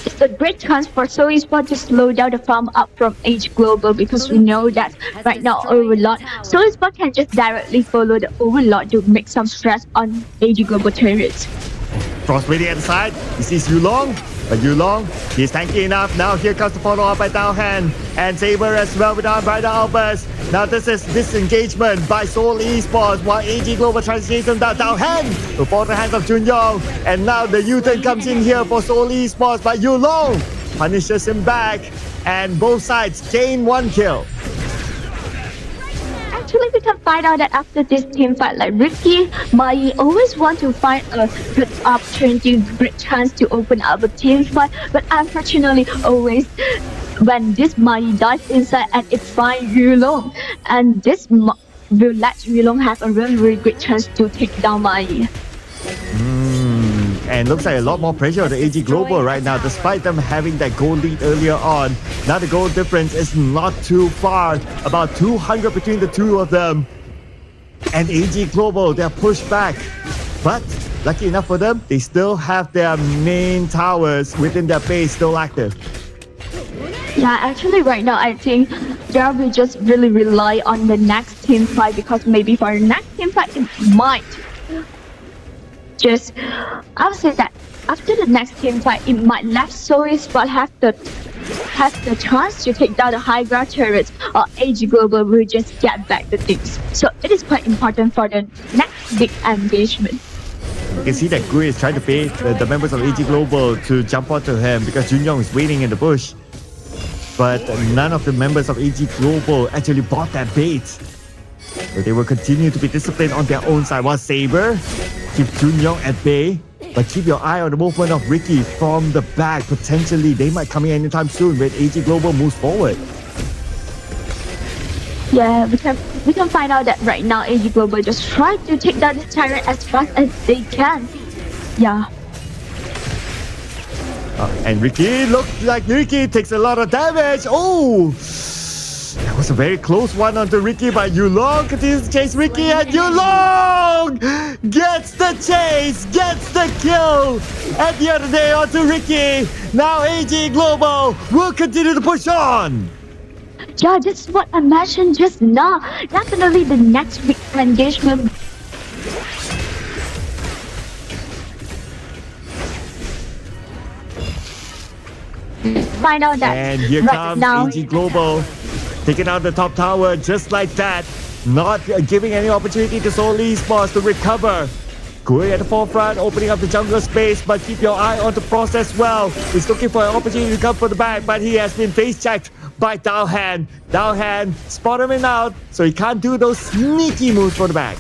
It's a great chance for Seoul Esports to slow down the farm up from ENG Global, because we know that right now Overlord, Seoul Esports can just directly follow the Overlord to make some stress on ENG Global turrets. Frost waiting at the side. He sees Yulong, but Yulong, he's tanky enough. Now here comes the follow-up by Daohan and Saber as well with Unbridled Outburst. Now this is disengagement by Seoul Esports while ENG Global tries to chase them down. Daohan will fall to the hands of Junyong, and now the U-turn comes in here for Seoul Esports, but Yulong punishes him back, and both sides gain 1 kill. Actually, we can find out that after this team fight, like Ricky, Mai always want to find a good opportunity, great chance to open up a team fight, but unfortunately, always when this Mai dives inside and it finds Yulong, and this will let Yulong have a really great chance to take down Mai. And looks like a lot more pressure on the ENG Global right now, despite them having that goal lead earlier on. Now the goal difference is not too far, about 200 between the two of them. And ENG Global, they're pushed back. But lucky enough for them, they still have their main towers within their base still active. Yeah, actually right now I think they will just really rely on the next team fight, because maybe for the next team fight it might just, I would say that after the next team fight, it might let Seoul Esports have the chance to take down the high ground turrets, or ENG Global will just get back the things. So it is quite important for the next big engagement. You can see that Gui is trying to bait the members of ENG Global to jump onto him because Junyong is waiting in the bush. But none of the members of ENG Global actually bought that bait. So they will continue to be disciplined on their own side, while Saber keeps Junyong at bay. But keep your eye on the movement of Ricky from the back. Potentially, they might come in anytime soon when ENG Global moves forward. Yeah, we can find out that right now ENG Global just try to take down this Tyrant as fast as they can. Yeah. And Ricky, looks like Ricky takes a lot of damage. Oh! That was a very close one onto Ricky, but Yulong continues to chase Ricky, and Yulong gets the chase, gets the kill. At the end of the day, onto Ricky. Now ENG Global will continue to push on. Yeah, that's what I mentioned just now. Definitely the next big engagement. Find out that and here right comes now, ENG Global, taking out the top tower just like that, not giving any opportunity to Seoul Esports to recover. going at the forefront, opening up the jungle space, but keep your eye on the Frost as well. He's looking for an opportunity to come from the back, but he has been face checked by Dowhand. Dowhand spotted him out, so he can't do those sneaky moves for the back.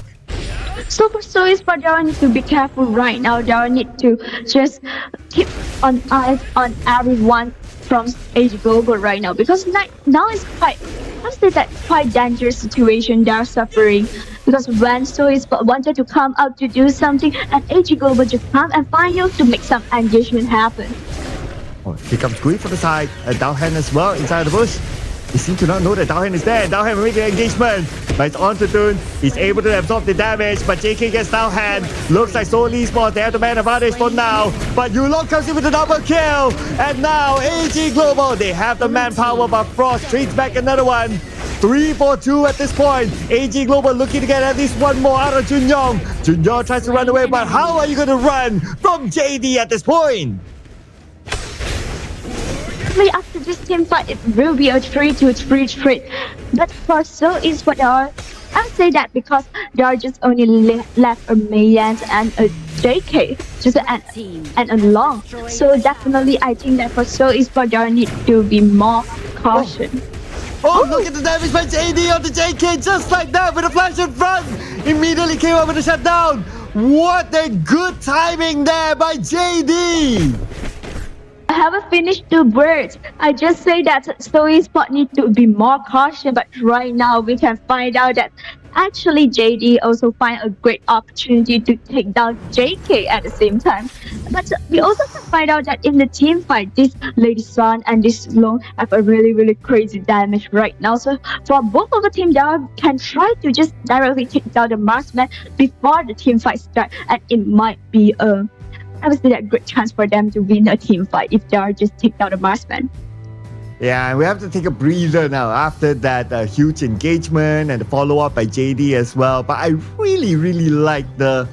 So for Sois, but y'all need to be careful right now. Y'all need to just keep on eyes on everyone from AG Global right now, because now it's quite, let's say that quite dangerous situation they're suffering, because when Sois wanted to come out to do something and AG Global just come and find you to make some engagement happen. Oh, here comes Gui from the side, Dowhand as well inside the bush. He seems to not know that Dowhand is there. Dowhand will make the engagement, but it's on to Dune. He's able to absorb the damage, but JK gets Dowhand. Looks like Seoul Esports, they have the man advantage for now. But Yulong comes in with the double kill. And now AG Global, they have the manpower, but Frost treats back another one. 3-4-2 at this point. AG Global looking to get at least one more out of Junyong. Junyong tries to run away, but how are you going to run from JD at this point? After this team fight, it will be a 3-2-3 trade. But for Seoul Esports, I'll say that because there are just only left a Mayan and a JK, just and a Long. So definitely, I think that for Seoul Esports, there need to be more caution. Oh, look at the damage by JD on the JK, just like that, with a flash in front. Immediately came up with a shutdown. What a good timing there by JD. I haven't finished the words. I just say that Seoul Esports need to be more cautious, but right now we can find out that actually JD also find a great opportunity to take down JK at the same time. But we also can find out that in the team fight, this Lady Sun and this Long have a really crazy damage right now. So for both of the team, they can try to just directly take down the marksman before the team fight starts, and it might be I would say that great chance for them to win a team fight if they are just take down the marksman. Yeah, and we have to take a breather now after that huge engagement and the follow-up by JD as well. But I really like the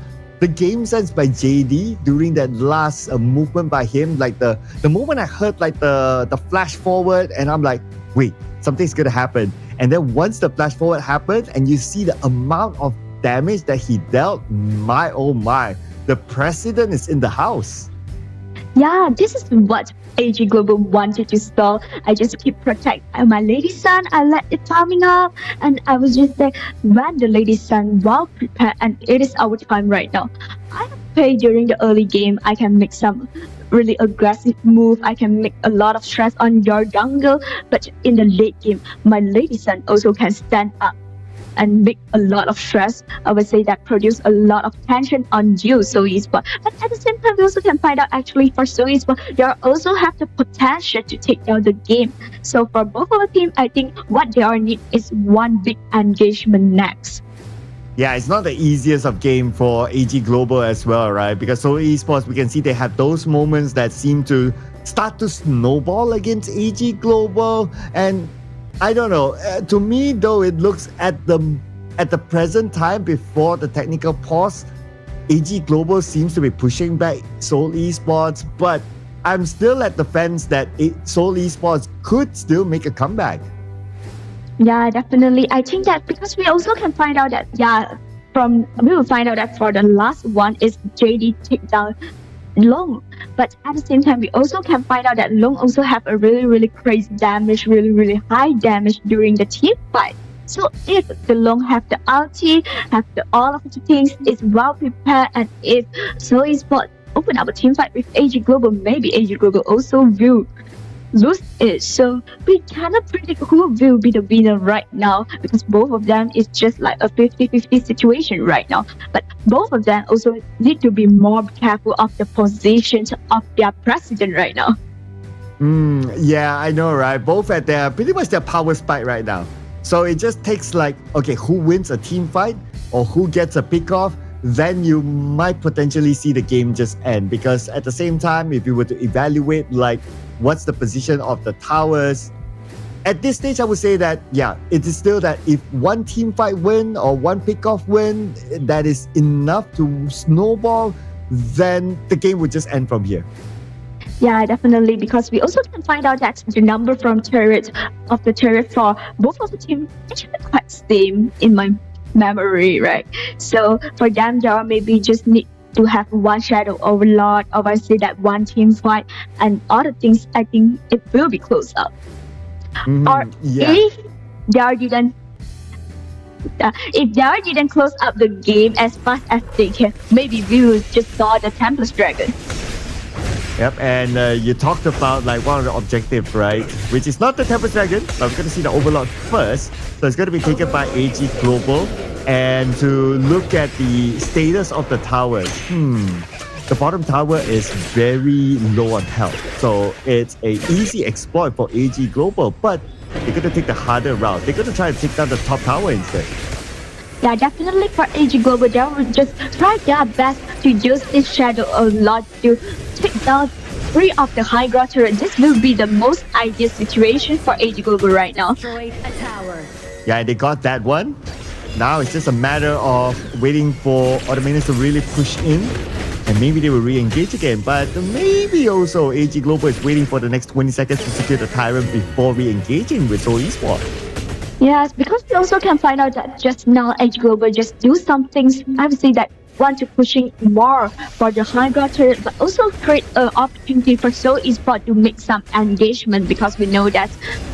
game sense by JD during that last movement by him. Like the moment I heard like the flash forward, and I'm like, wait, something's gonna happen. And then once the flash forward happened and you see the amount of damage that he dealt, my oh my. The president is in the house. Yeah, this is what AG Global wanted to stall. I just keep protect my Lady Sun. I let it farming up, and I was just like, when the Lady Sun well prepared, and it is our time right now. I have played during the early game. I can make some really aggressive move. I can make a lot of stress on your jungle, but in the late game, my Lady Sun also can stand up and make a lot of stress. I would say that produce a lot of tension on you, Seoul Esports. But at the same time, we also can find out actually for Seoul Esports, they also have the potential to take down the game. So for both of the team, I think what they are need is one big engagement next. Yeah, it's not the easiest of game for AG Global as well, right? Because Seoul Esports, we can see they have those moments that seem to start to snowball against AG Global, and I don't know. To me, though, it looks at the present time before the technical pause, AG Global seems to be pushing back Seoul Esports, but I'm still at the fence that Seoul Esports could still make a comeback. Yeah, definitely. I think that because we also can find out that we will find out that for the last one is JD take down Long, but at the same time we also can find out that Long also have a really crazy damage, really high damage during the team fight. So if the Long have the ulti, have all of the things, is well prepared, and if Seoul Esports open up a team fight with AG Global, maybe AG Global also will lose it. So we cannot predict who will be the winner right now, because both of them is just like a 50-50 situation right now. But both of them also need to be more careful of the positions of their president right now. Yeah, I know, right? Both at pretty much their power spike right now. So it just takes like, okay, who wins a team fight or who gets a pick off, then you might potentially see the game just end. Because at the same time, if you were to evaluate like what's the position of the towers, at this stage I would say that it is still that if one team fight win or one pick-off win, that is enough to snowball, then the game would just end from here. Yeah, definitely, because we also can find out that the number from turret for both of the teams actually quite same in my memory, right? So for them, they maybe just need to have one Shadow Overlord, or I say that one team fight, and other things. I think it will be close up. Or if they didn't close up the game as fast as they can, maybe we will just saw the Tempest Dragon. Yep, and you talked about like one of the objectives, right? Which is not the Tempest Dragon, but we're going to see the Overlord first. So it's going to be taken by AG Global. And to look at the status of the towers, the bottom tower is very low on health. So it's an easy exploit for AG Global, but they're going to take the harder route. They're going to try to take down the top tower instead. Yeah, definitely for AG Global, they will just try their best to use this Shadow Overlord to take down 3 of the high ground turret. This will be the most ideal situation for AG Global right now. Yeah, and they got that one. Now it's just a matter of waiting for other minions to really push in, and maybe they will re-engage again. But maybe also AG Global is waiting for the next 20 seconds to secure the Tyrant before re-engaging with Seoul Esports. Yes, because we also can find out that just now AG Global just do some things. I would say that want to pushing more for the high ground turret, but also create an opportunity for Seoul Esports to make some engagement, because we know that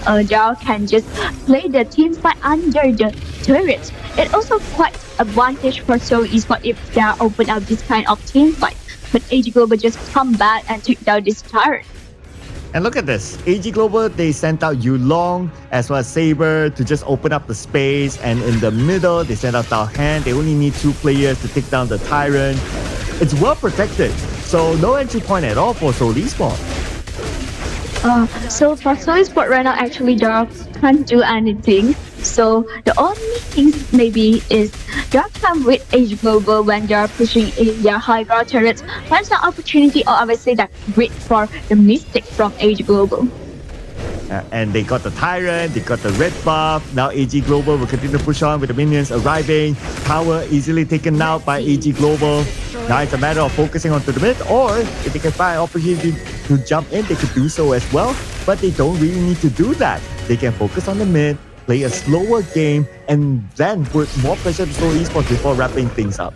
they can just play the team fight under the turret. It also quite advantage for Seoul Esports if they open up this kind of team fight. But AG Global just come back and take down this turret. And look at this. AG Global, they sent out Yulong as well as Saber to just open up the space. And in the middle, they sent out Dao Han. They only need 2 players to take down the Tyrant. It's well protected. So no entry point at all for Seoul Esports. So for Seoul Esports right now, actually they can't do anything. So the only things maybe is they come with AG Global when they are pushing in their high ground turrets. Find an opportunity, or I would say that wait for the mistake from AG Global. And they got the Tyrant, they got the red buff. Now AG Global will continue to push on with the minions arriving. Tower easily taken out by AG Global. Now it's a matter of focusing onto the mid, or if they can find an opportunity to jump in, they could do so as well. But they don't really need to do that. They can focus on the mid, play a slower game, and then put more pressure to Seoul Esports before wrapping things up.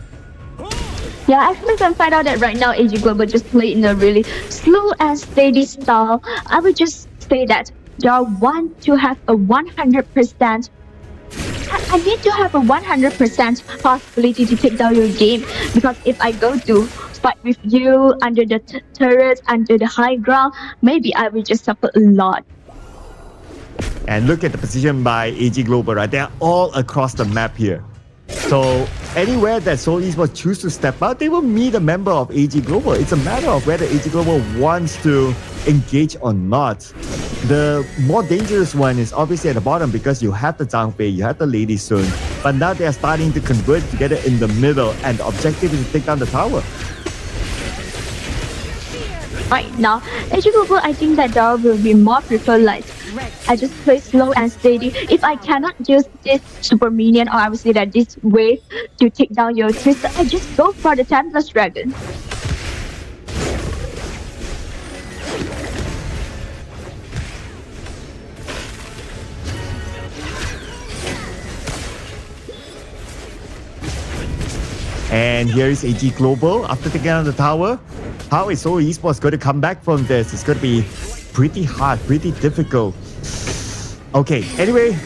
Yeah, actually, you can find out that right now AG Global just play in a really slow and steady style. I would just say that they want to have a 100%. I need to have a 100% possibility to take down your game, because if I go to fight with you under the turret, under the high ground, maybe I will just suffer a lot. And look at the position by AG Global, right? They're all across the map here. So anywhere that Seoul Esports choose to step out, they will meet a member of AG Global. It's a matter of whether AG Global wants to engage or not. The more dangerous one is obviously at the bottom, because you have the Zhang Fei, you have the Lady Sun, but now they are starting to converge together in the middle, and the objective is to take down the tower. Right now, AG Global, I think that there will be more prefer like I just play slow and steady. If I cannot use this super minion, or I would say that this way to take down your Twister, I just go for the Tempest Dragon. And here is AG Global after taking down the tower. How is Seoul Esports going to come back from this? It's going to be pretty hard, pretty difficult. Okay, anyway,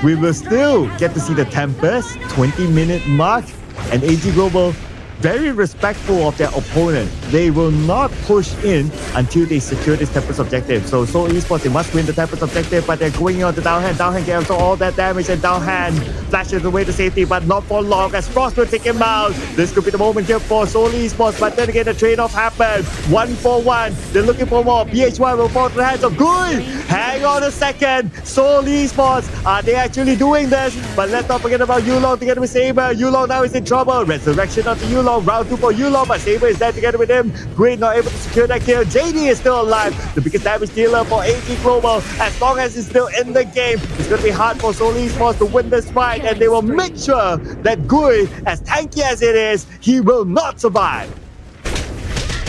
we will still get to see the Tempest 20-minute mark, and AG Global very respectful of their opponent. They will not push in until they secure this Tempest objective. So Seoul Esports, they must win the Tempest objective, but they're going on to Dao Han. Dao Han can absorb all that damage, and Dao Han flashes away to safety, but not for long, as Frost will take him out. This could be the moment here for Seoul Esports, but then again the trade-off happened. 1-for-1. They're looking for more. BH1 will fall to the hands of Gui. Hang on a second. Seoul Esports, are they actually doing this? But let's not forget about Yulong together with Saber. Yulong now is in trouble. Resurrection onto Yulong. Round 2 for Yulong, but Saber is there together with him. Great, not able to secure that kill. JD is still alive. The biggest damage dealer for AG Global. As long as he's still in the game, it's going to be hard for Seoul Esports to win this fight, and they will make sure that Gui, as tanky as it is, he will not survive.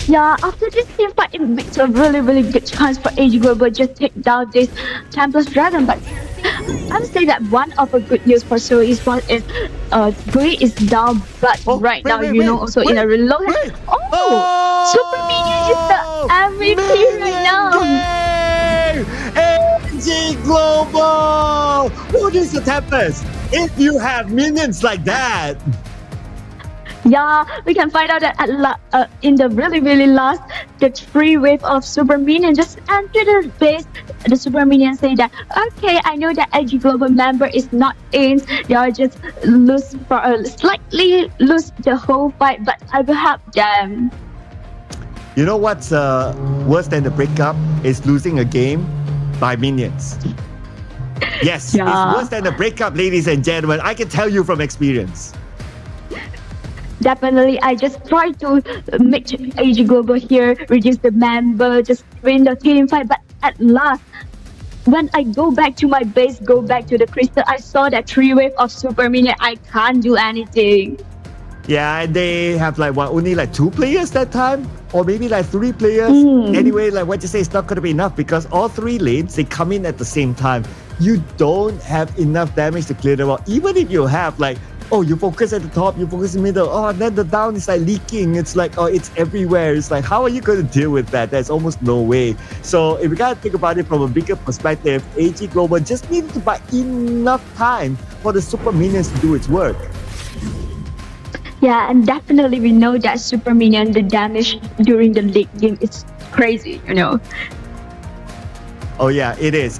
Yeah, after this team fight, it's a really good chance for AG Global just take down this Tempest Dragon. But I would say that one of the good news for Seoul Esports is Gui is down, but right now also in a reload. Super Minion is the MVP right now. ENG Global! What is the Tempest? If you have minions like that. Yeah, we can find out that in the really last, the free wave of Super Minion just entered the base. The Super Minion say that, okay, I know that ENG Global member is not in. They are just slightly lose the whole fight, but I will help them. You know what's worse than the breakup is losing a game by minions. Yes, it's worse than the breakup, ladies and gentlemen. I can tell you from experience. Definitely, I just try to make ENG Global here, reduce the member, just win the team fight. But at last, when I go back to my base, go back to the crystal, I saw that 3-wave of Super Minion. I can't do anything. Yeah, and they have only 2 players that time, or maybe 3 players. Anyway, what you say is not going to be enough because all 3 lanes, they come in at the same time. You don't have enough damage to clear them out. Even if you have you focus at the top, you focus in the middle. Oh, then the down is leaking. It's it's everywhere. It's how are you going to deal with that? There's almost no way. So if we got to think about it from a bigger perspective, ENG Global just needed to buy enough time for the Super Minions to do its work. Yeah, and definitely we know that Super Minion, the damage during the late game is crazy, Oh yeah, it is.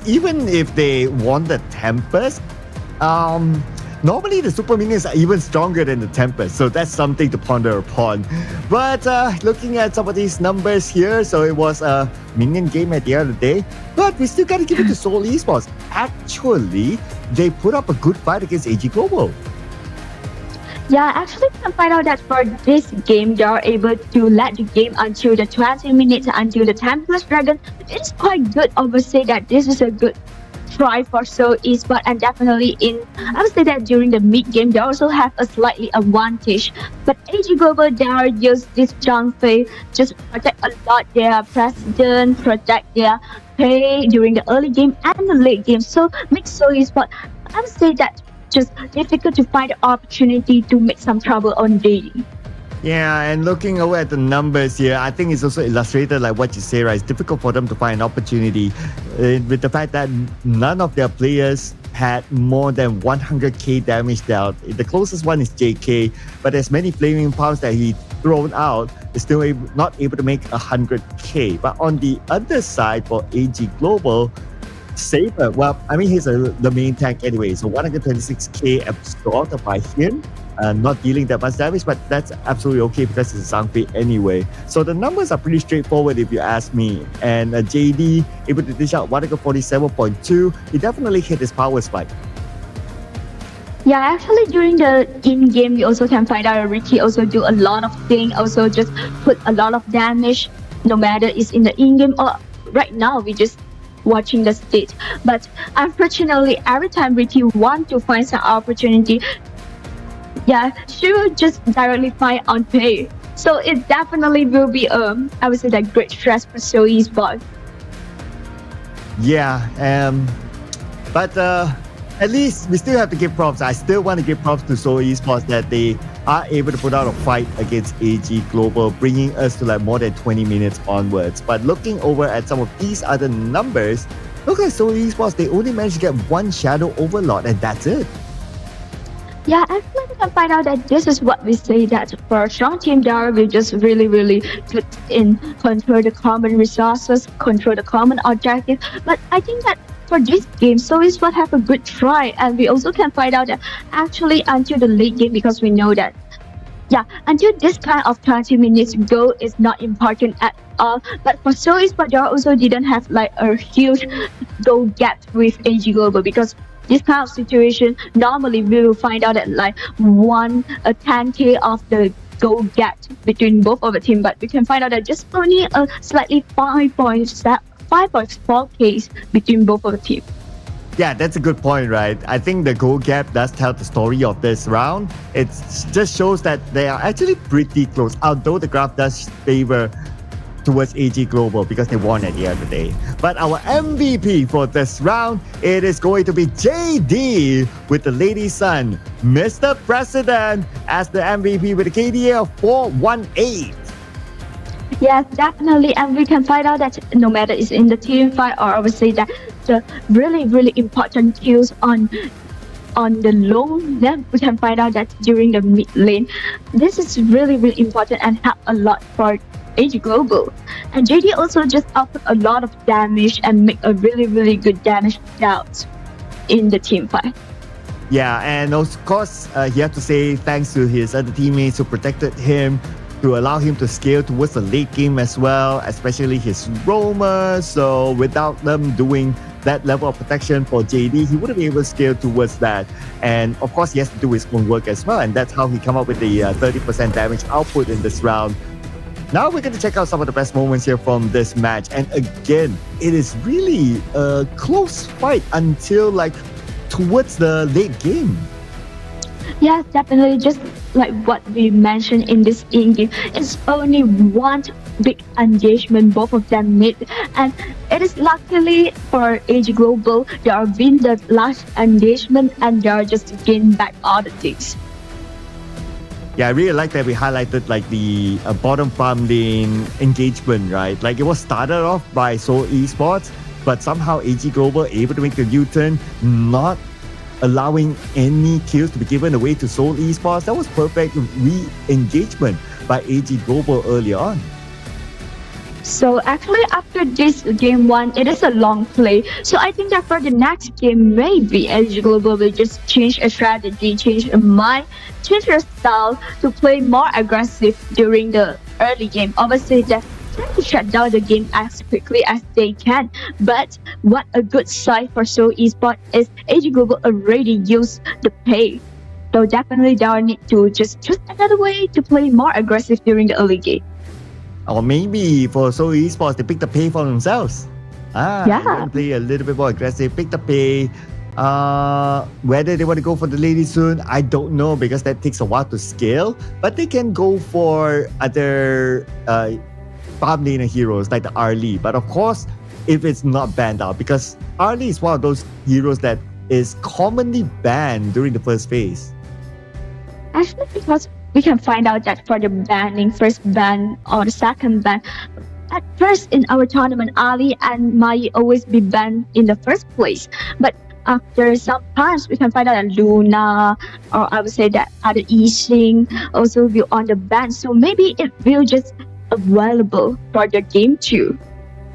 Even if they won the Tempest, normally the Super Minions are even stronger than the Tempest, so that's something to ponder upon. But looking at some of these numbers here, so it was a minion game at the end of the day, but we still got to give it to Seoul Esports. Actually, they put up a good fight against ENG Global. Yeah, actually we can find out that for this game, they are able to let the game until the 20 minutes until the Tempest Dragon. It's quite good. I would say that this is a good try for Seoul Esports, and definitely I would say that during the mid game, they also have a slightly advantage. But ENG Global, they are use this Zhang Fei just protect a lot their president, protect their pay during the early game and the late game. So make Seoul Esports, I would say that just difficult to find the opportunity to make some trouble on daily. Yeah, and looking over at the numbers here, I think it's also illustrated what you say, right? It's difficult for them to find an opportunity with the fact that none of their players had more than 100k damage dealt. The closest one is JK, but as many flaming powers that he thrown out, is still not able to make 100k. But on the other side, for ENG Global, Saber, he's the main tank anyway, so 126k absorbed by him, not dealing that much damage, but that's absolutely okay because it's a Zhang anyway. So the numbers are pretty straightforward if you ask me. And JD able to dish out 147.2. He definitely hit his power spike. Yeah, actually during the in-game, we also can find out Ricky also do a lot of things, also just put a lot of damage, no matter it's in the in-game or right now we just watching the stage. But unfortunately, every time Ricky want to find some opportunity, she will just directly find on pay. So it definitely will be I would say that great stress for Seoul Esports. Yeah, but at least we still have to give props. I still want to give props to Seoul Esports that they are able to put out a fight against ENG Global, bringing us to more than 20 minutes onwards. But looking over at some of these other numbers, look at Seoul Esports, they only managed to get 1 Shadow Overlord, and that's it. Yeah, actually we can find out that this is what we say that for a strong team, they are just really good in control the common resources, control the common objective. But I think that for this game, Seoul Esports have a good try, and we also can find out that actually until the late game, because we know that until this kind of 20 minutes goal is not important at all. But for Seoul Esports, they also didn't have a huge goal gap with ENG Global, because this kind of situation normally we will find out that 10k of the goal gap between both of the team, but we can find out that just only a slightly 5.4k between both of the teams. Yeah, that's a good point, right? I think the goal gap does tell the story of this round. It just shows that they are actually pretty close, although the graph does favor towards AG Global because they won at the end of the day. But our MVP for this round, it is going to be JD with the Lady Sun, Mr. President, as the MVP with a KDA of 418. Yes, definitely. And we can find out that no matter it's in the team fight or obviously that the really important kills on the lane, then we can find out that during the mid lane, this is really important and help a lot for AG Global. And JD also just offered a lot of damage and make a really good damage out in the team fight. Yeah, and of course, he had to say thanks to his other teammates who protected him to allow him to scale towards the late game as well, especially his roamer. So without them doing that level of protection for JD, he wouldn't be able to scale towards that. And of course, he has to do his own work as well. And that's how he come up with the 30% damage output in this round. Now we're going to check out some of the best moments here from this match. And again, it is really a close fight until like towards the late game. Yes, definitely. Just like what we mentioned in this ENG, it's only one big engagement, both of them mid, and it is luckily for AG Global, they are win the last engagement and they are just gain back all the things. Yeah, I really like that we highlighted like the bottom farm lane engagement, right? Like it was started off by Seoul Esports, but somehow AG Global able to make the U-turn, not allowing any kills to be given away to Seoul Esports. That was perfect re-engagement by AG Global early on. So actually after this game 1, it is a long play. So I think that for the next game, maybe AG Global will just change a strategy, change a mind, change their style to play more aggressive during the early game. Obviously, they're trying to shut down the game as quickly as they can. But what a good side for Seoul Esports is AG Global already used the pay. So definitely they'll need to just choose another way to play more aggressive during the early game. Or maybe for Seoul Esports, they pick the pay for themselves. Yeah. They want to play a little bit more aggressive, pick the pay. Whether they want to go for the Lady soon, I don't know because that takes a while to scale. But they can go for other farm laner heroes like the Arlie. But of course, if it's not banned out, because Arlie is one of those heroes that is commonly banned during the first phase. Actually, because we can find out that for the banning, first ban or the second ban, at first in our tournament, Ali and Mai always be banned in the first place. But after some times, we can find out that Luna, or I would say that other Yixing also will on the ban. So maybe it will just available for the game too.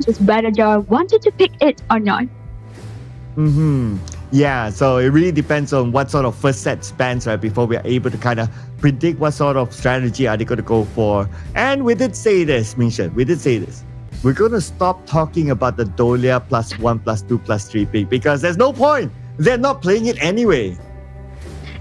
Just whether they wanted to pick it or not. Yeah, so it really depends on what sort of first set spans, right, before we are able to kind of predict what sort of strategy are they going to go for. And we did say this, Mingshen, we did say this. We're going to stop talking about the Dolia +1, +2, +3 pick because there's no point. They're not playing it anyway.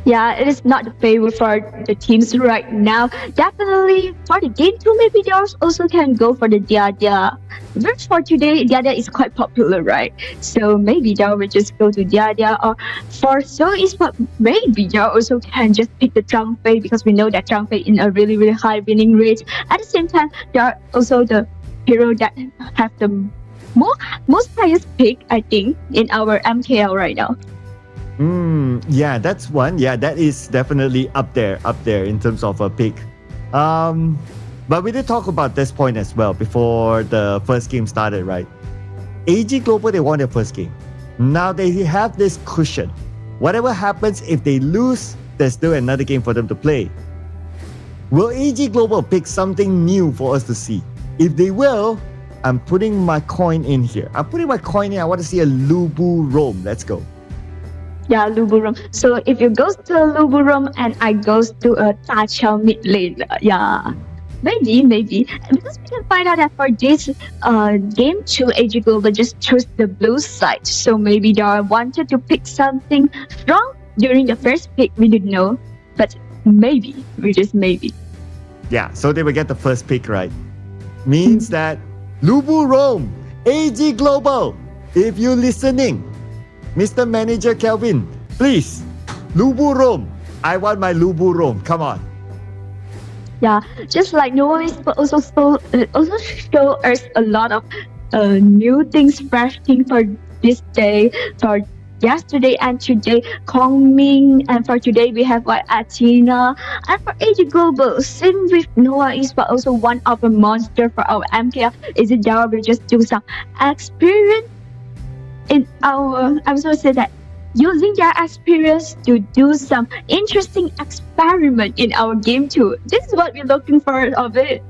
Yeah, it is not the favorite for the teams right now. Definitely for the game 2, maybe they also can go for the Diadia. But for today, Diadia is quite popular, right? So maybe they will just go to Diadia. Or for Seoul Esports, maybe they also can just pick the Zhangfei because we know that Zhangfei in a really high winning rate. At the same time, they are also the hero that have the most highest pick, I think, in our MKL right now. Yeah, that's one. Yeah, that is definitely up there in terms of a pick. But we did talk about this point as well before the first game started, right? AG Global, they won their first game. Now they have this cushion. Whatever happens, if they lose, there's still another game for them to play. Will AG Global pick something new for us to see? If they will, I'm putting my coin in here. I want to see a Lubu Roam. Let's go. Yeah, Lubu Roam. So if you goes to Lubu Roam and I goes to a Tachao mid lane, yeah, maybe. Because we can find out that for this game 2, AG Global just chose the blue side. So maybe they wanted to pick something strong during the first pick. We didn't know, but maybe, maybe. Yeah, so they will get the first pick right. Means that Lubu Roam, AG Global, if you're listening, Mr. Manager Kelvin, please, Lubu Roam. I want my Lubu Roam. Come on. Yeah, just like Noah is also show us a lot of new things, fresh things for this day, for yesterday and today, Kongming, and for today we have like Athena, and for AG Global, same with Noah is but also one of the monster for our MKL. Is it that we just do some experience in our, I was going to say that using their experience to do some interesting experiment in our game too. This is what we're looking for of it.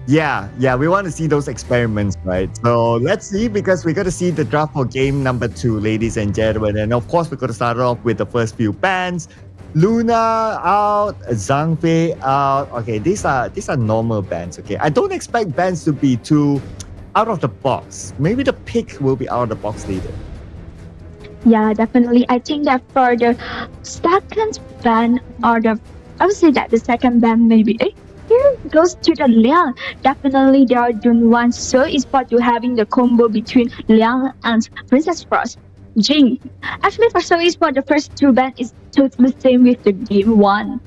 Yeah, we want to see those experiments, right? So let's see, because we're going to see the draft for game number 2, ladies and gentlemen. And of course, we're going to start off with the first few bands. Luna out, Zhang Fei out. Okay, these are normal bands, okay? I don't expect bands to be too out of the box. Maybe the pick will be out of the box later. Yeah, definitely. I think that for the second band, or I would say that the second band maybe, here goes to the Liang. Definitely they are doing one so esport to having the combo between Liang and Princess Frost. Jing. Actually for so esport, the first 2 band is totally same with the game 1.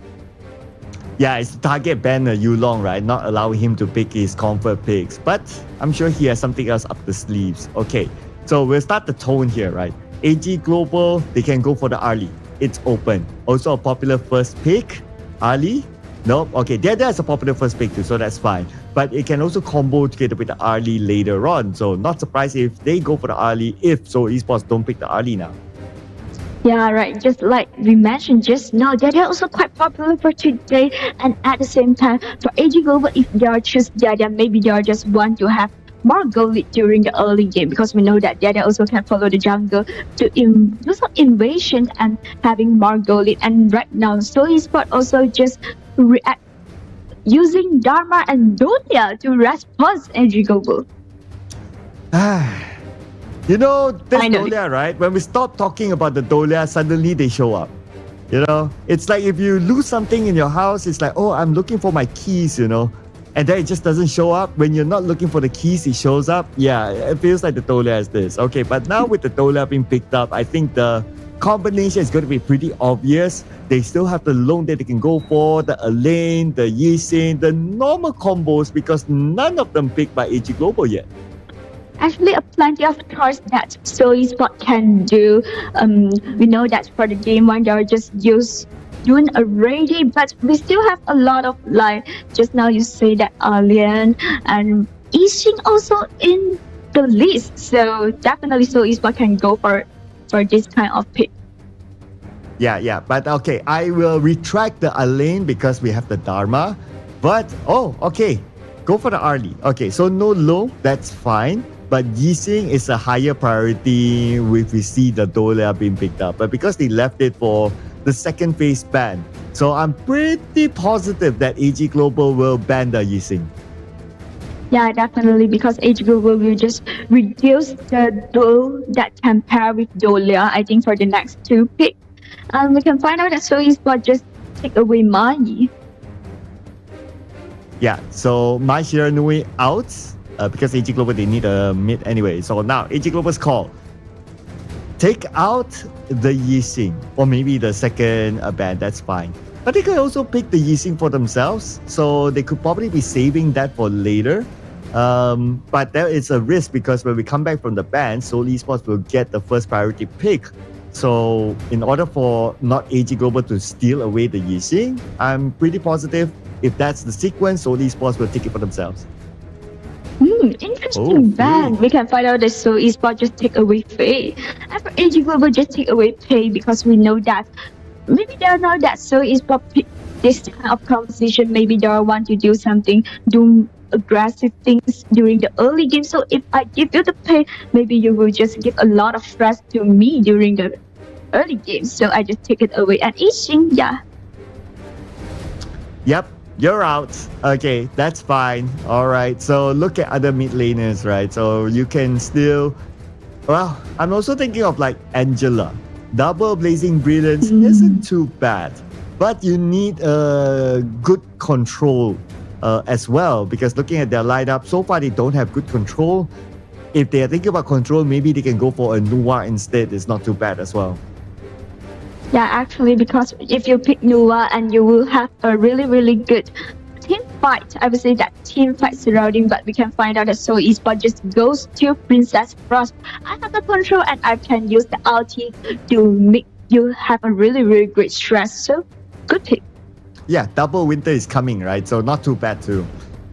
Yeah, it's to target banner Yulong, right? Not allowing him to pick his comfort picks. But I'm sure he has something else up the sleeves. Okay, so we'll start the tone here, right? AG Global, they can go for the Arlie. It's open. Also a popular first pick. Arlie? Nope. Okay, there's a popular first pick too, so that's fine. But it can also combo together with the Arlie later on. So not surprised if they go for the Arlie if So Esports don't pick the Arlie now. Yeah, right. Just like we mentioned just now, they're also quite popular for today. And at the same time, for AG Global, if they are choose Dada, maybe they are just want to have more goal lead during the early game, because we know that Dada also can follow the jungle to do some invasion and having more goal lead. And right now, So Esport also just react using Dharma and Dolia to respond AG Global. You know, this Dolia, right? When we stop talking about the Dolia, suddenly they show up. You know, it's like if you lose something in your house, it's like, oh, I'm looking for my keys, you know, and then it just doesn't show up. When you're not looking for the keys, it shows up. Yeah, it feels like the Dolia is this. Okay, but now with the Dolia being picked up, I think the combination is going to be pretty obvious. They still have the loan that they can go for, the Elaine, the Yixing, the normal combos, because none of them picked by AG Global yet. Actually, plenty of cards that So Esport can do. We know that for the game 1, they are just doing a ready, but we still have a lot of, like just now you say that Alien and Yixing also in the list. So definitely So Esport can go for this kind of pick. Yeah, but okay, I will retract the Elaine because we have the Dharma. But, okay, go for the Arlie. Okay, so no low, that's fine. But Yixing is a higher priority if we see the Dolia being picked up. But because they left it for the second phase ban, so I'm pretty positive that AG Global will ban the Yixing. Yeah, definitely, because AG Global will just reduce the duel that can pair with Dolia, I think, for the next 2 picks. We can find out that So Esport just take away Mai. Yeah, so Mai Shiranui out. Because AG Global, they need a mid anyway. So now AG Global's call. Take out the Yixing, or maybe the second band, that's fine. But they could also pick the Yixing for themselves, so they could probably be saving that for later. But there is a risk, because when we come back from the ban, Seoul Esports will get the first priority pick. So in order for not AG Global to steal away the Yixing, I'm pretty positive if that's the sequence, Seoul Esports will take it for themselves. Interesting ban. We can find out that So Esport just take away Faye. And for AG Global just take away Pay, because we know that maybe they know that So Esport pick this kind of composition. Maybe they want to do something, do aggressive things during the early game. So if I give you the Pay, maybe you will just give a lot of stress to me during the early game. So I just take it away. And Yixing, yeah. Yep. You're out. Okay, that's fine. All right. So look at other mid laners, right? So you can still... Well, I'm also thinking of like Angela. Double Blazing Brilliance isn't too bad. But you need a good control as well. Because looking at their lineup, so far they don't have good control. If they are thinking about control, maybe they can go for a Nuwa instead. It's not too bad as well. Yeah, actually, because if you pick Nuva and you will have a really good team fight. I would say that team fight surrounding, but we can find out that Seoul Esports just goes to Princess Frost. I have the control and I can use the ulti to make you have a really great stress. So, good pick. Yeah, double winter is coming, right? So not too bad too.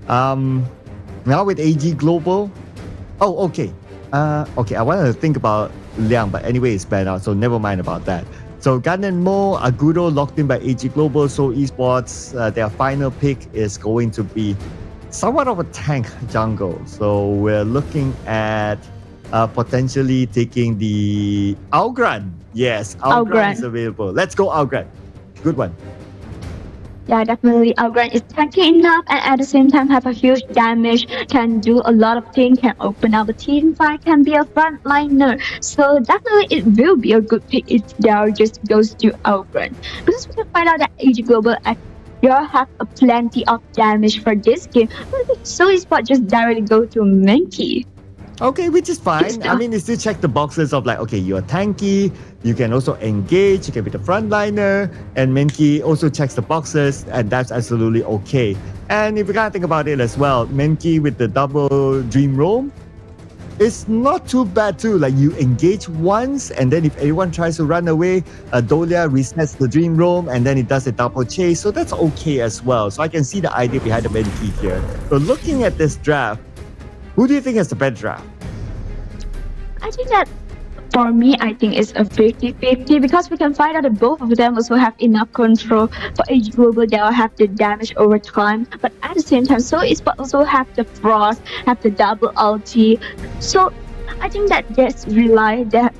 Now with AG Global. Oh, okay. Okay, I wanted to think about Liang, but anyway, it's banned out, so never mind about that. So Gan and Mo, Agudo locked in by AG Global, so Esports, their final pick is going to be somewhat of a tank jungle. So we're looking at potentially taking the Algran. Yes, Algran is available. Let's go Algran. Good one. Yeah, definitely. Algran is tanky enough and at the same time have a huge damage, can do a lot of things, can open up a team fight, can be a frontliner. So definitely it will be a good pick if Dow just goes to Algran. Because we can find out that AG Global you have a plenty of damage for this game. So Esports just directly go to Menki. Okay, which is fine. I mean, you still check the boxes of like, okay, you're tanky, you can also engage, you can be the frontliner, and Menki also checks the boxes, and that's absolutely okay. And if you gotta think about it as well, Menki with the double Dream Roam, it's not too bad too. Like you engage once, and then if everyone tries to run away, Dolia resets the Dream Roam, and then it does a double chase, so that's okay as well. So I can see the idea behind the Menki here. So looking at this draft, who do you think has the better draft? I think that for me, I think it's a 50-50 because we can find out that both of them also have enough control. For AG Global, they'll have the damage over time, but at the same time, so Esports also have the Frost, have the double ulti. So I think that just rely that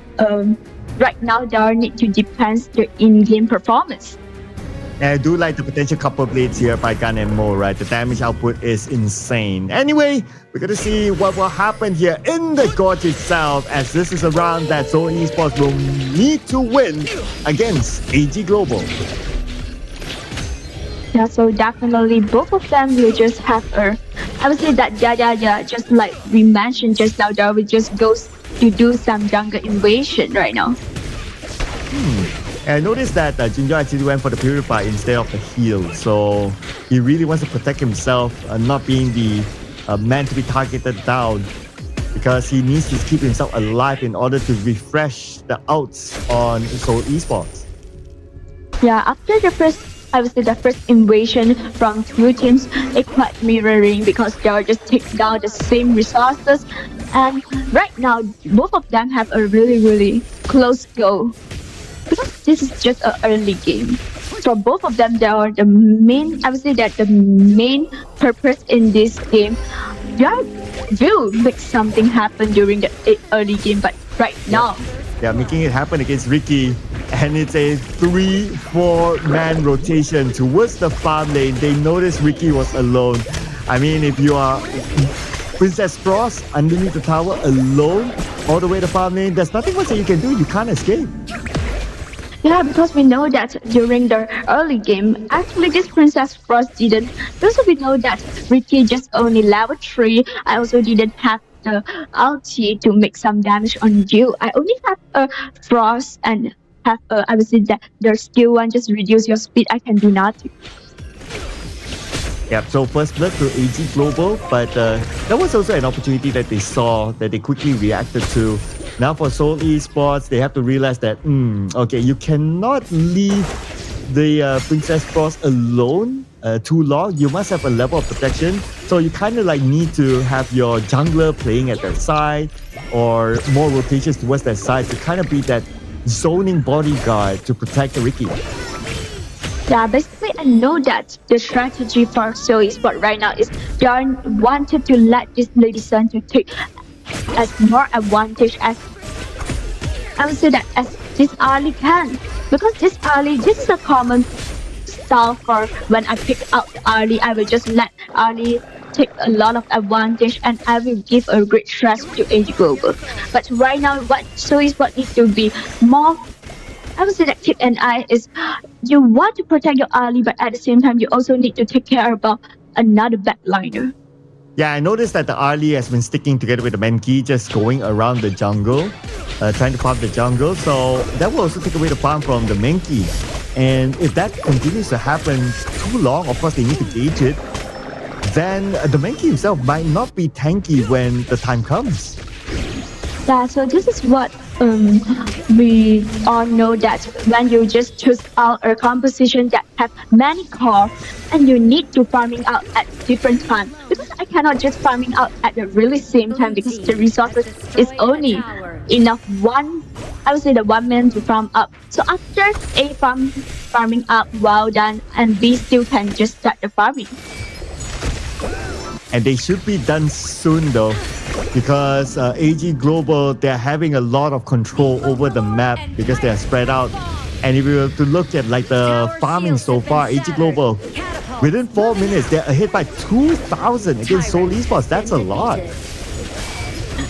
right now they need to depend their in-game performance. And I do like the potential couple blades here by Gan and Mo, right? The damage output is insane. Anyway, we're going to see what will happen here in the Gorge itself, as this is a round that Seoul Esports will need to win against AG Global. Yeah, so definitely both of them will just have I would say that just like we mentioned just now, they will just go to do some jungle invasion right now. And I noticed that Jinjo actually went for the Purify instead of the heal. So he really wants to protect himself, not being the man to be targeted down, because he needs to keep himself alive in order to refresh the outs on Seoul Esports. Yeah, after the first invasion from two teams, it's quite mirroring because they are just take down the same resources. And right now, both of them have a really close goal. Because this is just an early game. For both of them, they are the main, I would say that the main purpose in this game, they will make something happen during the early game, but right now. They are making it happen against Ricky, and it's a 3-4 man rotation towards the farm lane. They noticed Ricky was alone. I mean, if you are Princess Frost underneath the tower alone, all the way to farm lane, there's nothing much that you can do. You can't escape. Yeah, because we know that during the early game, actually this Princess Frost didn't. Also, we know that Ricky just only level 3. I also didn't have the ulti to make some damage on you. I only have a Frost and have I would say that their skill 1 just reduce your speed. I can do nothing. Yep, so first blood to AG Global, but that was also an opportunity that they saw, that they quickly reacted to. Now for Seoul Esports, they have to realize that, okay, you cannot leave the Princess Frost alone too long. You must have a level of protection. So you kind of like need to have your jungler playing at their side or more rotations towards their side to kind of be that zoning bodyguard to protect the Ricky. Yeah, basically I know that the strategy for Seoul Esports right now is they wanted to let this Lady Sun to take as more advantage as I would say that as this early can, because this is a common style for when I pick out the early. I will just let early take a lot of advantage and I will give a great stress to AG Global. But right now, what Seoul Esports needs to be more, I would say that keep an eye is you want to protect your early, but at the same time you also need to take care about another backliner. Yeah, I noticed that the Arlie has been sticking together with the Menki, just going around the jungle, trying to farm the jungle. So that will also take away the farm from the Menki. And if that continues to happen too long, of course they need to gauge it, then the Menki himself might not be tanky when the time comes. Yeah, so this is what we all know, that when you just choose out a composition that have many cores and you need to farming out at different times, because I cannot just farming out at the really same time because the resources is only enough one man to farm up. So after A farming up well done, and B still can just start the farming. And they should be done soon though, because AG Global, they're having a lot of control over the map because they are spread out. And if we were to look at like the farming so far, AG Global, within 4 minutes, they're ahead by 2,000 against Seoul Esports. That's a lot.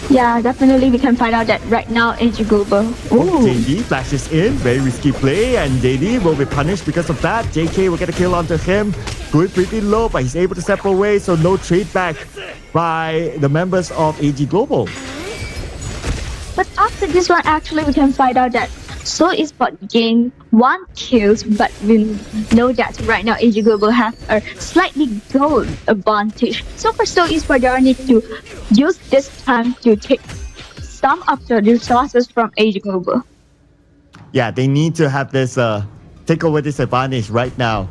Yeah, definitely we can find out that right now AG Global. JD flashes in, very risky play, and JD will be punished because of that. JK will get a kill onto him, going pretty low, but he's able to step away, so no trade back by the members of AG Global. But after this one, actually we can find out that Seoul Esports gained 1 kill, but we know that right now AG Global have a slightly goal advantage. So for Seoul Esports, they need to use this time to take some of the resources from AG Global. Yeah, they need to have this take over this advantage right now.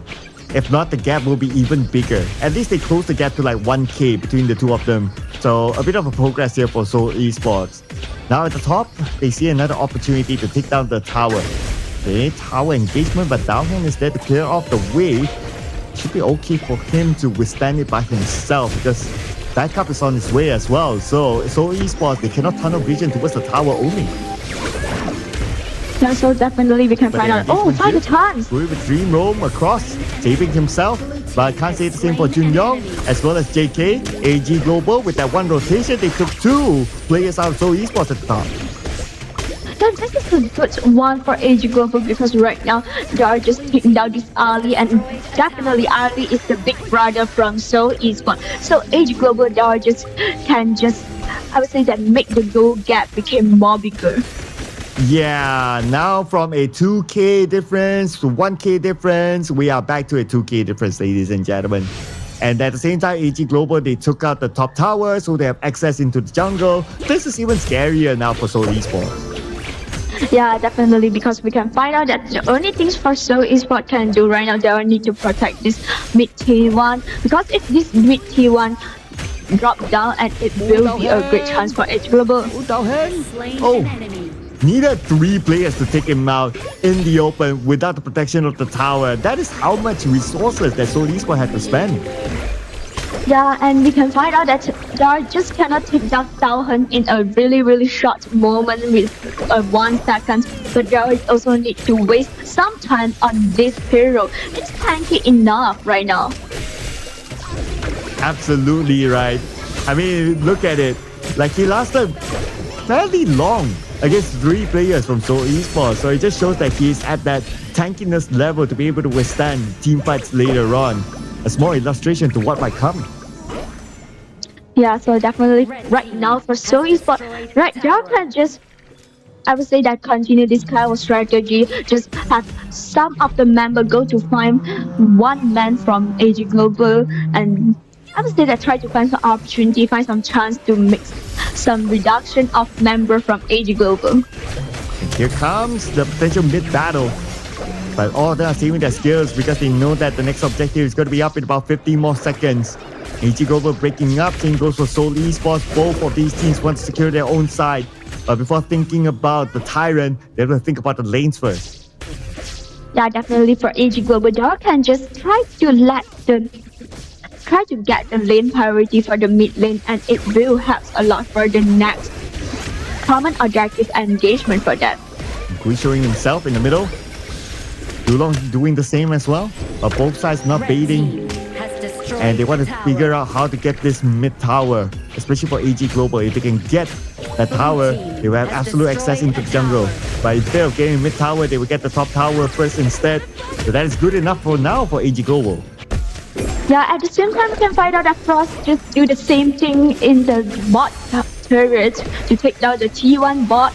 If not, the gap will be even bigger. At least they close the gap to like 1k between the two of them. So a bit of a progress here for Seoul Esports. Now at the top, they see another opportunity to take down the tower. Okay, tower engagement, but Daohan is there to clear off the way. Should be okay for him to withstand it by himself because backup is on his way as well. So Seoul Esports, they cannot tunnel vision towards the tower only. Yeah, so definitely we can find out. Oh, find the chance! With Dream Roam across, saving himself. But can't say the same for Jun Yong as well as JK. AG Global, with that one rotation, they took 2 players out of Seoul Esports at the top. Yeah, this is a good one for AG Global because right now they are just taking down this Ali, and definitely Ali is the big brother from Seoul Esports. So AG Global, they are I would say that make the goal gap became more bigger. Yeah, now from a 2k difference to 1k difference, we are back to a 2k difference, ladies and gentlemen. And at the same time, AG Global, they took out the top tower, so they have access into the jungle. This is even scarier now for Seoul Esports. Yeah, definitely, because we can find out that the only things for Seoul Esports can do right now, they need to protect this mid T1, because if this mid T1 drop down, and it will be a great chance for AG Global. Needed 3 players to take him out in the open without the protection of the tower. That is how much resources that Seoul Esports had to spend. Yeah, and we can find out that they just cannot take down Daohan in a really, really short moment with 1 second. But they also need to waste some time on this hero. It's tanky enough right now. Absolutely right. I mean, look at it. Like, he lasted fairly long against 3 players from Seoul Esports. So it just shows that he is at that tankiness level to be able to withstand team fights later on. A small illustration to what might come. Yeah, so definitely right now for Seoul Esports, right, they can just, I would say that continue this kind of strategy, just have some of the members go to find 1 man from AG Global, and I would say that try to find some opportunity, find some chance to mix some reduction of member from AG Global. And here comes the potential mid-battle. But all of them are saving their skills because they know that the next objective is going to be up in about 15 more seconds. AG Global breaking up, same goes for Seoul Esports. Both of these teams want to secure their own side. But before thinking about the Tyrant, they have to think about the lanes first. Yeah, definitely for AG Global, they can just try to get the lane priority for the mid lane, and it will help a lot for the next common objective engagement for that. Gui showing himself in the middle. Dulong doing the same as well, but both sides not baiting. And they want to figure out how to get this mid tower, especially for AG Global. If they can get that tower, they will have absolute access into the jungle. But instead of getting mid tower, they will get the top tower first instead. So that is good enough for now for AG Global. Yeah, at the same time, we can find out that Frost just do the same thing in the bot turret to take down the T1 bot,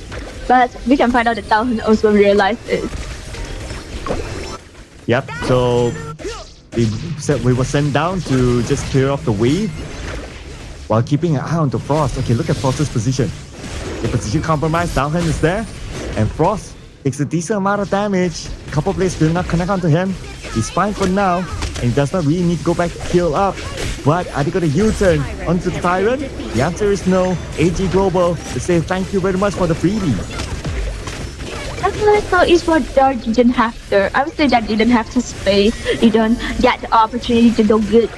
but we can find out that Tao also realized it. Yep, so we were sent down to just clear off the wave while keeping an eye on the Frost. Okay, look at Frost's position. The position compromised, Downhand is there, and Frost takes a decent amount of damage. A couple players did not connect onto him. He's fine for now, and he does not really need to go back to heal up. But are they going to U-turn onto the Tyrant? The answer is no. AG Global, they say thank you very much for the freebie. Definitely, so Esports didn't have the, I would say that didn't have the space, didn't get the opportunity to do good,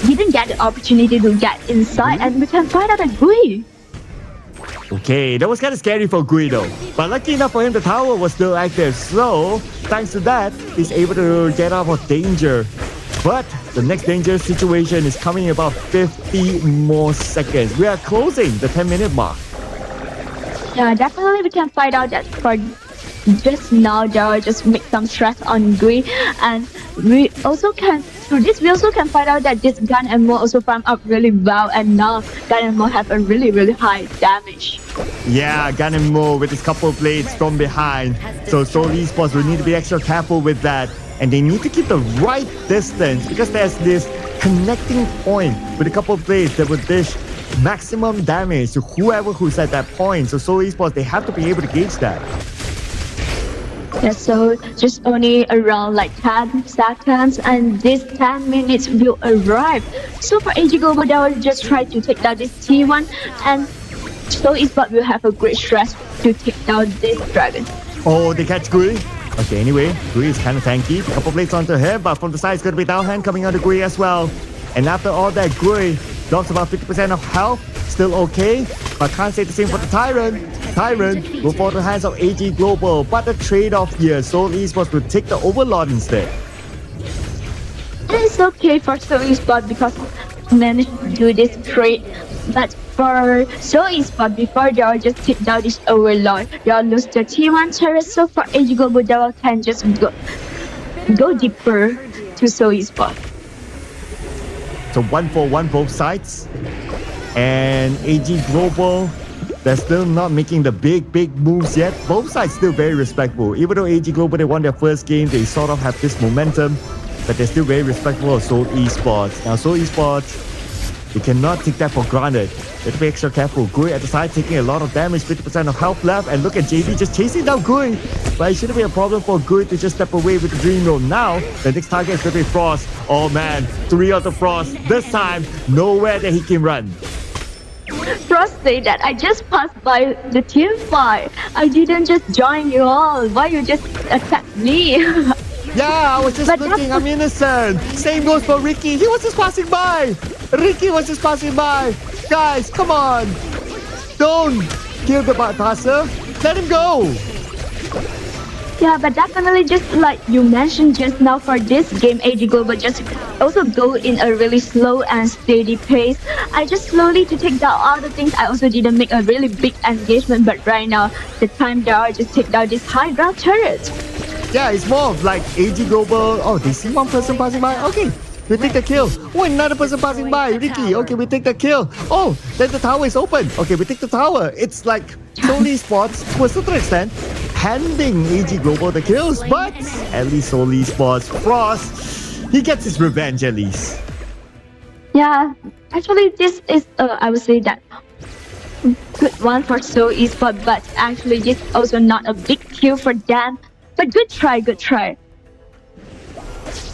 didn't get the opportunity to get inside, and we can find out a Gui. Okay, that was kind of scary for Gui though. But lucky enough for him, the tower was still active. So, thanks to that, he's able to get out of danger. But the next dangerous situation is coming in about 50 more seconds. We are closing the 10-minute mark. Yeah, definitely we can find out that for just now there are just make some stress on Gui, and we also can through this we also can find out that this gun and more also farm up really well, and now gun and more have a really high damage. Yeah, Gun and Mo with his couple blades from behind. So Seoul Esports will need to be extra careful with that, and they need to keep the right distance because there's this connecting point with a couple blades that would dish maximum damage to whoever who's at that point. So Seoul Esports, they have to be able to gauge that. Yeah, so just only around like 10 seconds, and this 10 minutes will arrive. So for AG Global, they will just try to take down this T1, and so Esports will have a great stress to take down this dragon. Oh, they catch Gui. Okay, anyway, Gui is kind of tanky. A couple blades onto him, but from the side, it's going to be Downhand coming onto Gui as well. And after all that, Gui drops about 50% of health. Still okay, but can't say the same for the Tyrant. Tyrant will fall to the hands of AG Global, but the trade-off here, Seoul Esports will take the Overlord instead. It's okay for Seoul Esports because we managed to do this trade, but for Seoul Esports, before they will just take down this Overlord, they will lose the T1 turret, so for AG Global, they can just go deeper to Seoul Esports. So 1-for-1 both sides. And AG Global, they're still not making the big moves yet. Both sides still very respectful. Even though AG Global, they won their first game, they sort of have this momentum, but they're still very respectful of Seoul Esports. Now Seoul Esports, they cannot take that for granted. They have to be extra careful. Gui at the side taking a lot of damage, 50% of health left, and look at JD just chasing down Gui. But it shouldn't be a problem for Gui to just step away with the Dream Roll. Now, the next target is going to be Frost. Oh man, 3 out of Frost. This time, nowhere that he can run. Frost say that I just passed by the team fight. I didn't just join you all. Why you just attack me? Yeah, I was just looking. I'm innocent. Same goes for Ricky. He was just passing by. Ricky was just passing by. Guys, come on. Don't kill the passer. Let him go. Yeah, but definitely just like you mentioned just now, for this game, AG Global just also go in a really slow and steady pace. I just slowly to take down all the things. I also didn't make a really big engagement, but right now, the time down, just take down this high ground turret. Yeah, it's more of like AG Global. Oh, they see one person passing by. Okay, we take the kill. Oh, another person passing by. Ricky. Okay, we take the kill. Oh, then the tower is open. Okay, we take the tower. It's like Seoul Esports, to a certain extent, handing AG Global the kills, but at least Seoul Esports, Frost, he gets his revenge at least. Yeah, actually this is, I would say that good one for Seoul Esports, but actually this also not a big kill for them. But good try.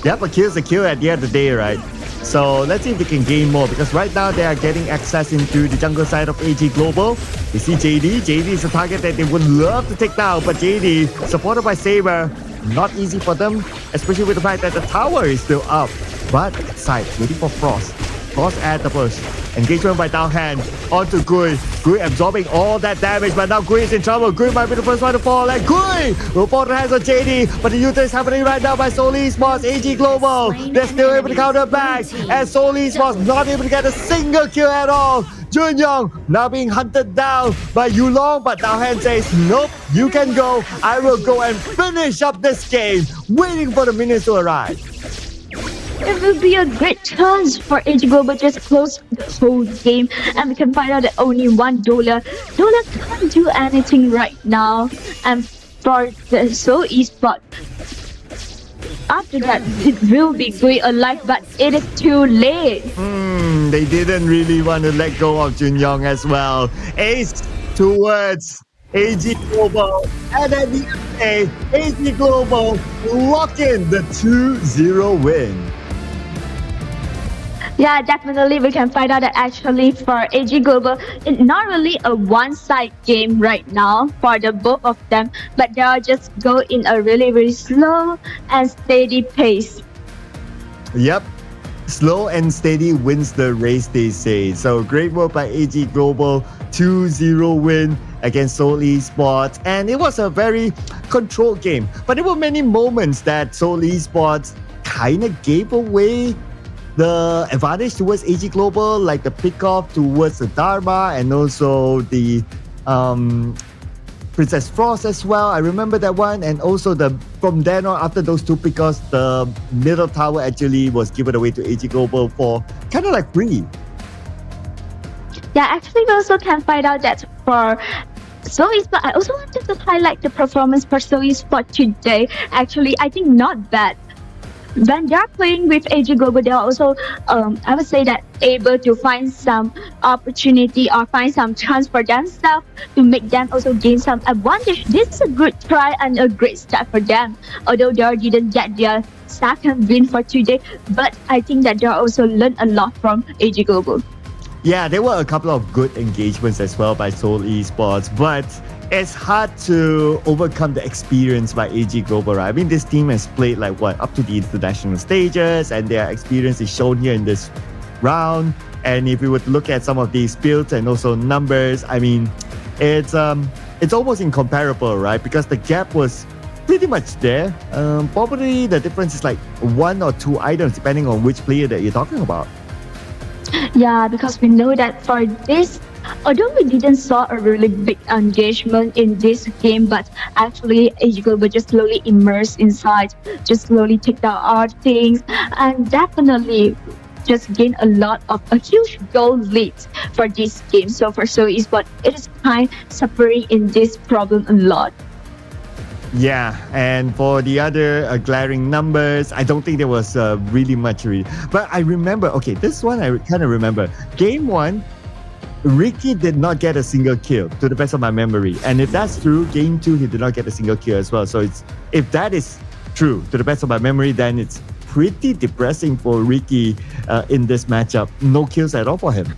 Yeah, but kill's a kill at the end of the day, right? So let's see if we can gain more, because right now they are getting access into the jungle side of AG Global. We see JD. JD is a target that they would love to take down, but JD, supported by Saber, not easy for them, especially with the fact that the tower is still up. But at side, waiting for Frost. Frost at the push. Engagement by Downhand onto Gui. Gui absorbing all that damage, but now Gui is in trouble. Gui might be the first one to fall, and Gui will fall to the hands of JD. But the U-turn is happening right now by Seoul Esports. AG Global, they're still able to counter back, and Seoul Esports not able to get a single kill at all. Junyoung now being hunted down by Yulong, but Downhand says, nope, you can go. I will go and finish up this game, waiting for the minions to arrive. it will be a great chance for ENG Global just close the whole game, and we can find out that only $1 can't do anything right now. And for the Seoul Esport, after that it will be going alive, but it is too late. They didn't really want to let go of Junyoung as well. Ace towards AG Global, and at the end of the day, AG Global lock in the 2-0 win. Yeah, definitely we can find out that actually for AG Global, it's not really a one-side game right now for the both of them, but they are just go in a really slow and steady pace. Yep. Slow and steady wins the race, they say. So great work by AG Global, 2-0 win against Seoul Esports. And it was a very controlled game. But there were many moments that Seoul Esports kind of gave away the advantage towards AG Global, like the pickoff towards the Dharma and also the Princess Frost as well. I remember that one. And also from then on, after those two pickoffs, the middle tower actually was given away to AG Global for kind of like free. Yeah, actually we also can find out that for Seoul Esport, I also wanted to highlight the performance for Seoul Esport today. Actually, I think not bad. When they're playing with AG Global, they're also, I would say that able to find some opportunity or find some chance for themselves to make them also gain some advantage. This is a good try and a great start for them. Although they didn't get their second win for today, but I think that they also learned a lot from AG Global. Yeah, there were a couple of good engagements as well by Seoul Esports, but it's hard to overcome the experience by AG Global, right? I mean, this team has played up to the international stages, and their experience is shown here in this round. And if we were to look at some of these builds and also numbers, I mean, it's almost incomparable, right? Because the gap was pretty much there. Probably the difference is like 1 or 2 items, depending on which player that you're talking about. Yeah, because we know that for this, although we didn't saw a really big engagement in this game, but actually AG Global just slowly immersed inside, just slowly take down our things, and definitely just gain a huge goal lead for this game. So for Seoul Esport, it is kind suffering in this problem a lot. Yeah, and for the other glaring numbers, I don't think there was really much. But I remember, okay, this one I kind of remember. Game 1, Ricky did not get a single kill, to the best of my memory. And if that's true, Game 2, he did not get a single kill as well. So if that is true, to the best of my memory, then it's pretty depressing for Ricky in this matchup. No kills at all for him.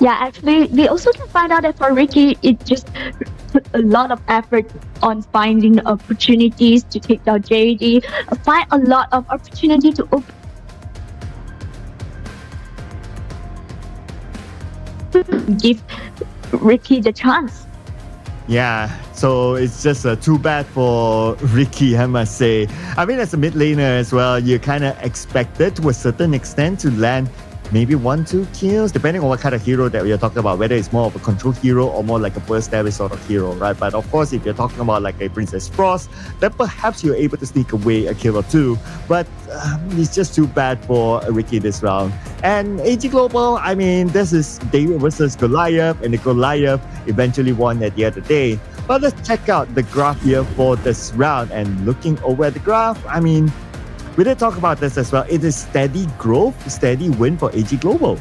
Yeah, actually, we also can find out that for Ricky, it just put a lot of effort on finding opportunities to take down JD, find a lot of opportunity to give Ricky the chance. Yeah, so it's just too bad for Ricky, I must say. I mean, as a mid laner as well, you kind of expected to a certain extent to land maybe 1-2 kills, depending on what kind of hero that we are talking about, whether it's more of a control hero or more like a burst damage sort of hero, right? But of course, if you're talking about like a Princess Frost, then perhaps you're able to sneak away a kill or two. But it's just too bad for Ricky this round. And AG Global, I mean, this is David versus Goliath, and the Goliath eventually won at the end of the day. But let's check out the graph here for this round. And looking over at the graph, I mean, we did talk about this as well. It is steady growth, steady win for AG Global.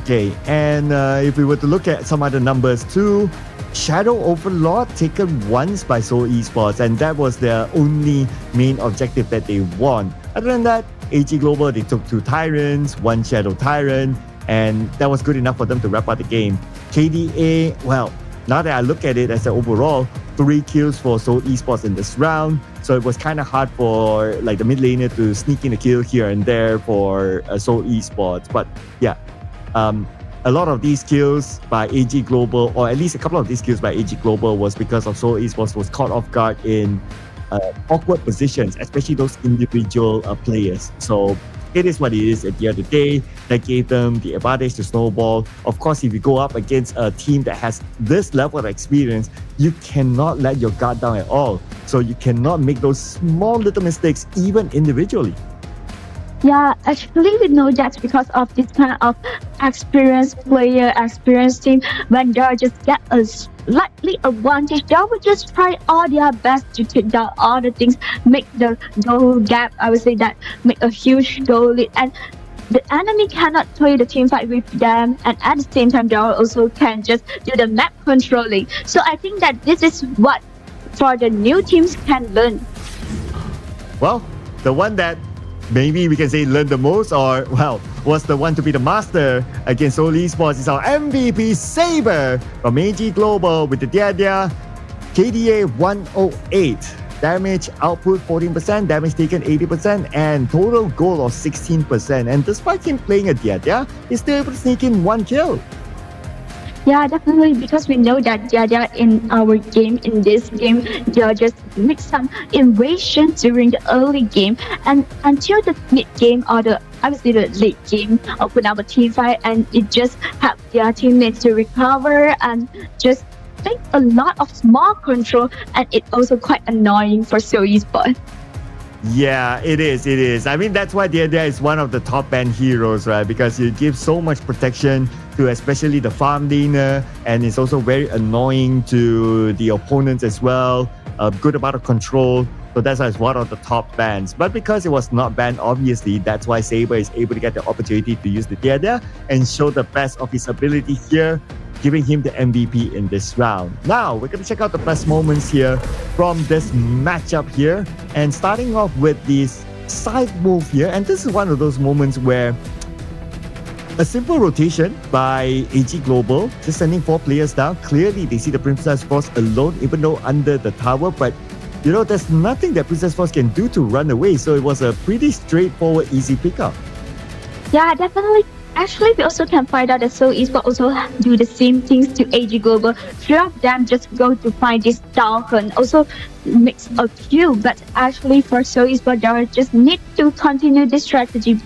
Okay, and if we were to look at some other numbers too, Shadow Overlord taken once by Seoul Esports, and that was their only main objective that they won. Other than that, AG Global, they took 2 Tyrants, 1 Shadow Tyrant, and that was good enough for them to wrap up the game. KDA, well, now that I look at it as an overall, 3 kills for Seoul Esports in this round. So it was kind of hard for like the mid laner to sneak in a kill here and there for Seoul Esports. But yeah, a lot of these kills by AG Global, or at least a couple of these kills by AG Global, was because of Seoul Esports was caught off guard in awkward positions, especially those individual players. So it is what it is at the end of the day. That gave them the advantage to snowball. Of course, if you go up against a team that has this level of experience, you cannot let your guard down at all. So you cannot make those small little mistakes even individually. Yeah, actually, we know that because of this kind of experienced player, experienced team, when they just get a slightly advantage, they will just try all their best to take down all the things, make the goal gap, I would say that, make a huge goal lead. And the enemy cannot play the team fight with them, and at the same time, they also can just do the map controlling. So I think that this is what for the new teams can learn. Well, the one that maybe we can say learned the most, or well, was the one to be the master against Seoul Esports is our MVP Saber from ENG Global with the Dia KDA 108. Damage output 14%, damage taken 80%, and total goal of 16%. And despite him playing a Dia, he's still able to sneak in 1 kill. Yeah, definitely, because we know that Jia in our game, in this game, they just make some invasion during the early game, and until the mid game or the obviously the late game open up a team fight, and it just helped their teammates to recover and just take a lot of small control, and it's also quite annoying for Seoul Esports. Yeah, it is. I mean, that's why Dia is one of the top banned heroes, right? Because you give so much protection to especially the farm laner, and it's also very annoying to the opponents as well. A good amount of control. So that's why it's one of the top bans. But because it was not banned, obviously, that's why Saber is able to get the opportunity to use the Dia and show the best of his ability here, giving him the MVP in this round. Now, we're going to check out the best moments here from this matchup here. And starting off with this side move here. And this is one of those moments where a simple rotation by EG Global, just sending 4 players down. Clearly, they see the Princess Force alone, even though under the tower. But, you know, there's nothing that Princess Force can do to run away. So it was a pretty straightforward, easy pickup. Yeah, definitely. Actually, we also can find out that Seoul Esports also do the same things to AG Global. 3 of them just go to find this Falcon, also makes a kill. But actually, for Seoul Esports, they just need to continue this strategy.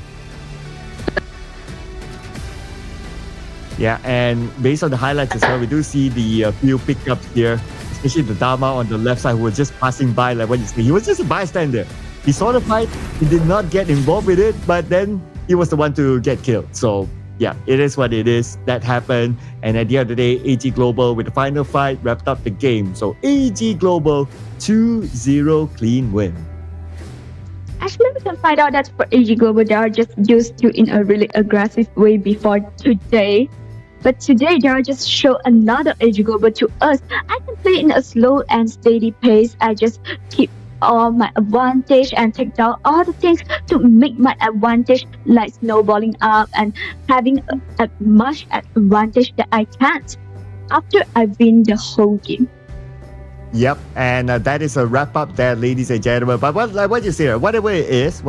Yeah, and based on the highlights as well, we do see the few pickups here, especially the Dharma on the left side who was just passing by, like what you say. He was just a bystander. He saw the fight, he did not get involved with it, but then he was the one to get killed. So yeah, it is what it is. That happened. And at the end of the day, AG Global with the final fight wrapped up the game. So AG Global 2-0 clean win. Actually, we can find out that for AG Global, they are just used to in a really aggressive way before today. But today, they are just show another AG Global to us. I can play in a slow and steady pace. I just keep all my advantage and take down all the things to make my advantage, like snowballing up and having as much advantage that I can after I win the whole game. Yep, and that is a wrap up there, ladies and gentlemen. But what you say, whatever it is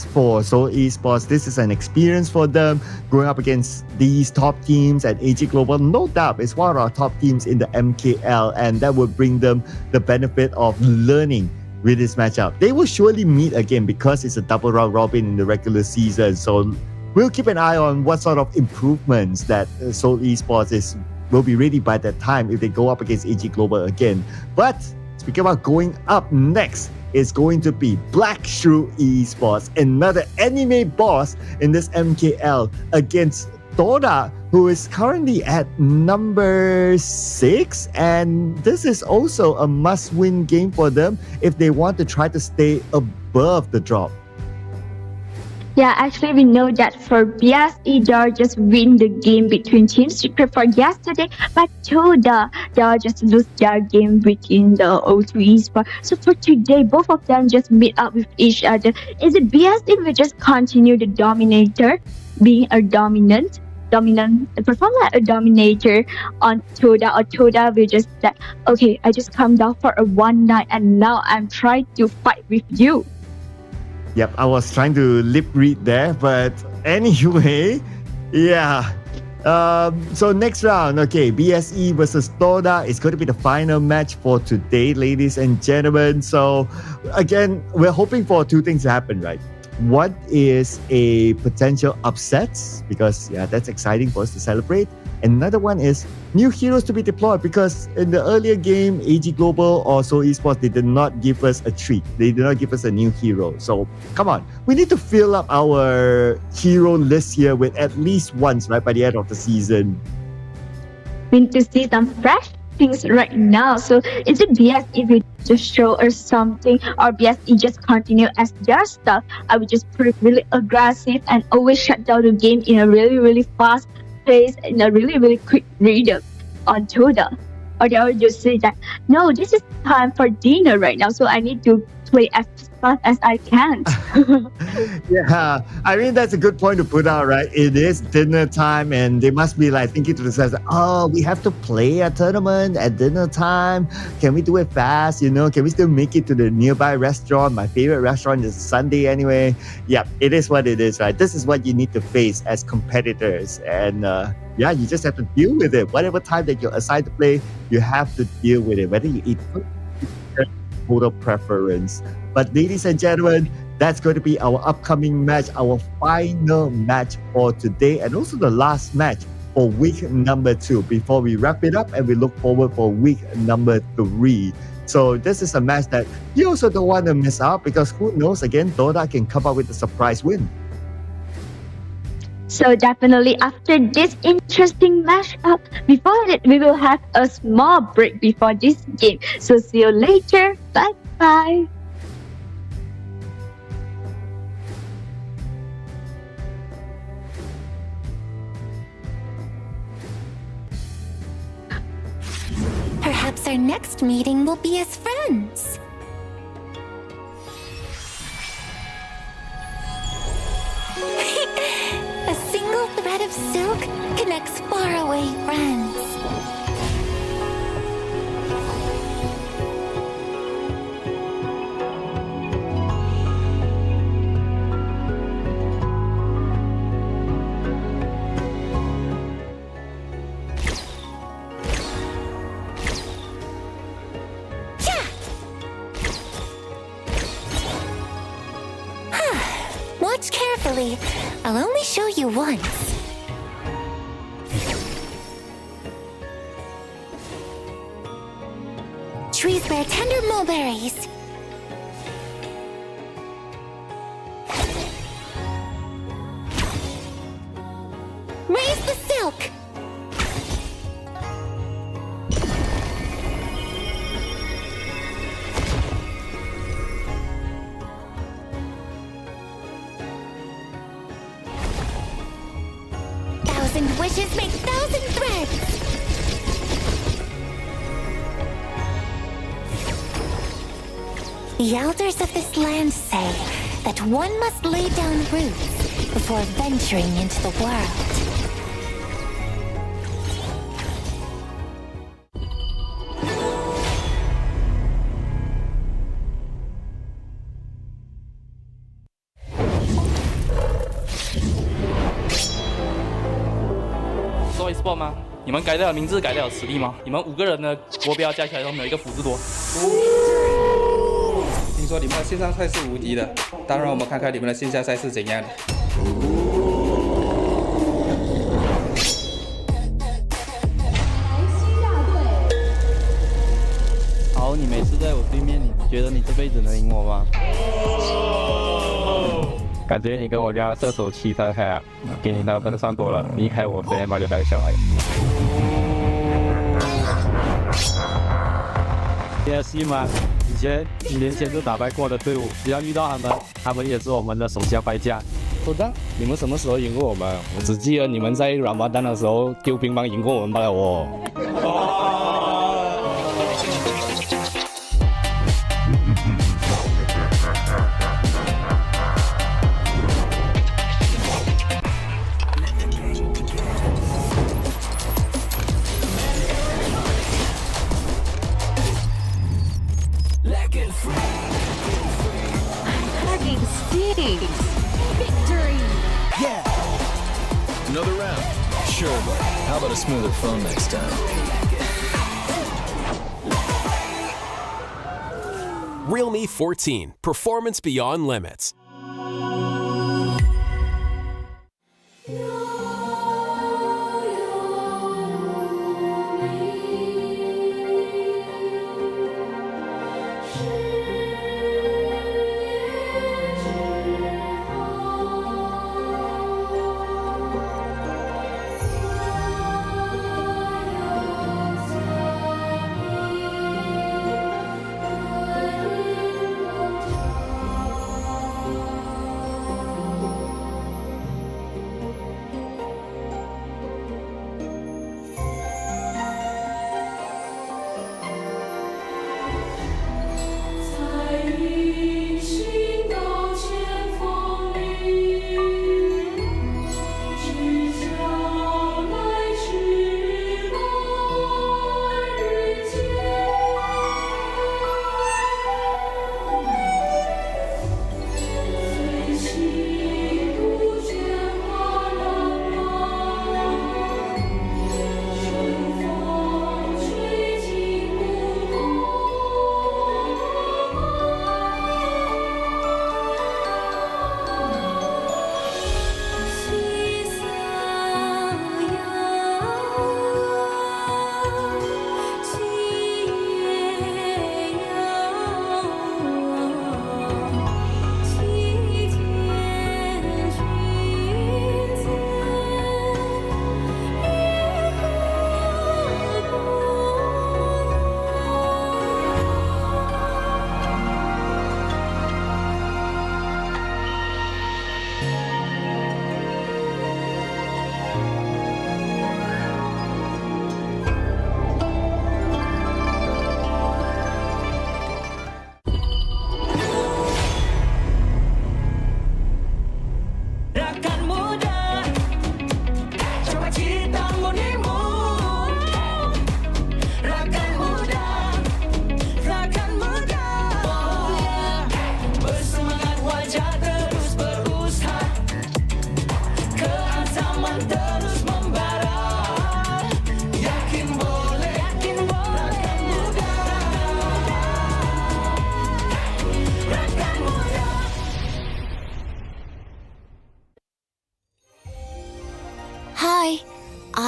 for Seoul Esports, this is an experience for them going up against these top teams at AG Global. No doubt, it's one of our top teams in the MKL, and that will bring them the benefit of learning with this matchup. They will surely meet again because it's a double round robin in the regular season. So we'll keep an eye on what sort of improvements that Seoul Esports will be ready by that time if they go up against AG Global again. But speaking about going up next, it's going to be Black Shrew Esports, another anime boss in this MKL against Toda, who is currently at number 6, and this is also a must-win game for them if they want to try to stay above the drop. Yeah, actually, we know that for BSE, they just win the game between teams for yesterday, but Toda, they just lose their game within the O2 Esports. So for today, both of them just meet up with each other. Is it BSE will just continue the dominator, being a dominant, perform like a dominator on Toda, or Toda will just say, okay, I just come down for a one night and now I'm trying to fight with you. Yep, I was trying to lip read there, but anyway, yeah. So next round, okay, BSE versus Toda is going to be the final match for today, ladies and gentlemen. So again, we're hoping for 2 things to happen, right? What is a potential upsets? Because yeah, that's exciting for us to celebrate. Another one is new heroes to be deployed, because in the earlier game, AG Global or Seoul Esports, they did not give us a treat. They did not give us a new hero. So come on, we need to fill up our hero list here with at least once, right, by the end of the season. We need to see some fresh things right now. So is it BS if you just show us something, or BS you just continue as their stuff? I would just prove really aggressive and always shut down the game in a really, really fast pace, in a really, really quick rhythm on Twitter. Or they will just say that, no, this is time for dinner right now, so I need to play as fast as I can. Yeah, I mean, that's a good point to put out, right? It is dinner time, and they must be like thinking to themselves, oh, we have to play a tournament at dinner time. Can we do it fast? You know, can we still make it to the nearby restaurant? My favorite restaurant is Sunday anyway. Yeah, it is what it is, right? This is what you need to face as competitors. And yeah, you just have to deal with it. Whatever time that you're assigned to play, you have to deal with it. Whether you eat food, total preference. But ladies and gentlemen, that's going to be our upcoming match, our final match for today, and also the last match for week number 2 before we wrap it up and we look forward for week number 3. So this is a match that you also don't want to miss out, because who knows, again, Dota can come up with a surprise win. So definitely after this interesting mashup, before that we will have a small break before this game. So see you later. Bye bye. Perhaps our next meeting will be as friends. A single thread of silk connects faraway friends. Watch carefully. I'll only show you once. Trees bear tender mulberries. Raise the silk. Thousand wishes make thousand threads. The elders of this land say that one must lay down roots before venturing into the world. Seoul Esports 吗？你们改掉了名字，改掉了实力吗？你们5个人的国标加起来都没有一个辅助多。听说你们的线上赛是无敌的，当然我们看看你们的线下赛是怎样的。好，你每次在我对面，你觉得你这辈子能赢我吗？感觉你跟我家射手7三开啊，给你那分算多了，离开我随便把就带下来。DLC 吗？以前几年前就打败过的队伍，只要遇到他们也是我们的手下败将。不知道你们什么时候赢过我们？我只记得你们在软麻丹的时候丢乒乓赢过我们罢了哦。Victory! Yeah! Another round? Sure, but how about a smoother phone next time? Realme 14, performance beyond limits.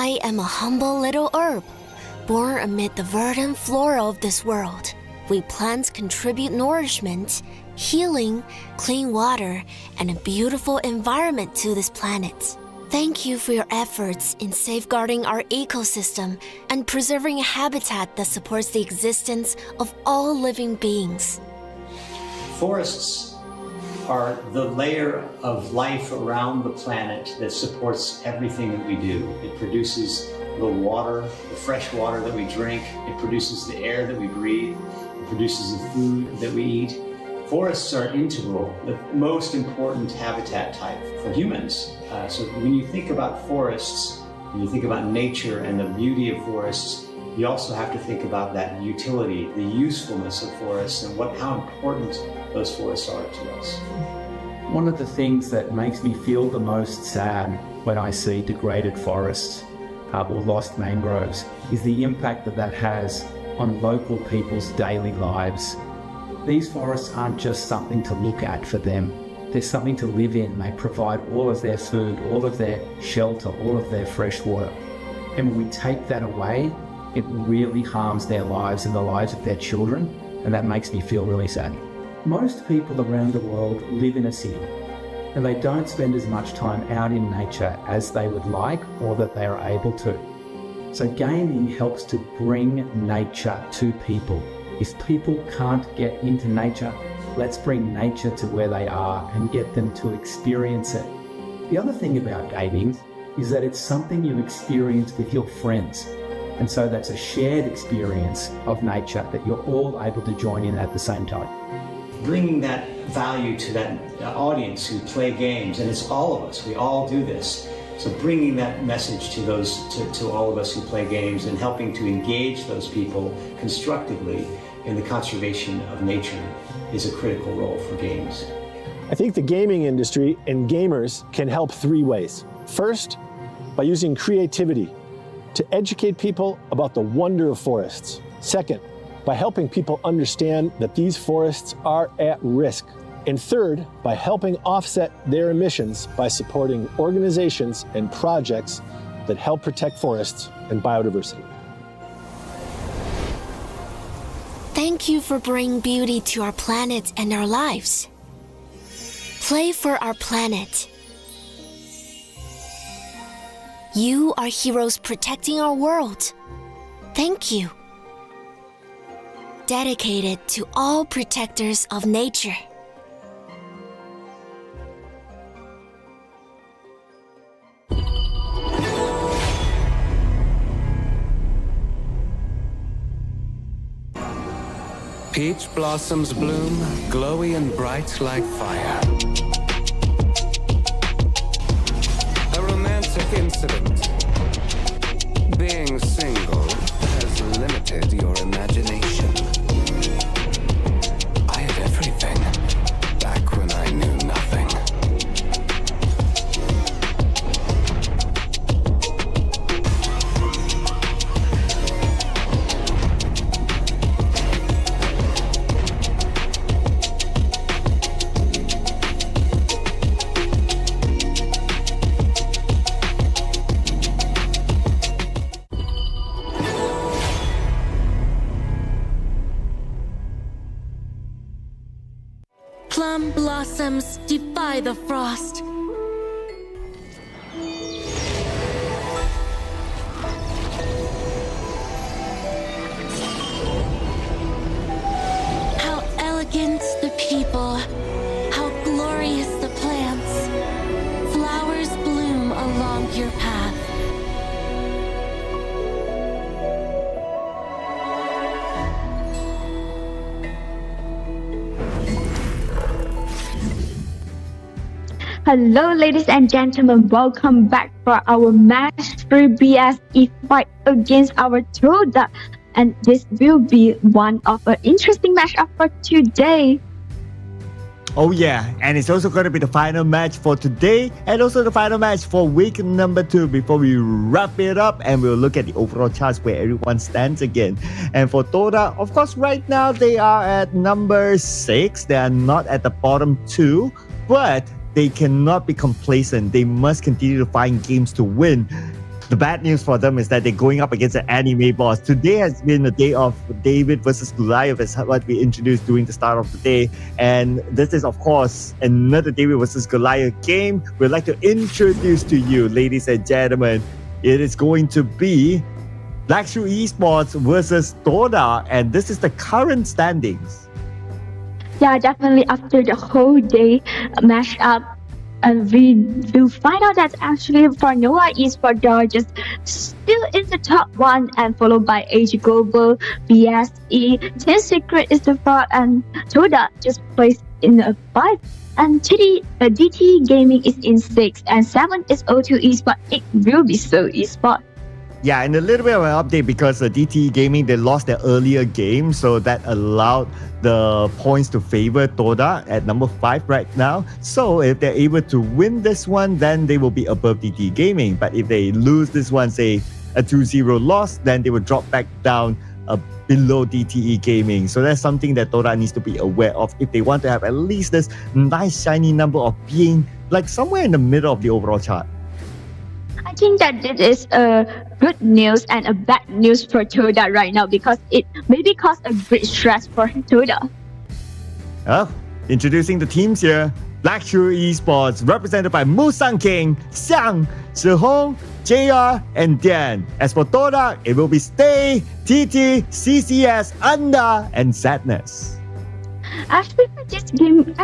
I am a humble little herb, born amid the verdant flora of this world. We plants contribute nourishment, healing, clean water, and a beautiful environment to this planet. Thank you for your efforts in safeguarding our ecosystem and preserving a habitat that supports the existence of all living beings. Forests are the layer of life around the planet that supports everything that we do. It produces the water, the fresh water that we drink. It produces the air that we breathe. It produces the food that we eat. Forests are integral, the most important habitat type for humans. So when you think about forests, when you think about nature and the beauty of forests, you also have to think about that utility, the usefulness of forests, and how important those forests are to us. One of the things that makes me feel the most sad when I see degraded forests or lost mangroves is the impact that has on local people's daily lives. These forests aren't just something to look at for them. They're something to live in. They provide all of their food, all of their shelter, all of their fresh water. And when we take that away, it really harms their lives and the lives of their children, and that makes me feel really sad. Most people around the world live in a city, and they don't spend as much time out in nature as they would like or that they are able to. So gaming helps to bring nature to people. If people can't get into nature, let's bring nature to where they are and get them to experience it. The other thing about gaming is that it's something you experience with your friends. And so that's a shared experience of nature that you're all able to join in at the same time. Bringing that value to that audience who play games, and it's all of us, we all do this. So bringing that message to all of us who play games and helping to engage those people constructively in the conservation of nature is a critical role for games. I think the gaming industry and gamers can help three ways. First, by using creativity to educate people about the wonder of forests. Second, by helping people understand that these forests are at risk. And third, by helping offset their emissions by supporting organizations and projects that help protect forests and biodiversity. Thank you for bringing beauty to our planet and our lives. Play for our planet. You are heroes protecting our world. Thank you. Dedicated to all protectors of nature. Peach blossoms bloom, glowy and bright like fire. A romantic incident. Being single has limited your imagination. I had everything back when I knew nothing. Plum blossoms defy the frost. How elegant the people, how glorious the plants. Flowers bloom along your path. Hello, ladies and gentlemen. Welcome back for our match 3 BSE fight against our Toda. And this will be one of an interesting matchup for today. Oh yeah, and it's also going to be the final match for today and also the final match for week number 2 before we wrap it up and we'll look at the overall charts where everyone stands again. And for Toda, of course, right now they are at number 6. They are not at the bottom 2, but they cannot be complacent. They must continue to find games to win. The bad news for them is that they're going up against an anime boss. Today has been a day of David versus Goliath, as what we introduced during the start of the day. And this is, of course, another David versus Goliath game. We'd like to introduce to you, ladies and gentlemen, it is going to be Black Shoe Esports versus Toda, and this is the current standings. Yeah, definitely after the whole day mashup, and we will find out that actually for Noah Esports, they are just still in the top one, and followed by AG Global, BSE, Team Secret is the fourth, and Toda just placed in the 5. And DT Gaming is in 6, and 7 is O2 Esports. It will be so Esports. Yeah, and a little bit of an update because DT Gaming, they lost their earlier game, so that allowed the points to favor Toda at number 5 right now. So if they're able to win this one, then they will be above DT Gaming. But if they lose this one, say a 2-0 loss, then they will drop back down below DTE Gaming. So that's something that Toda needs to be aware of if they want to have at least this nice shiny number of being like somewhere in the middle of the overall chart. I think that this is a good news and a bad news for Toda right now, because it maybe cause a great stress for Toda. Introducing the teams here. Black Shoe Esports, represented by Mu Sang King, Xiang, Shihong, JR, and Dan. As for Toda, it will be Stay, TT, CCS, Anda, and Sadness. Actually, for this game,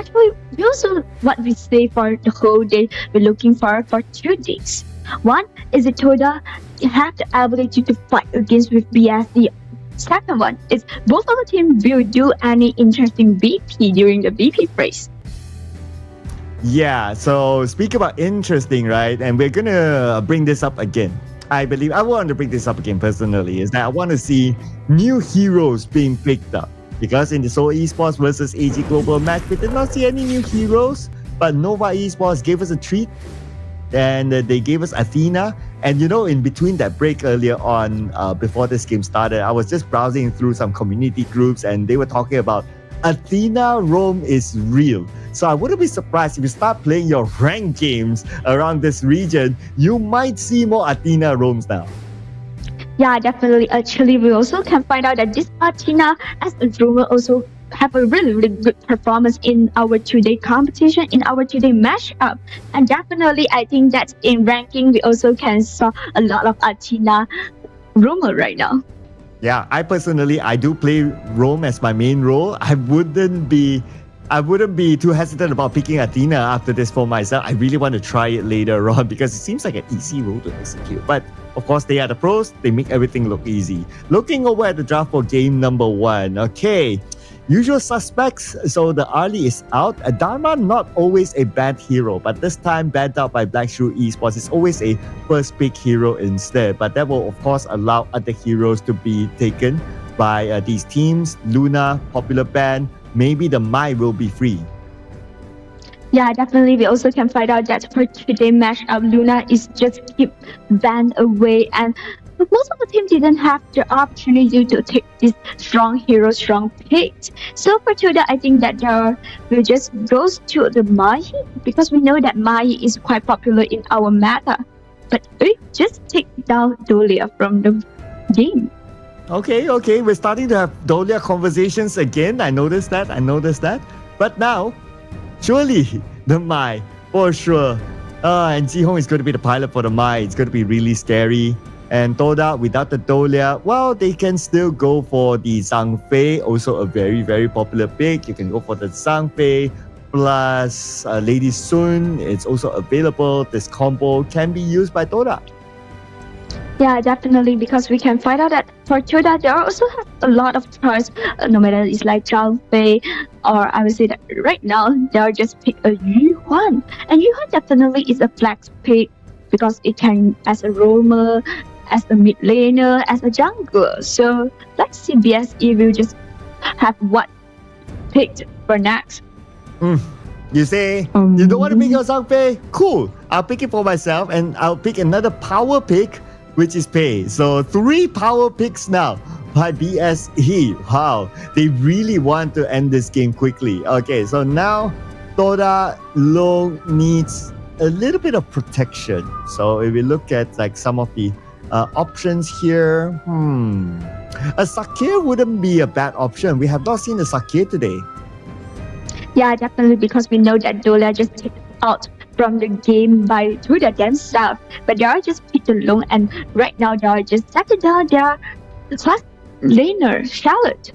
we also what we say for the whole day, we're looking for 2 things. One is that Toda have the ability to fight against with BSD. Second one is both of the teams will do any interesting BP during the BP phase. Yeah, so speak about interesting, right? And we're gonna bring this up again. I want to bring this up again personally, is that I want to see new heroes being picked up. Because in the Seoul Esports versus AG Global match, we did not see any new heroes, but Nova Esports gave us a treat, and they gave us Athena. And in between that break earlier on, before this game started, I was just browsing through some community groups, and they were talking about Athena roam is real. So I wouldn't be surprised if you start playing your ranked games around this region, you might see more Athena roams now. Yeah, definitely. Actually, we also can find out that this Athena as a roamer also have a really, really good performance in our today competition, in our today matchup. And definitely, I think that in ranking, we also can saw a lot of Athena roamer right now. Yeah, I do play roam as my main role. I wouldn't be too hesitant about picking Athena after this for myself. I really want to try it later on because it seems like an easy role to execute. But of course, they are the pros. They make everything look easy. Looking over at the draft for game number 1. Okay, usual suspects. So the early is out. Dharma, not always a bad hero, but this time banned out by Black Shoe Esports. It's always a first pick hero instead. But that will of course allow other heroes to be taken by these teams. Luna, popular ban. Maybe the Mai will be free. Yeah, definitely. We also can find out that for today's matchup, Luna is just keep banned away, and most of the team didn't have the opportunity to take this strong hero, strong pick. So for Toda, I think that we just goes to the Mai, because we know that Mai is quite popular in our meta. But we just take down Dolia from the game. Okay, we're starting to have Dolia conversations again. I noticed that. But now, surely the Mai, for sure. And Jihong is going to be the pilot for the Mai. It's going to be really scary. And Toda, without the Dolia, well, they can still go for the Zhangfei, also a very, very popular pick. You can go for the Zhangfei plus Lady Sun. It's also available. This combo can be used by Toda. Yeah, definitely, because we can find out that for Toda, there also have a lot of choice, no matter it's like Zhang Fei, or I would say that right now, they'll just pick a Yu Huan. And Yu Huan definitely is a flex pick, because it can, as a roamer, as a mid laner, as a jungler. So let's see BSE will just have what picked for next. You say, you don't want to pick your Zhang Fei? Cool, I'll pick it for myself, and I'll pick another power pick, which is Pei. So 3 power picks now by BSE. Wow, they really want to end this game quickly. Okay, so now Toda Long needs a little bit of protection. So if we look at like some of the options here, a Sakir wouldn't be a bad option. We have not seen a Sakir today. Yeah, definitely, because we know that Dola just took out from the game by Tuda themselves, but they are just picked alone, and right now they are just settled down their class laner, Charlotte.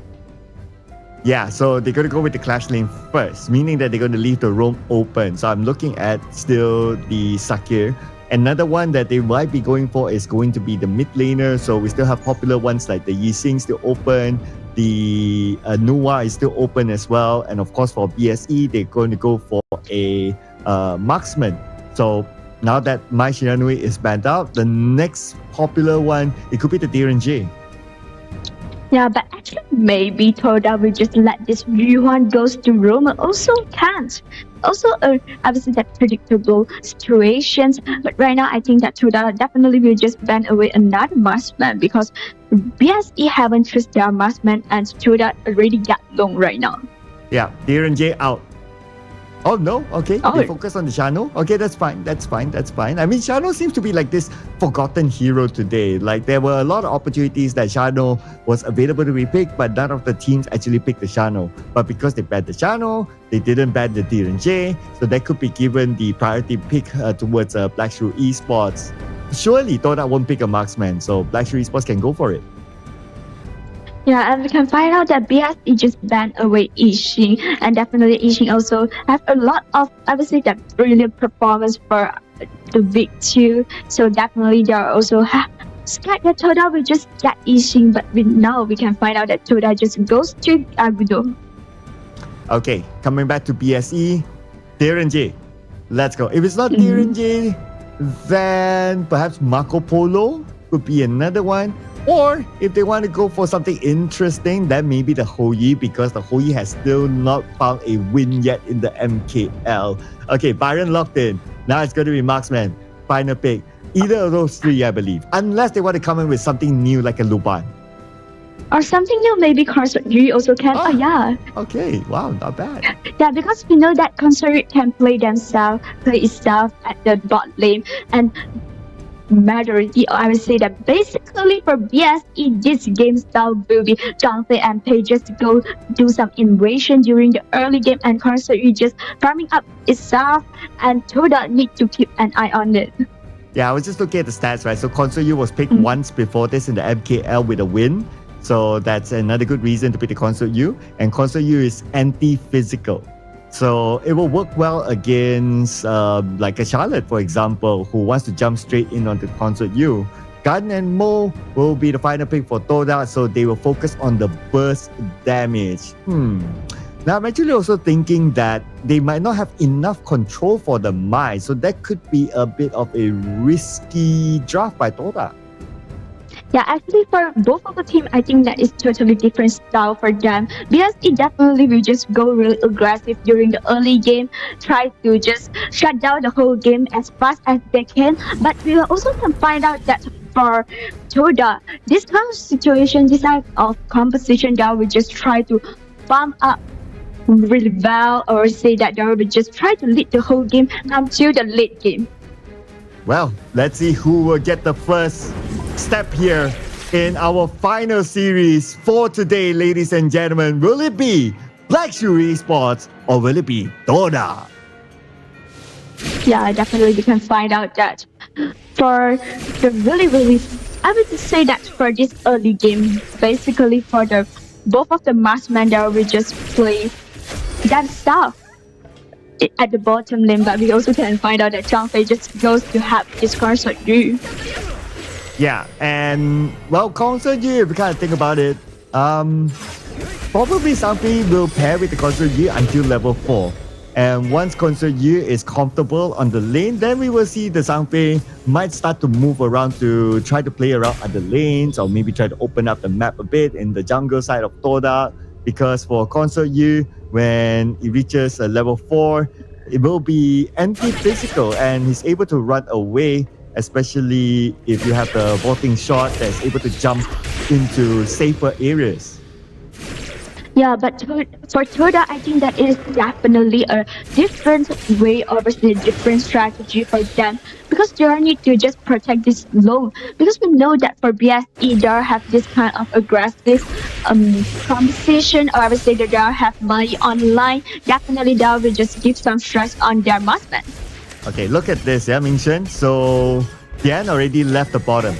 Yeah, so they're going to go with the Clash lane first, meaning that they're going to leave the roam open. So I'm looking at still the Sakir. Another one that they might be going for is going to be the mid laner. So we still have popular ones like the Yi Xing still open. The Nuwa is still open as well. And of course for BSE, they're going to go for a marksman. So now that Mai Shiranui is banned out, the next popular one, it could be the DRNG. Yeah, but actually maybe Toda will just let this Yuan goes to Roma. Also can't. Also, obviously that predictable situations. But right now, I think that Toda definitely will just ban away another marksman because BSE haven't trusted their marksman and Toda already got long right now. Yeah, DRNJ out. Oh no, okay. They focus on the Shano. Okay, that's fine. I mean, Shano seems to be like this forgotten hero today. Like there were a lot of opportunities that Shano was available to be picked, but none of the teams actually picked the Shano. But because they banned the Shano, they didn't ban the DRNJ, so that could be given the priority pick towards Black Shrew Esports. Surely Toda won't pick a marksman, so Black Shrew Esports can go for it. Yeah, and we can find out that BSE just banned away Yi Xing, and definitely Yi Xing also have a lot of, obviously, that brilliant performance for the week 2. So definitely they are also scared that Toda will just get Yi Xing, but now we can find out that Toda just goes to Agudo. Okay, coming back to BSE, DRNJ. Let's go. If it's not DRNJ, then perhaps Marco Polo could be another one. Or if they want to go for something interesting, then maybe the Houyi, because the Houyi has still not found a win yet in the MKL. Okay, Byron locked in. Now it's going to be Marksman. Final pick. Either of those three, I believe. Unless they want to come in with something new like a Luban. Or something new, maybe Consort also can. Oh, yeah. Okay, wow, not bad. Yeah, because we know that Consort can play itself at the bot lane. And majority, I would say that basically for BSE, this game style will be Zhang Fei and Pei just go do some invasion during the early game, and Consort just farming up itself, and Toda need to keep an eye on it. Yeah, I was just looking at the stats, right? So Consort Yu was picked once before this in the MKL with a win. So that's another good reason to pick the Consort Yu. And Consort Yu is anti-physical. So it will work well against like a Charlotte, for example, who wants to jump straight in onto Consort Yu. Gun and Mo will be the final pick for Toda, so they will focus on the burst damage. Now I'm actually also thinking that they might not have enough control for the Mai, so that could be a bit of a risky draft by Toda. Yeah, actually for both of the team, I think that is totally different style for them. BSE definitely will just go really aggressive during the early game, try to just shut down the whole game as fast as they can. But we also can find out that for Toda, this kind of situation, this type of composition, that will just try to farm up really well, or say that they will just try to lead the whole game until the late game. Well, let's see who will get the first step here in our final series for today, ladies and gentlemen. Will it be Black Shrew Esports or will it be Toda? Yeah, definitely we can find out that for the really, I would say that for this early game, basically for the both of the marksmen that will just play themselves at the bottom lane, but we also can find out that Zhang Fei just goes to have this Consort Yu. Yeah, and well, Consort Yu, if you kind of think about it, probably Zhang Fei will pair with the Consort Yu until level 4. And once Consort Yu is comfortable on the lane, then we will see the Zhang Fei might start to move around to try to play around at the lanes, or maybe try to open up the map a bit in the jungle side of Toda. Because for Consort Yu, when he reaches level 4, it will be anti-physical and he's able to run away, especially if you have the vaulting shot that's able to jump into safer areas. Yeah, but for Toda, I think that is definitely a different way or a different strategy for them because they need to just protect this loan. Because we know that for BSE, they have this kind of aggressive competition, or I would say that they have money online. Definitely, that will just give some stress on their marksmen. Okay, look at this, yeah, Ming-Shen. So, Tian already left the bottom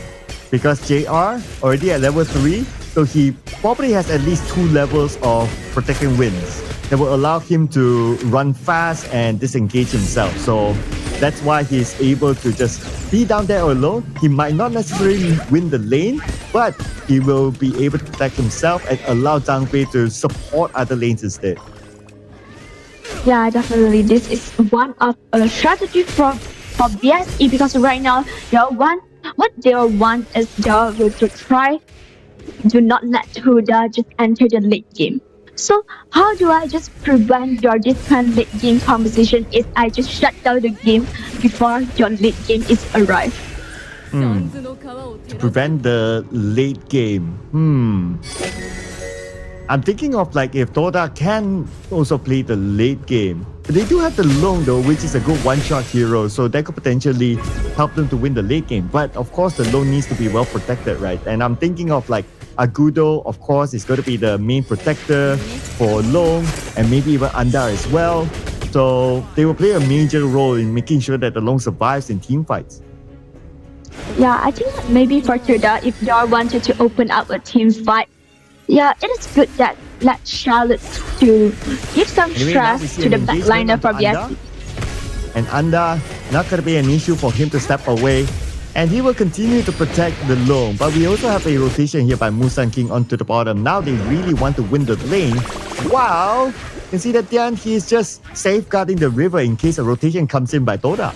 because JR already at level 3. So he probably has at least 2 levels of protecting winds that will allow him to run fast and disengage himself. So that's why he's able to just be down there alone. He might not necessarily win the lane, but he will be able to protect himself and allow Zhang Fei to support other lanes instead. Yeah, definitely. This is one of a strategy for BSE because right now what they want is to try do not let Huda just enter the late game. So how do I just prevent this kind of late game conversation is I just shut down the game before your late game is arrived. To prevent the late game. I'm thinking of like if Toda can also play the late game. They do have the Long though, which is a good one-shot hero, so that could potentially help them to win the late game. But of course, the Long needs to be well protected, right? And I'm thinking of like Agudo, of course, is going to be the main protector for Long, and maybe even Andar as well. So they will play a major role in making sure that the Long survives in team fights. Yeah, I think that maybe for Toda, if they wanted to open up a team fight, yeah, it is good that let Charlotte to give some stress to the backliner for BSE. And Anda, not going to be an issue for him to step away. And he will continue to protect the Long. But we also have a rotation here by Musan King onto the bottom. Now they really want to win the lane. Wow! You can see that Tian, he's just safeguarding the river in case a rotation comes in by Toda.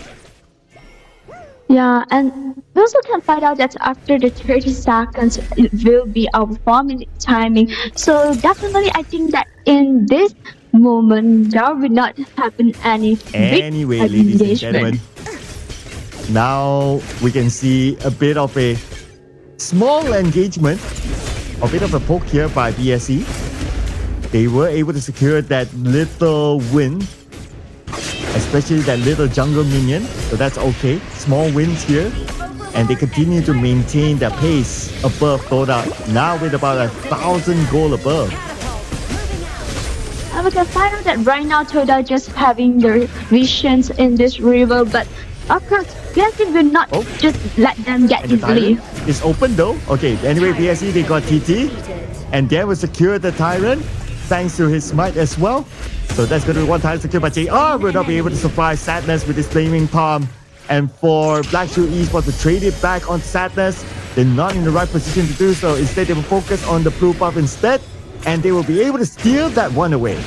Yeah, and we also can find out that after the 30 seconds, it will be our 4-minute timing. So definitely, I think that in this moment, there will not happen any Anyway, ladies and gentlemen, now we can see a bit of a small engagement, a bit of a poke here by BSE. They were able to secure that little win, especially that little jungle minion, so that's okay. Small wins here, and they continue to maintain their pace above Toda, now with about 1,000 gold above. And we can find out that right now Toda just having their visions in this river, but of course, BSE will not just let them get easily. It's open though. Okay, anyway, BSE, they got TT, and they will secure the Tyrant thanks to his smite as well. So that's going to be one time secured by JR. Will not be able to survive Sadness with his Flaming Palm. And for Black Shoe Esports to trade it back on Sadness, they're not in the right position to do so. Instead, they will focus on the blue buff instead, and they will be able to steal that one away.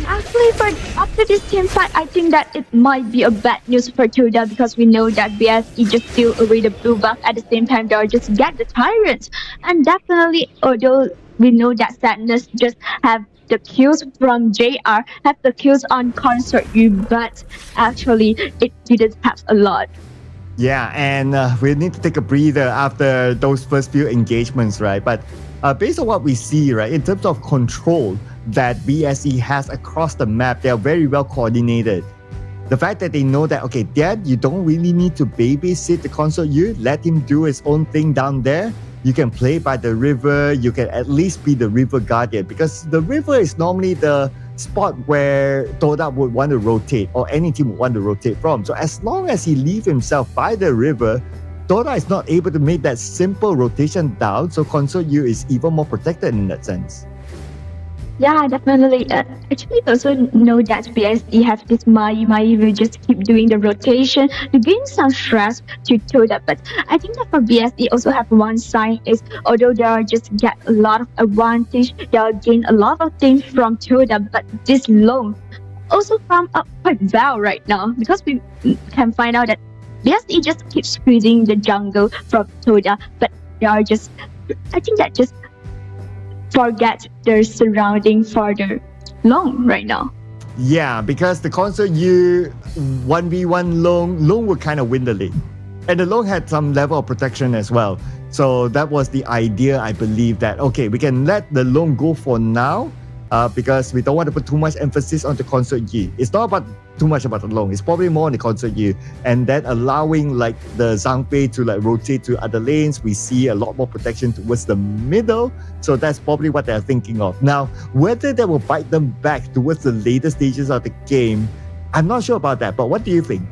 Actually, after this team fight, I think that it might be a bad news for Toda because we know that BSE just steal away the blue buff at the same time they'll just get the Tyrant. And definitely, although we know that Sadness just have the kills from JR, have the kills on Consort U, but actually it didn't have a lot. Yeah, and we need to take a breather after those first few engagements, right? But based on what we see, right, in terms of control that BSE has across the map, they are very well coordinated. The fact that they know that, okay, Dad, you don't really need to babysit the Consort U, let him do his own thing down there. You can play by the river, you can at least be the river guardian, because the river is normally the spot where Toda would want to rotate, or any team would want to rotate from. So as long as he leaves himself by the river, Toda is not able to make that simple rotation down, so Consort U is even more protected in that sense. Yeah, definitely. Actually, also know that BSE have this Mai will just keep doing the rotation to gain some stress to Toda. But I think that for BSE also have one sign is although they just get a lot of advantage, they'll gain a lot of things from Toda, but this Long also come up quite well right now because we can find out that BSE just keeps squeezing the jungle from Toda, but they are just, I think that just forget their surrounding further Long right now. Yeah, because the Consort U 1v1 Long will kind of win the lane. And the Long had some level of protection as well. So that was the idea, I believe, that, okay, we can let the loan go for now because we don't want to put too much emphasis on the consort Yi. It's not about too much about the loan. It's probably more on the consort Yi. And then allowing like the Zhang Fei to like rotate to other lanes. We see a lot more protection towards the middle. So that's probably what they're thinking of. Now, whether that will bite them back towards the later stages of the game, I'm not sure about that. But what do you think?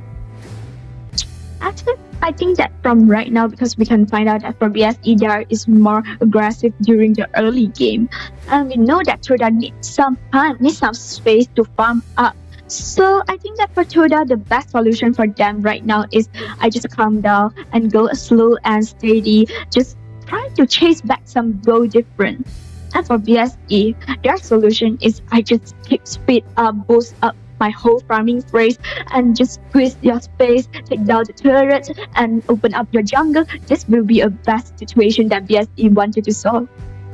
Actually, I think that from right now, because we can find out that for BSE, there is more aggressive during the early game. And we know that Toda needs some time, needs some space to farm up. So I think that for Toda, the best solution for them right now is I just calm down and go slow and steady. Just try to chase back some goal difference. And for BSE, their solution is I just keep speed up, boost up my whole farming phrase and just squeeze your space, take down the turret and open up your jungle. This will be a best situation that BSE wanted to solve.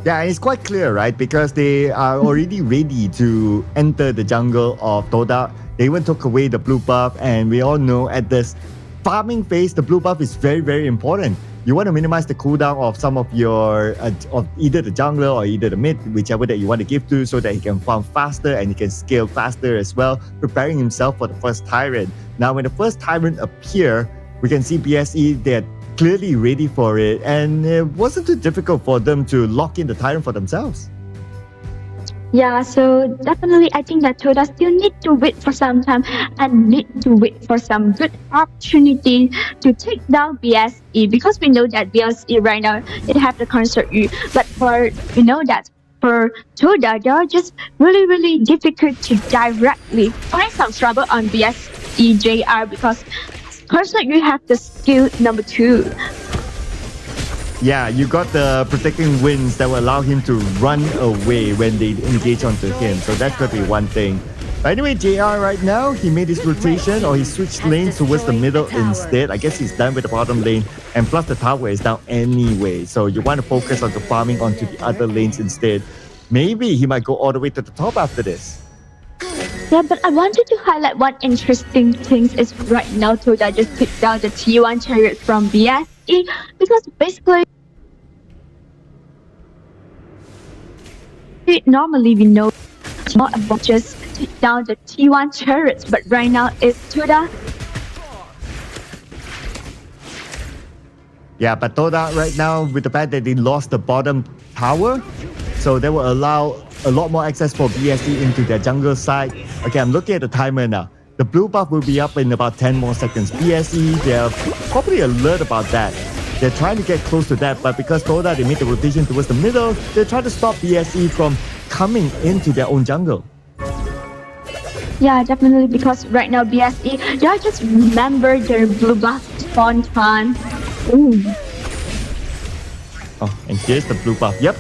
Yeah, it's quite clear, right? Because they are already ready to enter the jungle of Toda. They even took away the blue buff, and we all know at this farming phase, the blue buff is very, very important. You want to minimize the cooldown of some of your, of either the jungler or either the mid, whichever that you want to give to, so that he can farm faster and he can scale faster as well, preparing himself for the first tyrant. Now, when the first tyrant appear, we can see BSE, they're clearly ready for it, and it wasn't too difficult for them to lock in the tyrant for themselves. Yeah, so definitely I think that Toda still need to wait for some time and need to wait for some good opportunity to take down BSE, because we know that BSE right now, it have the consort Yu, but we know that for Toda, they are just really, really difficult to directly find some trouble on BSE JR, because consort Yu have the skill number 2. Yeah, you got the protecting winds that will allow him to run away when they engage onto him. So that's going to be one thing. But anyway, JR right now, he made his rotation, or he switched lanes towards the middle instead. I guess he's done with the bottom lane. And plus the tower is down anyway. So you want to focus on the farming onto the other lanes instead. Maybe he might go all the way to the top after this. Yeah, but I wanted to highlight one interesting thing is right now Toda just picked down the T1 chariot from BSE, because basically normally we know it's not about just take down the T1 chariots, but right now it's Toda. Yeah, but Toda right now, with the fact that they lost the bottom tower, so they will allow a lot more access for BSE into their jungle side. Okay, I'm looking at the timer now. The blue buff will be up in about 10 more seconds. BSE, they're probably alert about that. They're trying to get close to that, but because Toda, they made the rotation towards the middle, they're trying to stop BSE from coming into their own jungle. Yeah, definitely, because right now BSE, they just remember their blue buff spawn time. Ooh. Oh, and here's the blue buff. Yep,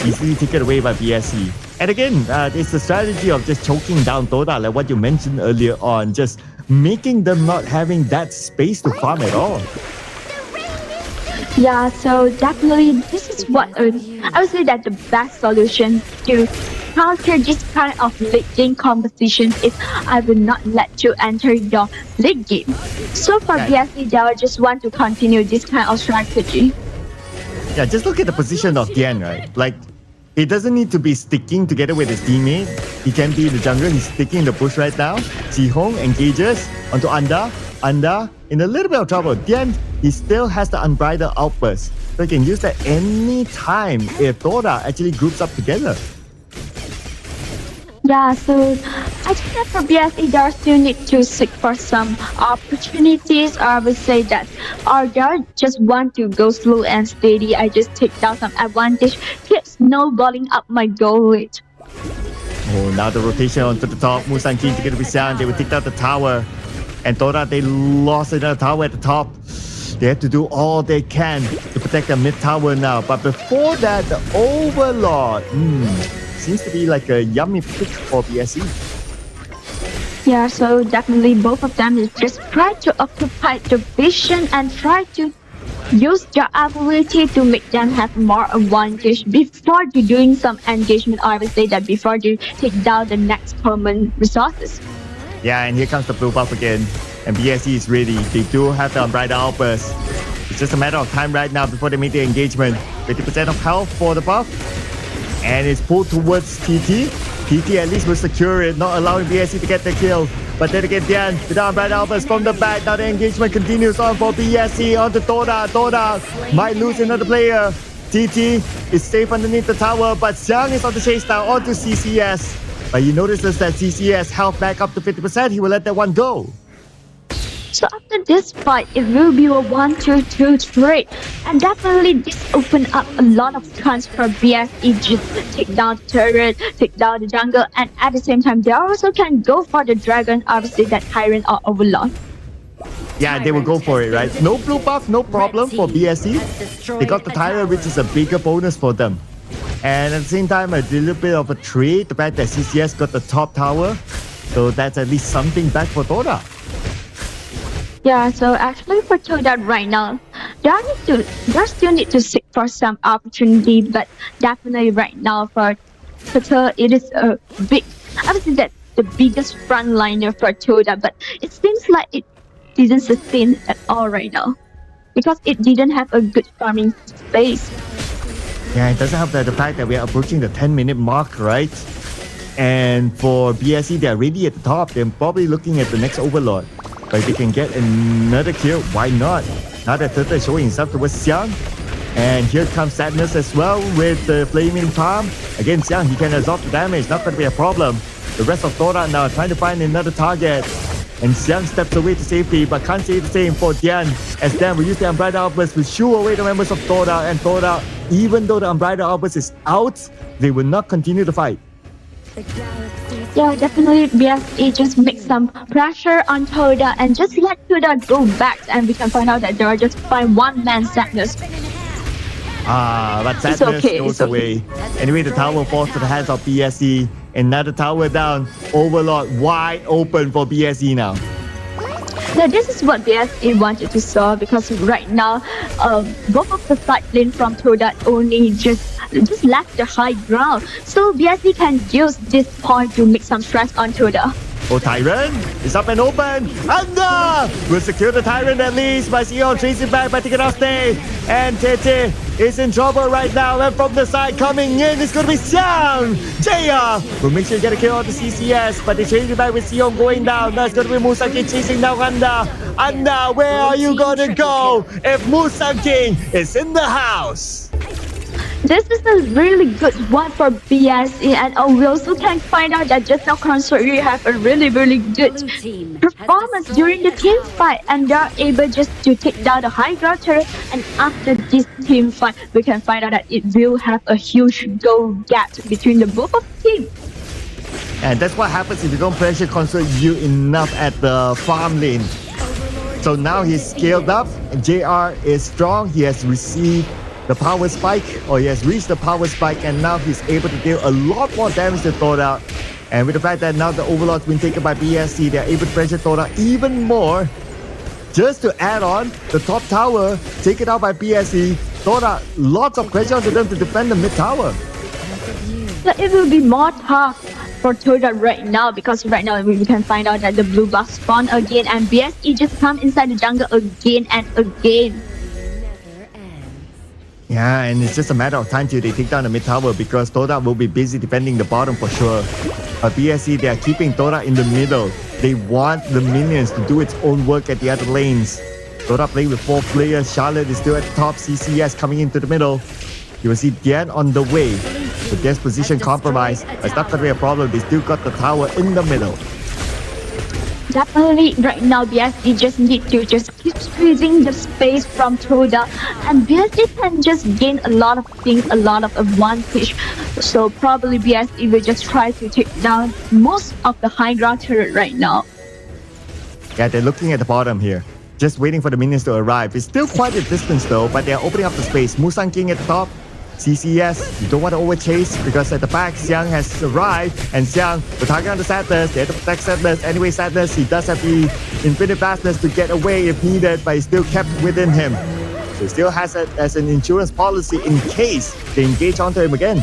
easily taken away by BSE. And again, it's the strategy of just choking down Toda, like what you mentioned earlier on, just making them not having that space to farm at all. Yeah, so definitely this is what I would say that the best solution to counter this kind of late game competition is I will not let you enter your late game. So for BSE, they will just want to continue this kind of strategy. Yeah, just look at the position of Dian, right? Like, he doesn't need to be sticking together with his teammate. He can be the jungler. He's sticking in the bush right now. Jihong engages onto Anda. Anda in a little bit of trouble. Dian, he still has the unbridled outburst. So he can use that any time if Toda actually groups up together. Yeah, so I think that for BSE, they still need to seek for some opportunities. Or I would say that, or they just want to go slow and steady. I just take down some advantage, keep snowballing up my goal rate. Oh, now the rotation onto the top. Musan keen to get with Xian. They will take down the tower. And Toda, they lost another tower at the top. They have to do all they can to protect their mid tower now. But before that, the Overlord. Seems to be like a yummy pick for BSE. Yeah, so definitely both of them is just try to occupy the vision and try to use their ability to make them have more advantage before they doing some engagement, or I would say that before they take down the next common resources. Yeah, and here comes the blue buff again. And BSE is ready. They do have the unbridled outburst. It's just a matter of time right now before they make the engagement. 50% of health for the buff. And it's pulled towards TT. TT at least will secure it, not allowing BSC to get the kill. But then again, Dian with the Umbrella Alphas from the back. Now the engagement continues on for BSC onto Toda. Toda might lose another player. TT is safe underneath the tower, but Xiang is on the chase now onto CCS. But he notices that CCS health back up to 50%. He will let that one go. So after this fight, it will be a 1-2-2 trade, and definitely this open up a lot of chance for BSE just to take down the turret, take down the jungle, and at the same time they also can go for the dragon, obviously that Tyrant or Overlord. Yeah, they will go for it, right? No blue buff, no problem for BSE. They got the Tyrant, which is a bigger bonus for them. And at the same time, a little bit of a trade, the fact that CCS got the top tower, so that's at least something back for Toda. Yeah, so actually for Toda right now, they still need to seek for some opportunity, but definitely right now for Toda, it is a big, obviously that's the biggest frontliner for Toda, but it seems like it didn't sustain at all right now, because it didn't have a good farming space. Yeah, it doesn't help that the fact that we are approaching the 10-minute mark, right? And for BSE, they're already at the top. They're probably looking at the next Overlord. But if they can get another kill, why not? Now that Turtle is showing himself towards Xiang. And here comes Sadness as well with the Flaming Palm. Again, Xiang, he can absorb the damage. Not going to be a problem. The rest of Toda now trying to find another target. And Xiang steps away to safety, but can't say the same for Dian. As Dian will use the Umbrella Alphas to shoo away the members of Toda. And Toda, even though the Umbrella Alphas is out, they will not continue the fight. Yeah, definitely BSE just make some pressure on Toda and just let Toda go back, and we can find out that there are just one-man Sadness. But Sadness goes away. Anyway, the tower falls to the hands of BSE. Another tower down. Overlord wide open for BSE now. Yeah, this is what BSE wanted to solve, because right now, both of the side lane from Toda only just left the high ground. So BSE can use this point to make some stress on Toda. Oh, Tyrant is up and open. Under will secure the Tyrant at least. By Sion chasing back by Tikaraste. And Tete is in trouble right now. And from the side coming in, it's going to be Xiang. Jaya will make sure you get a kill on the CCS. But they change it back with Sion going down. Now it's going to be Musang King chasing down Anda. Anda, where are you going to go if Musang King is in the house? This is a really good one for BSE, and we also can find out that just now Consort really have a really good performance during the team fight, and they're able just to take down the high ground turret. And after this team fight, we can find out that it will have a huge goal gap between the both of teams. And that's what happens if you don't pressure Consort you enough at the farm lane. So now he's scaled up, and JR is strong. He has received the power spike, or he has reached the power spike, and now he's able to deal a lot more damage to Toda. And with the fact that now the Overlord's been taken by BSC, they're able to pressure Toda even more. Just to add on, the top tower taken out by BSC. Toda, lots of pressure to them to defend the mid tower. It will be more tough for Toda right now, because right now we can find out that the blue buff spawn again, and BSE just come inside the jungle again and again. Yeah, and it's just a matter of time till they take down the mid tower, because Toda will be busy defending the bottom for sure. But BSC, they are keeping Toda in the middle. They want the minions to do its own work at the other lanes. Toda playing with 4 players. Charlotte is still at the top. CCS coming into the middle. You will see Dian on the way. With Dian's position compromised, it's not going to be a problem. They still got the tower in the middle. Definitely right now BSE just need to just keep squeezing the space from Toda, and BSE can just gain a lot of things, a lot of advantage. So probably BSE will just try to take down most of the high ground turret right now. Yeah, they're looking at the bottom here, just waiting for the minions to arrive. It's still quite a distance though, but they're opening up the space. Musang King at the top. CCS, you don't want to overchase, because at the back, Xiang has arrived, and Xiang will target on the Sadness. They have to protect Sadness. Anyway, Sadness, he does have the infinite fastness to get away if needed, but he's still kept within him. So he still has it as an insurance policy in case they engage onto him again.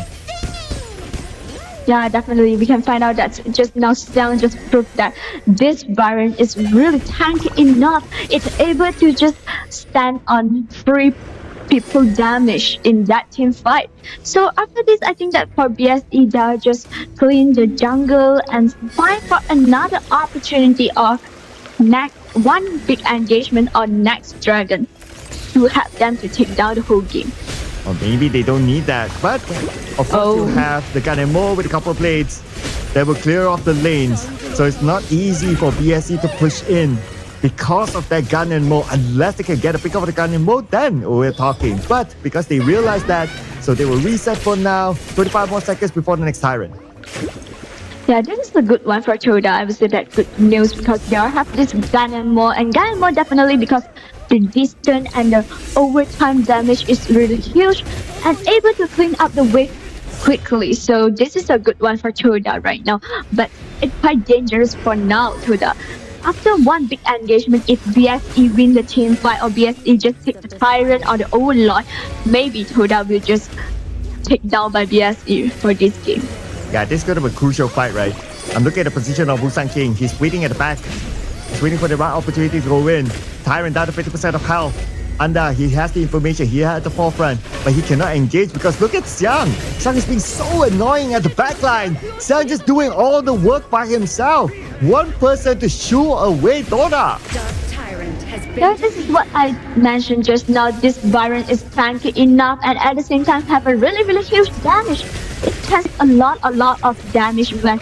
Yeah, definitely. We can find out that just now Xiang just proved that this Byron is really tanky enough. It's able to just stand on 3 people damage in that team fight. So after this, I think that for BSE, they'll just clean the jungle and find for another opportunity of next one big engagement on next dragon to help them to take down the whole game. Or maybe they don't need that. But of course, you have the gun and more with a couple of blades that will clear off the lanes. So it's not easy for BSE to push in because of that gun and more. Unless they can get a pick of the gun and more, then we're talking. But because they realize that, so they will reset for now. 25 more seconds before the next Tyrant. Yeah, this is a good one for Toda. I would say that good news because they have this gun and more definitely because the distance and the overtime damage is really huge and able to clean up the wave quickly. So this is a good one for Toda right now. But it's quite dangerous for now, Toda. After one big engagement, if BSE win the team fight or BSE just take the Tyrant or the Overlord, maybe Toda will just take down by BSE for this game. Yeah, this is going to be a crucial fight, right? I'm looking at the position of Busan King. He's waiting at the back. He's waiting for the right opportunity to go in. Tyrant down to 50% of health. Anda, he has the information. He at the forefront, but he cannot engage because look at Xiang. Xiang is being so annoying at the back line. Xiang just doing all the work by himself. One person to shoo away Toda. Yeah, this is what I mentioned just now. This Byron is tanky enough and at the same time have a really huge damage. It takes a lot of damage when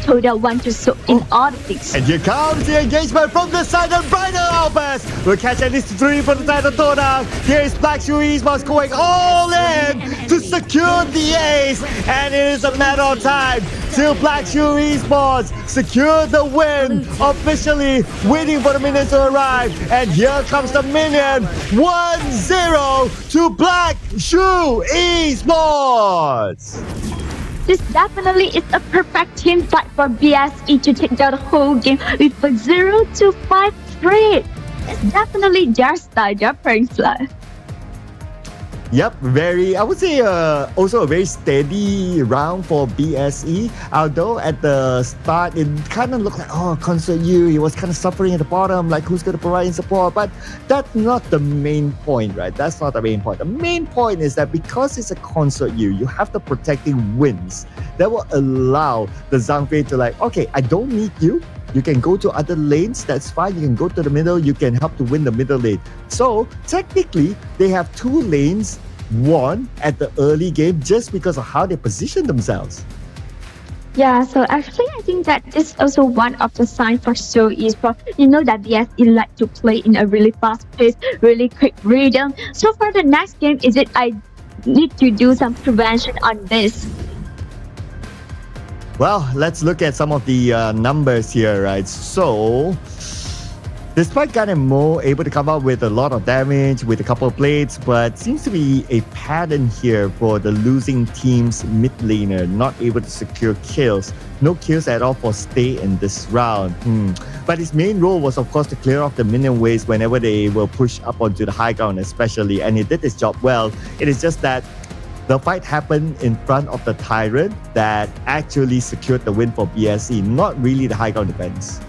Toda wants to soak in all the things. And here comes the engagement from the side of Brighter Albers. We'll catch at least 3 from the side of Toda. Here is Black Shoe Esports going all in to secure the ace. And it is a matter of time till Black Shoe Esports secure the win. Officially waiting for the minions to arrive. And here comes the minion. 1-0 to Black Shoe Esports. This definitely is a perfect team fight for BSE to take down the whole game with a 0-5 lead. It's definitely their style, their playing style. Yep, I would say also a very steady round for BSE. Although at the start it kind of looked like, Concert U, he was kind of suffering at the bottom, like who's going to provide in support. But that's not the main point, right? That's not the main point. The main point is that because it's a Concert U, you have the protecting wins that will allow the Zhang to like, okay, I don't need you. You can go to other lanes, that's fine. You can go to the middle, you can help to win the middle lane. So technically, they have 2 lanes won at the early game just because of how they position themselves. Yeah, so actually I think that this is also one of the signs for Seoul Esports. You know that BSE like to play in a really fast pace, really quick rhythm. So for the next game, is it I need to do some prevention on this? Well, let's look at some of the numbers here, right? So, despite Gun and Mo able to come up with a lot of damage with a couple of blades, but seems to be a pattern here for the losing team's mid laner, not able to secure kills. No kills at all for Stay in this round. But his main role was, of course, to clear off the minion waves whenever they will push up onto the high ground especially, and he did his job well. It is just that the fight happened in front of the Tyrant that actually secured the win for BSE, not really the high ground defense.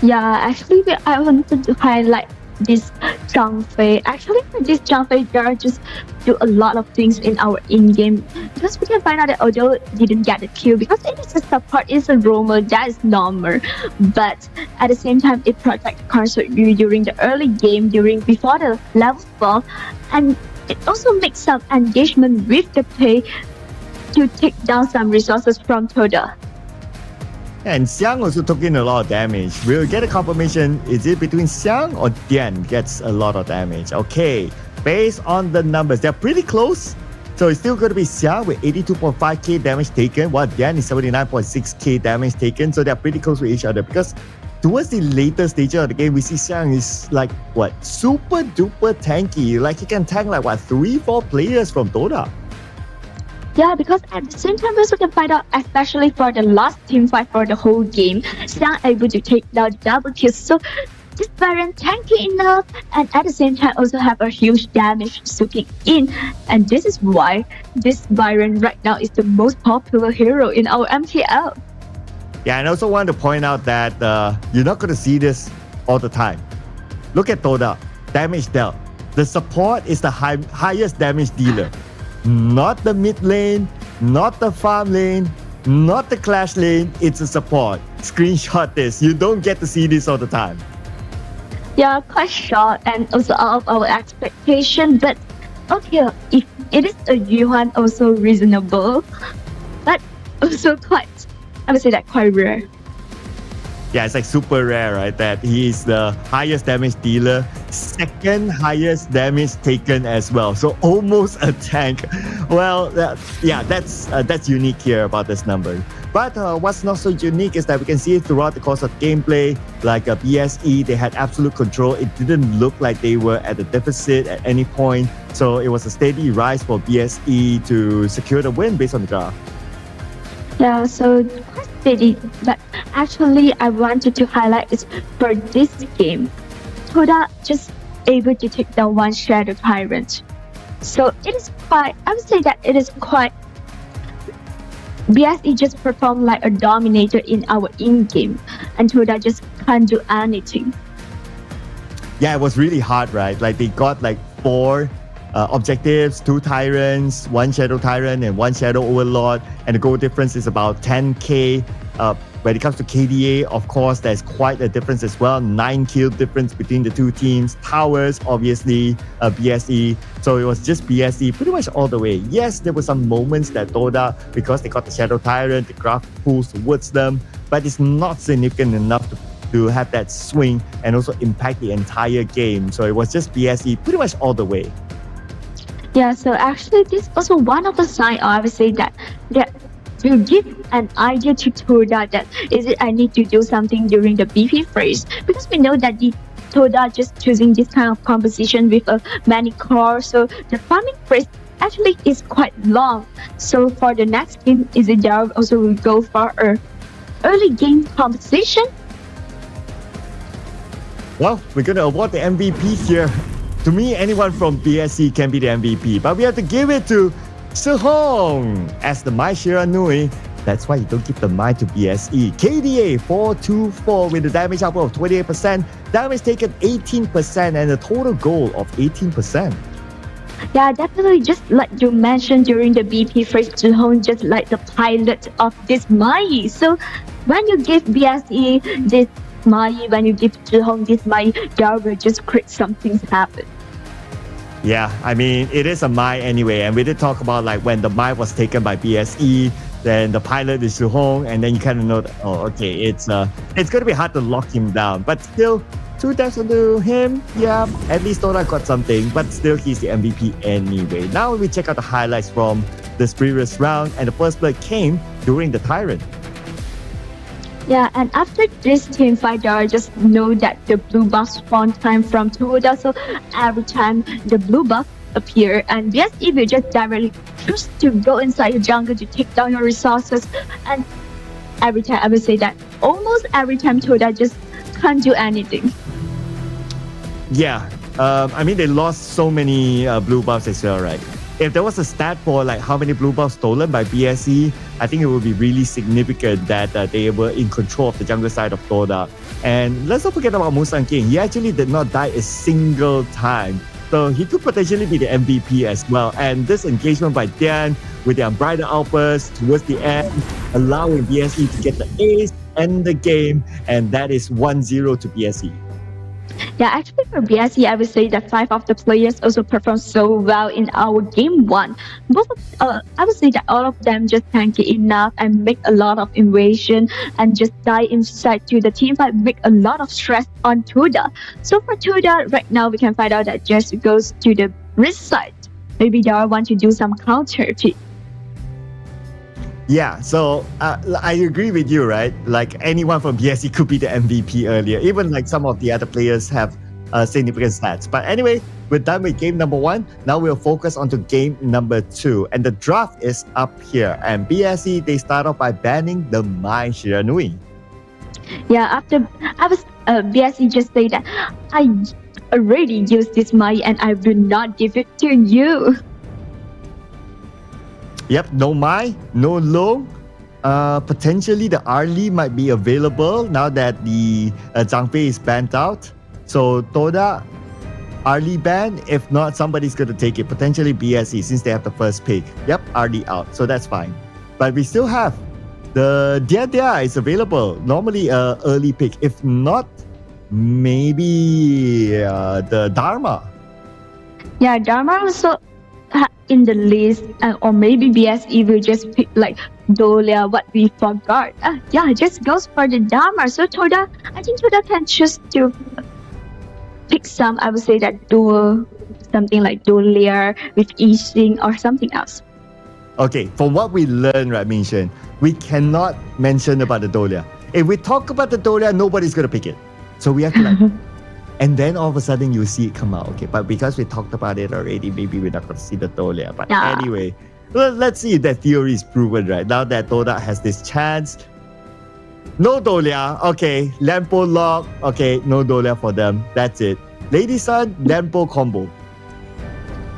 Yeah, actually, I wanted to highlight this Zhang Fei. Actually, for this Zhang Fei, they just do a lot of things in our in-game. Because we can find out that although didn't get the kill, because it is a support, it's a roamer, that is normal. But at the same time, it protects Concert U during the early game, before the level fall, and it also makes some engagement with the play to take down some resources from Toda. And Xiang also took in a lot of damage. We'll get a confirmation. Is it between Xiang or Dian gets a lot of damage? Okay, based on the numbers, they're pretty close. So it's still going to be Xiang with 82.5k damage taken, while Dian is 79.6k damage taken. So they're pretty close with each other because towards the later stage of the game, we see Xiang is like, super duper tanky. Like he can tank like 3-4 players from Toda. Yeah, because at the same time, we also can find out, especially for the last team fight for the whole game, Xiang able to take down double kills. So this Byron tanky enough and at the same time also have a huge damage soaking in. And this is why this Byron right now is the most popular hero in our MKL. Yeah, and I also want to point out that you're not going to see this all the time. Look at Toda, damage dealt. The support is the highest damage dealer. Not the mid lane, not the farm lane, not the clash lane, it's a support. Screenshot this. You don't get to see this all the time. Yeah, quite short and also out of our expectation. But okay, if it is a Yuan, also reasonable, but also quite, I would say that quite rare. Yeah, it's like super rare, right? That he is the highest damage dealer, second highest damage taken as well. So almost a tank. Well, that's unique here about this number. But what's not so unique is that we can see it throughout the course of gameplay. Like BSE, they had absolute control. It didn't look like they were at a deficit at any point. So it was a steady rise for BSE to secure the win based on the graph. Yeah, so quite steady. But actually, I wanted to highlight is for this game, Toda just able to take down one Shadow Tyrant. So it is quite, I would say that it is quite, BSE just performed like a dominator in our in-game, and Toda just can't do anything. Yeah, it was really hard, right? Like they got like 4 objectives, 2 Tyrants, 1 Shadow Tyrant, and 1 Shadow Overlord, and the goal difference is about 10k. When it comes to KDA, of course, there's quite a difference as well. 9 kill difference between the two teams. Towers, obviously, BSE. So it was just BSE pretty much all the way. Yes, there were some moments that Toda, because they got the Shadow Tyrant, the graph pulls towards them, but it's not significant enough to have that swing and also impact the entire game. So it was just BSE pretty much all the way. Yeah, so actually this also one of the signs I would say that to give an idea to Toda that is it I need to do something during the BP phase, because we know that the Toda just choosing this kind of composition with many cores, so the farming phase actually is quite long. So for the next game, Isidar also will go for a early game composition. Well, we're gonna award the MVP here. To me, anyone from BSC can be the MVP, but we have to give it to Sehong as the Mai Shiranui. That's why you don't give the Mai to BSE. KDA 424 with a damage output of 28%, damage taken 18%, and a total goal of 18%. Yeah, definitely. Just like you mentioned during the BP phase, Sehong just like the pilot of this Mai. So when you give BSE this Mai, when you give Sehong this Mai, there will just create something happen. Yeah, I mean, it is a Mai anyway, and we did talk about like when the Mai was taken by BSE, then the pilot is Sehong, and then you kind of know that, oh, okay, it's going to be hard to lock him down, but still, 2 deaths to him, yeah, at least Toda got something, but still he's the MVP anyway. Now we check out the highlights from this previous round, and the first blood came during the Tyrant. Yeah, and after this team fight, I just know that the blue buff spawn time from Toda. So every time the blue buff appear, and BSE will just directly choose to go inside the jungle to take down your resources. And every time, I would say that almost every time Toda just can't do anything. Yeah, I mean, they lost so many blue buffs as well, right? If there was a stat for like how many blue buffs stolen by BSE, I think it would be really significant that they were in control of the jungle side of Toda. And let's not forget about Musang King. He actually did not die a single time. So he could potentially be the MVP as well. And this engagement by Dian with the Unbridled Outburst towards the end, allowing BSE to get the ace, end the game, and that is 1-0 to BSE. Yeah, actually for BSE, I would say that 5 of the players also performed so well in our game 1. I would say that all of them just tank enough and make a lot of invasion and just die inside to the team fight, make a lot of stress on Toda. So for Toda, right now we can find out that just goes to the risk side. Maybe they want to do some counter pick. Yeah, so I agree with you, right? Like anyone from BSE could be the MVP earlier. Even like some of the other players have significant stats. But anyway, we're done with game number 1. Now we'll focus on to game number 2. And the draft is up here. And BSE, they start off by banning the Mai Shiranui. Yeah, after I was BSE just say that I already used this money and I will not give it to you. Yep, no Mai, no Long. Potentially the Arlie might be available now that the Zhang Fei is banned out. So Toda, Arlie ban. If not, somebody's going to take it. Potentially BSE since they have the first pick. Yep, Arlie out. So that's fine. But we still have the Dia is available. Normally early pick. If not, maybe the Dharma. Yeah, Dharma also in the list, or maybe BSE will just pick like Dolia, what we forgot. Yeah, just goes for the Dharma. So Toda, I think Toda can choose to pick some, I would say that dual, something like Dolia with Yixing or something else. Okay, from what we learned, right, Minshen, we cannot mention about the Dolia. If we talk about the Dolia, nobody's going to pick it. So we have to like... And then all of a sudden you see it come out, okay? But because we talked about it already, maybe we're not going to see the Dolia. But anyway, let's see if that theory is proven, right? Now that Toda has this chance. No Dolia, okay. Lampo lock, okay. No Dolia for them. That's it. Lady Sun, Lampo combo.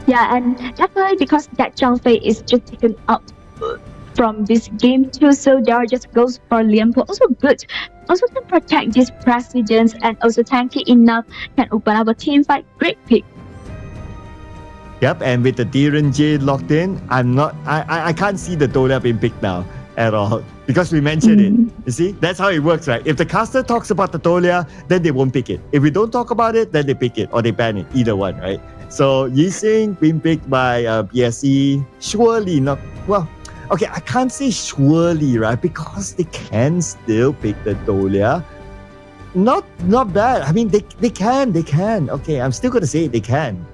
Yeah, and definitely because that Zhang Fei is just taken out from this game too, so there just goes for Lianpo. Also good. Also can protect these presidents and also tanky enough, can open up a team fight. Great pick. Yep, and with the Diren J locked in, I can't see the Dolia being picked now at all because we mentioned it. You see, that's how it works, right? If the caster talks about the Dolia, then they won't pick it. If we don't talk about it, then they pick it or they ban it. Either one, right? So Yixing being picked by BSE, surely not. Well, okay, I can't say surely, right? Because they can still pick the Dolia. Not bad. I mean, they can. Okay, I'm still gonna say they can.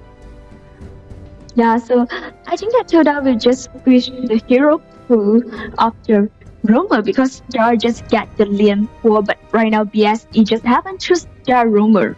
Yeah, so I think that Toda will just push the hero pool after Romer because they just get the Lian pool, but right now BSE just haven't chosen their Romer.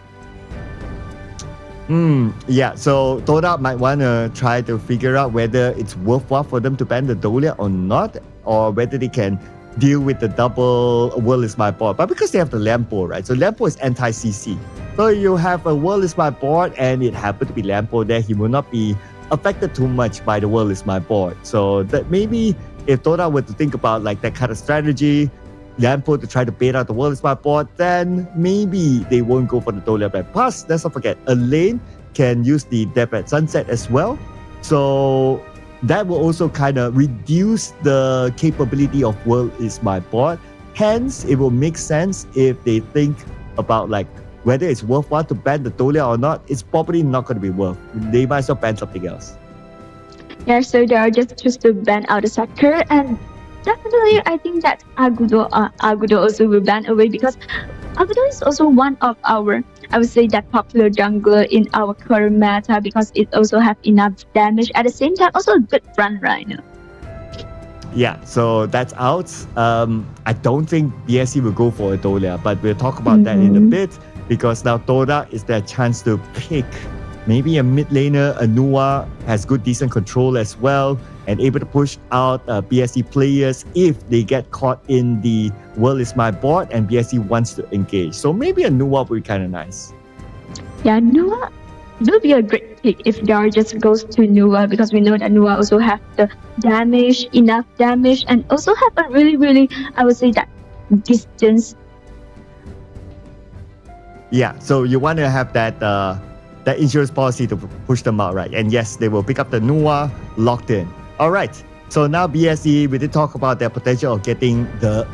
Yeah, so Toda might want to try to figure out whether it's worthwhile for them to ban the Dolia or not, or whether they can deal with the double World is my board. But because they have the Lampo, right? So Lampo is anti-CC. So you have a World is my board and it happened to be Lampo there, he will not be affected too much by the World is my board. So that maybe if Toda were to think about like that kind of strategy, Lampo to try to bait out the World is my board, then maybe they won't go for the Dolia ban. Plus, let's not forget, Elaine can use the Death at Sunset as well. So that will also kind of reduce the capability of World is my board. Hence, it will make sense if they think about like whether it's worthwhile to ban the Dolia or not. It's probably not going to be worth. They might as well ban something else. Yeah, so they are just choose to ban out the Sucker, and definitely I think that Agudo also will ban away because Agudo is also one of our, I would say, that popular jungler in our current meta because it also have enough damage. At the same time, also a good front right now. Yeah, so that's out. I don't think BSE will go for a Dolia, but we'll talk about that in a bit because now Toda is their chance to pick maybe a mid laner. Anua has good decent control as well and able to push out BSE players if they get caught in the World is my board and BSE wants to engage. So maybe a Anua would be kind of nice. Yeah, Nua will be a great pick if Dar just goes to Nua because we know that Nua also have the damage, enough damage, and also have a really, I would say that distance. Yeah, so you want to have that insurance policy to push them out, right? And yes, they will pick up the Nua locked in. All right, so now BSE, we did talk about their potential of getting the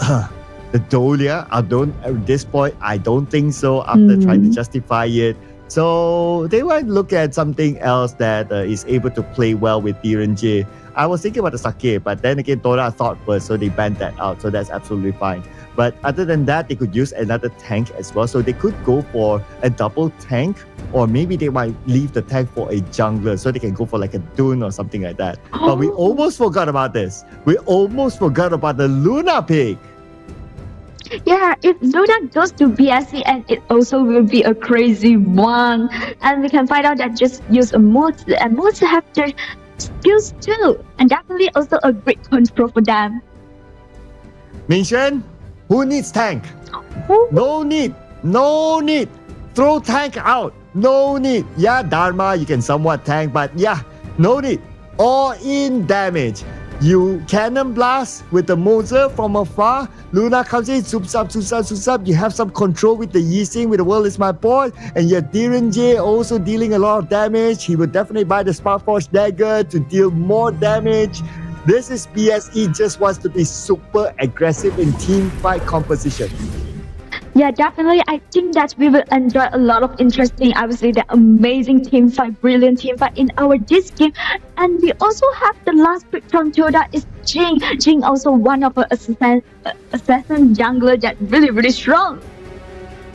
Dolia. At this point, I don't think so after trying to justify it. So they might look at something else that is able to play well with Diren J. I was thinking about the Sake, but then again, Toda thought first, so they banned that out. So that's absolutely fine. But other than that, they could use another tank as well. So they could go for a double tank, or maybe they might leave the tank for a jungler so they can go for like a Dune or something like that. But we almost forgot about this. We almost forgot about the Luna pick. Yeah, if Luna goes to BSE, and it also will be a crazy one. And we can find out that just use a Mozi, and Mozi have their skills too. And definitely also a great control for them. Minshen, who needs tank? No need. No need. Throw tank out. No need. Yeah, Dharma, you can somewhat tank, but yeah, no need. All in damage. You cannon blast with the Moser from afar. Luna comes in, soups up. You have some control with the Yixing, with the World is my board. And your Direnjie also dealing a lot of damage. He will definitely buy the Sparkforce Dagger to deal more damage. This is BSE just wants to be super aggressive in team fight composition. Yeah, definitely. I think that we will enjoy a lot of interesting, I would say, the amazing team fight, brilliant team fight in our this game. And we also have the last pick from Toda is Jing. Jing also one of our assassin jungler that really strong.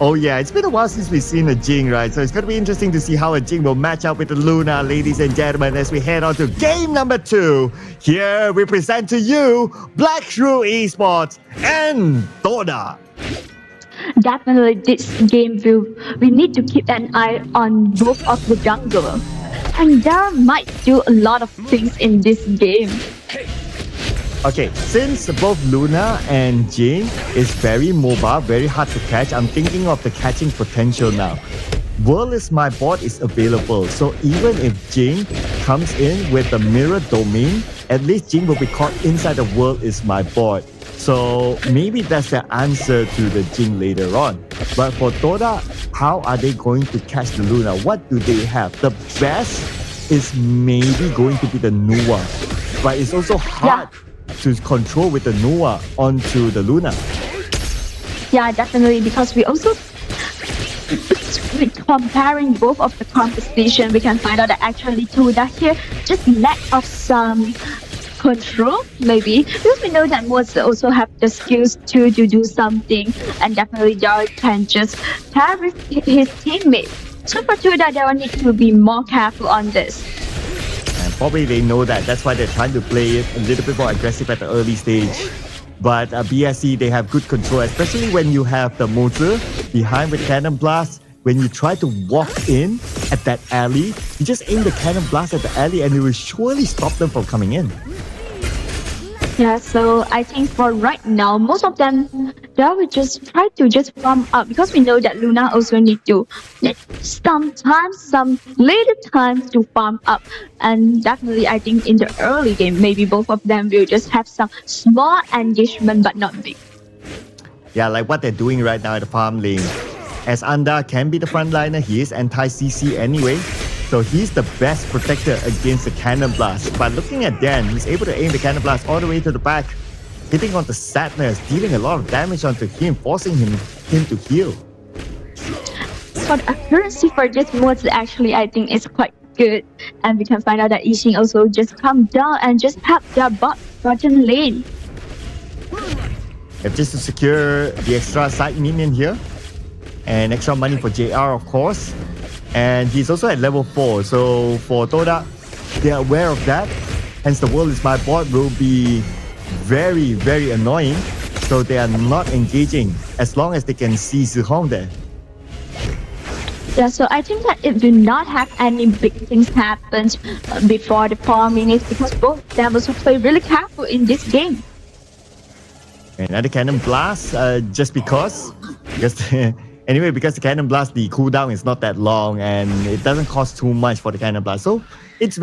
Oh yeah, it's been a while since we've seen a Jing, right? So it's going to be interesting to see how a Jing will match up with the Luna, ladies and gentlemen, as we head on to game number 2. Here we present to you Black Shrew Esports and Toda. Definitely this game we need to keep an eye on both of the jungler. And there might do a lot of things in this game. Okay, since both Luna and Jing is very mobile, very hard to catch, I'm thinking of the catching potential now. World is my board is available, so even if Jing comes in with the mirror domain, at least Jing will be caught inside the world is my board. So maybe that's the answer to the Jing later on. But for Toda, how are they going to catch the Luna? What do they have? The best is maybe going to be the Nua, but it's also hard to control with the Nua onto the Luna. Yeah, definitely, because we also comparing both of the composition, we can find out that actually Toda here just lack of some control, maybe, because we know that Moza also have the skills to do something, and definitely Daryl can just pair with his teammate. So for Toda, Daryl needs to be more careful on this. And probably they know that. That's why they're trying to play it a little bit more aggressive at the early stage. But BSC, they have good control, especially when you have the Moza behind with Cannon Blast. When you try to walk in at that alley, you just aim the Cannon Blast at the alley and it will surely stop them from coming in. Yeah, so I think for right now, most of them, they will just try to just farm up, because we know that Luna also need to sometimes, some later times to farm up. And definitely, I think in the early game, maybe both of them will just have some small engagement, but not big. Yeah, like what they're doing right now at the farm lane. As Anda can be the frontliner, he is anti-CC anyway. So he's the best protector against the Cannon Blast. But looking at Dan, he's able to aim the Cannon Blast all the way to the back, hitting onto Sadness, dealing a lot of damage onto him, forcing him to heal. So the accuracy for this mode actually, I think, is quite good. And we can find out that Yixing also just come down and just help their bottom lane. If just to secure the extra side minion here, and extra money for JR, of course. And he's also at level 4, so for Toda, they are aware of that. Hence the World is my board will be very annoying, so they are not engaging as long as they can see Zihong there. Yeah, so I think that it will not have any big things happen before the 4 minutes, because both of them also play really careful in this game. Another Cannon Blast, just because anyway, because the Cannon Blast, the cooldown is not that long and it doesn't cost too much for the Cannon Blast. So it's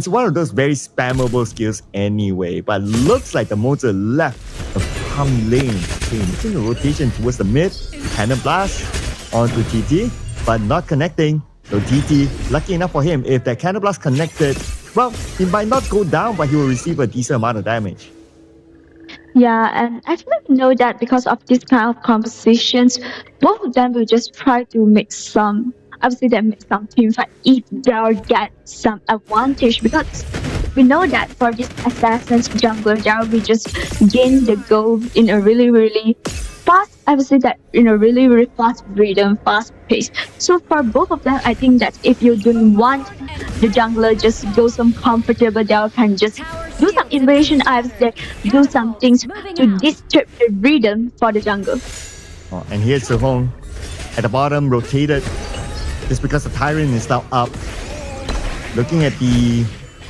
one of those very spammable skills anyway. But looks like the Moza left the farm lane. Okay, making the rotation towards the mid. Cannon Blast onto TT, but not connecting. So TT, lucky enough for him, if that Cannon Blast connected, well, he might not go down, but he will receive a decent amount of damage. Yeah, and actually we know that because of this kind of compositions, both of them will just try to make some, obviously they make some team fight if they'll get some advantage, because we know that for this Assassin's jungler, they will just gain the goal in a really fast, I would say that in a really fast rhythm, fast pace. So for both of them, I think that if you don't want the jungler just go some comfortable, they can just do some invasion items that do some things to disturb the rhythm for the jungle. Oh, and here's Zihong at the bottom, rotated, just because the Tyrant is now up. Looking at the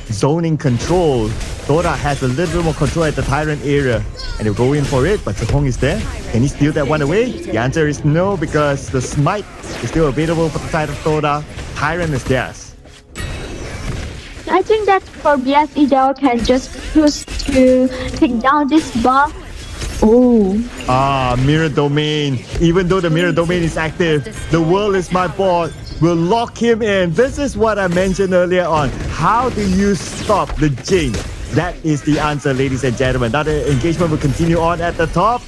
zoning control, Dora has a little bit more control at the Tyrant area. And they'll go in for it, but Sehong is there. Can he steal that one away? The answer is no, because the Smite is still available for the side of Dora. Tyrant is theirs. I think that for BSE, they can just push to take down this buff. Oh. Mirror Domain. Even though the Mirror Domain is active, the world is my board. We'll lock him in. This is what I mentioned earlier on. How do you stop the Jinx? That is the answer, ladies and gentlemen. Now the engagement will continue on at the top.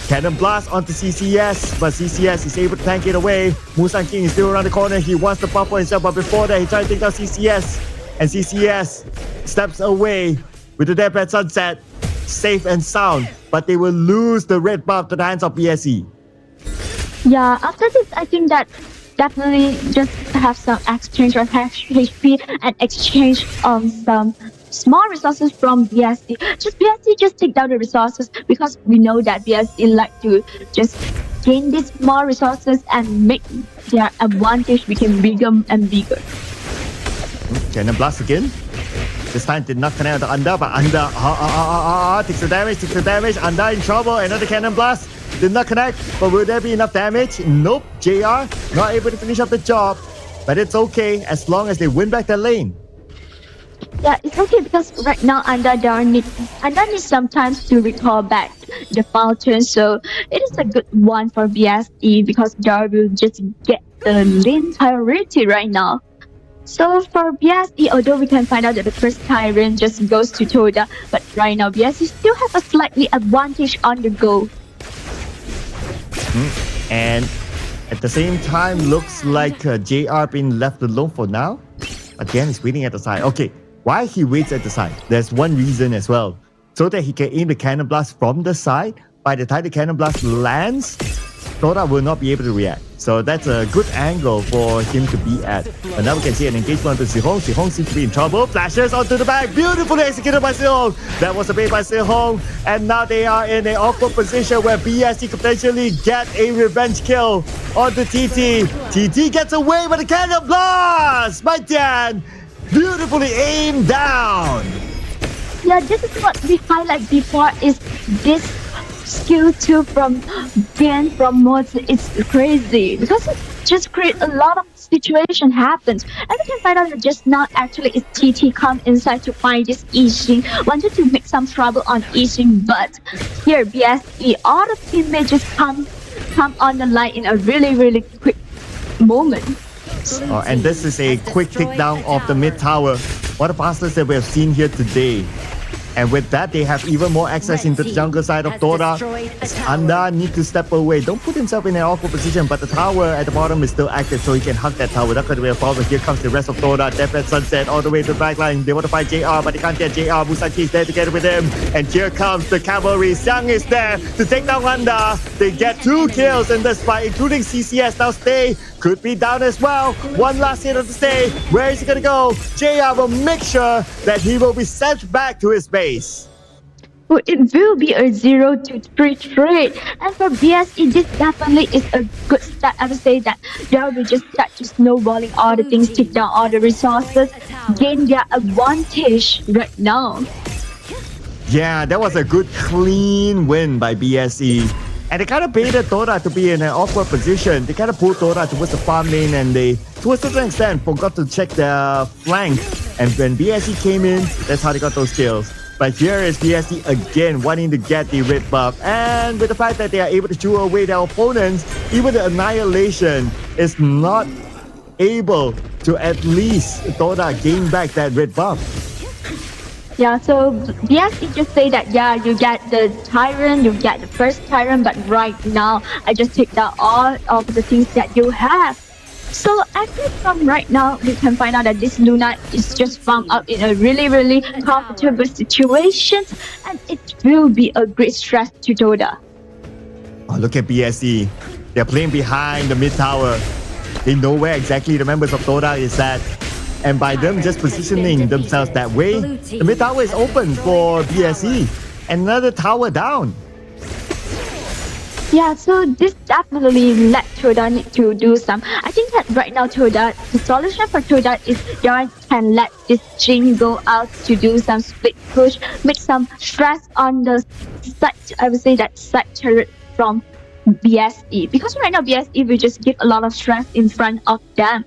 Cannon Blast onto CCS, but CCS is able to tank it away. Musan King is still around the corner. He wants the buff for himself, but before that, he tried to take down CCS. And CCS steps away with the Deathbed Sunset. Safe and sound, but they will lose the red buff to the hands of BSE. Yeah, after this, I think that definitely just have some exchange on HP and exchange some small resources from BSE. BSE just take down the resources because we know that BSE like to just gain these small resources and make their advantage become bigger and bigger. Cannon Blast again. This time did not connect with Anda, but Anda takes the damage. Anda in trouble. Another Cannon Blast did not connect, but will there be enough damage? Nope. JR not able to finish up the job, but it's okay as long as they win back their lane. Yeah, it's okay because right now Anda needs some time to recall back the fountain, so it is a good one for BSE because Dar will just get the lane priority right now. So for BSE, although we can find out that the first Tyrant just goes to Toda, but right now BSE still has a slightly advantage on the go. And at the same time, looks like JR being left alone for now. Again, he's waiting at the side. Okay, why he waits at the side? There's one reason as well. So that he can aim the Cannon Blast from the side. By the time the Cannon Blast lands, Toda will not be able to react. So that's a good angle for him to be at. But now we can see an engagement with Sehong. Sehong seems to be in trouble. Flashes onto the back. Beautifully executed by Sehong. That was a bait by Sehong. And now they are in an awkward position where BSE could potentially get a revenge kill onto TT. TT gets away with the Cannon Blast by Dan. Beautifully aimed down. Yeah, this is what we highlight before is this skill 2 from Ben from mods. It's crazy because it just creates a lot of situation happens, and we can find out that just now actually is TT come inside to find this Yixing, wanted to make some trouble on Yixing, but here BSE all the teammates just come on the line in a really quick moment. And this is a quick takedown of the mid tower. One of the fastest that we have seen here today. And with that, they have even more access into the jungle side of Dora. Anda needs to step away. Don't put himself in an awkward position, but the tower at the bottom is still active, so he can hug that tower. That could be a problem. Here comes the rest of Dora. Deathbed Sunset all the way to the back line. They want to fight JR, but they can't get JR. Musaki is there together with him. And here comes the cavalry. Xiang is there to take down Anda. They get 2 kills in this fight, including CCS. Now Stay could be down as well. One last hit of the Stay. Where is he going to go? JR will make sure that he will be sent back to his base. Well, it will be a 0-3 trade, and for BSE, this definitely is a good start. I would say that they will just start to snowballing all the things, take down all the resources, gain their advantage right now. Yeah, that was a good clean win by BSE. And they kind of baited Dora to be in an awkward position. They kind of pulled Dora towards the farm lane, and they, to a certain extent, forgot to check their flank. And when BSE came in, that's how they got those kills. But here is BSE again wanting to get the red buff. And with the fact that they are able to chew away their opponents, even the Annihilation is not able to at least Dora gain back that red buff. Yeah, so BSE just say that, yeah, you get the Tyrant, you get the first Tyrant, but right now, I just take down all of the things that you have. So actually from right now, we can find out that this Luna is just found out in a really comfortable situation, and it will be a great stress to Toda. Oh, look at BSE. They're playing behind the mid tower. They know where exactly the members of Toda is at. And by them just positioning themselves that way, the mid tower is open for BSE. Another tower down. Yeah, so this definitely let Toda need to do some. I think that right now Toda, the solution for Toda is Toda can let this Jin go out to do some split push, make some stress on the side, I would say that side turret from BSE. Because right now BSE will just give a lot of stress in front of them.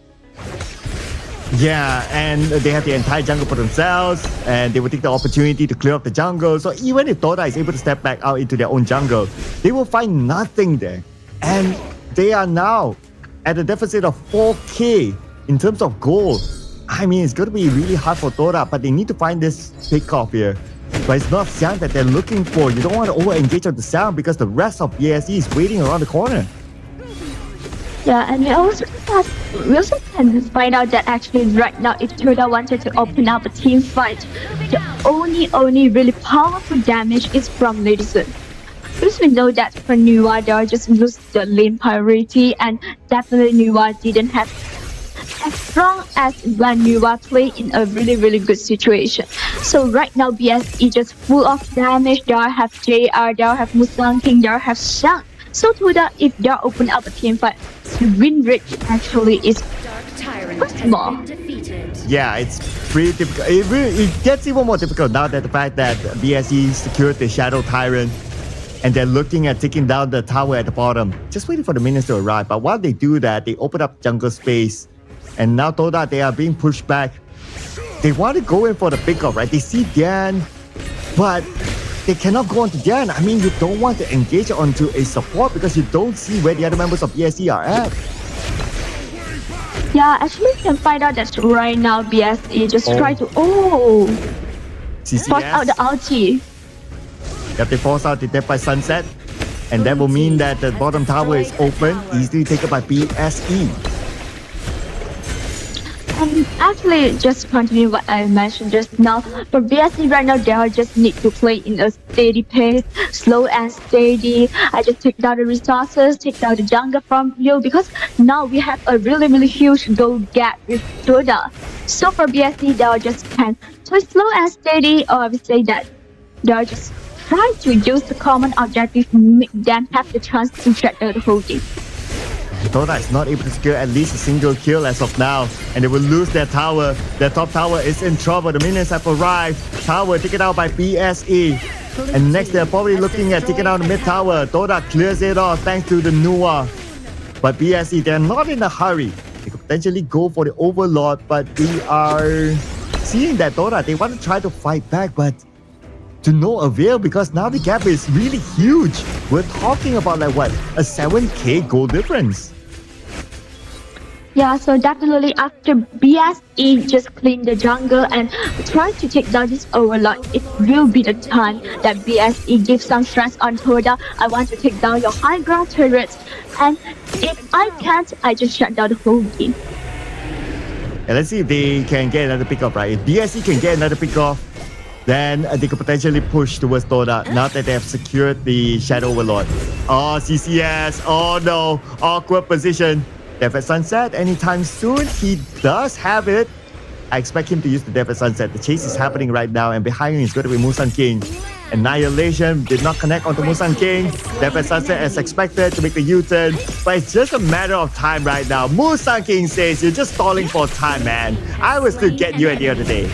Yeah, and they have the entire jungle for themselves, and they will take the opportunity to clear up the jungle. So even if Toda is able to step back out into their own jungle, they will find nothing there. And they are now at a deficit of 4k in terms of gold. I mean, it's going to be really hard for Toda, but they need to find this pick-off here. But it's not Xiang that they're looking for. You don't want to over-engage on the Xiang because the rest of BSE is waiting around the corner. Yeah, and we also can find out that actually right now if Toda wanted to open up a team fight, the only really powerful damage is from Ladies. Because we know that for Nuwa, they'll just lose the lane priority, and definitely Nuwa didn't have as strong as when Nuwa play in a really good situation. So right now BSE just full of damage. They'll have JR, they'll have Musang King, they'll have Xiang. So Toda, if they open up a team fight, the win rate actually is small. Yeah, it's pretty difficult. It gets even more difficult now that the fact that BSE secured the Shadow Tyrant and they're looking at taking down the tower at the bottom, just waiting for the minions to arrive. But while they do that, they open up jungle space, and now Toda, they are being pushed back. They want to go in for the pick-off, right? They see Dian, but they cannot go onto Dian. I mean, you don't want to engage onto a support because you don't see where the other members of BSE are at. Yeah, actually you can find out that right now BSE just try to CCS. force out the ulti. Yep, they force out the Death by Sunset, and that will mean that the bottom tower is open, easily taken by BSE. And actually, just continue what I mentioned just now. For BSE right now, they just need to play in a steady pace, slow and steady. I just take down the resources, take down the jungle from you, because now we have a really huge gold gap with Toda. So for BSE, they'll just can play slow and steady, or I would say that they'll just try to use the common objective, make them have the chance to track the whole game. Toda is not able to secure at least a single kill as of now, and they will lose their tower. Their top tower is in trouble. The minions have arrived. Tower taken out by BSE. And next they're probably looking at taking out the mid tower. Toda clears it off thanks to the Nuwa. But BSE, they're not in a hurry. They could potentially go for the Overlord, but we are seeing that Toda, they want to try to fight back, but to no avail because now the gap is really huge. We're talking about like what, a 7k goal difference. Yeah, so definitely after BSE just clean the jungle and try to take down this Overlord, it will be the time that BSE gives some stress on Toda. I want to take down your high ground turrets, and if I can't, I just shut down the whole game. And let's see if they can get another pick-off, right? If BSE can get another pick-off, then they could potentially push towards Toda now that they have secured the Shadow Overlord. Oh, CCS. Oh no. Awkward position. Death at Sunset anytime soon. He does have it. I expect him to use the Death at Sunset. The chase is happening right now, and behind him is going to be Musang King. Annihilation did not connect onto Musang King. Death at Sunset as expected to make the U-turn, but it's just a matter of time right now. Musang King says, you're just stalling for time, man. I will still get you at the end of the day.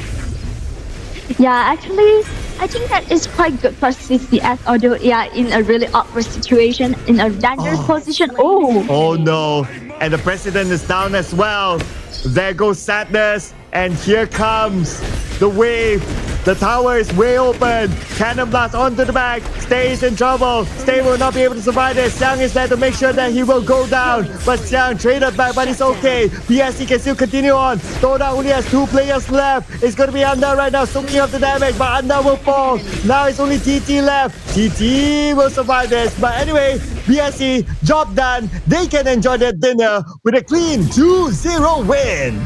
Yeah, actually, I think that is quite good for CCS, although in a really awkward situation, in a dangerous position. Oh no, and the president is down as well. There goes Sadness, and here comes the wave. The tower is way open. Cannon blast onto the back. Stay is in trouble. Stay will not be able to survive this. Xiang is there to make sure that he will go down. But Xiang traded back, but it's okay. BSE can still continue on. Toda only has 2 players left. It's going to be Under right now, soaking up the damage, but Under will fall. Now it's only TT left. TT will survive this. But anyway, BSE, job done. They can enjoy their dinner with a clean 2-0 win.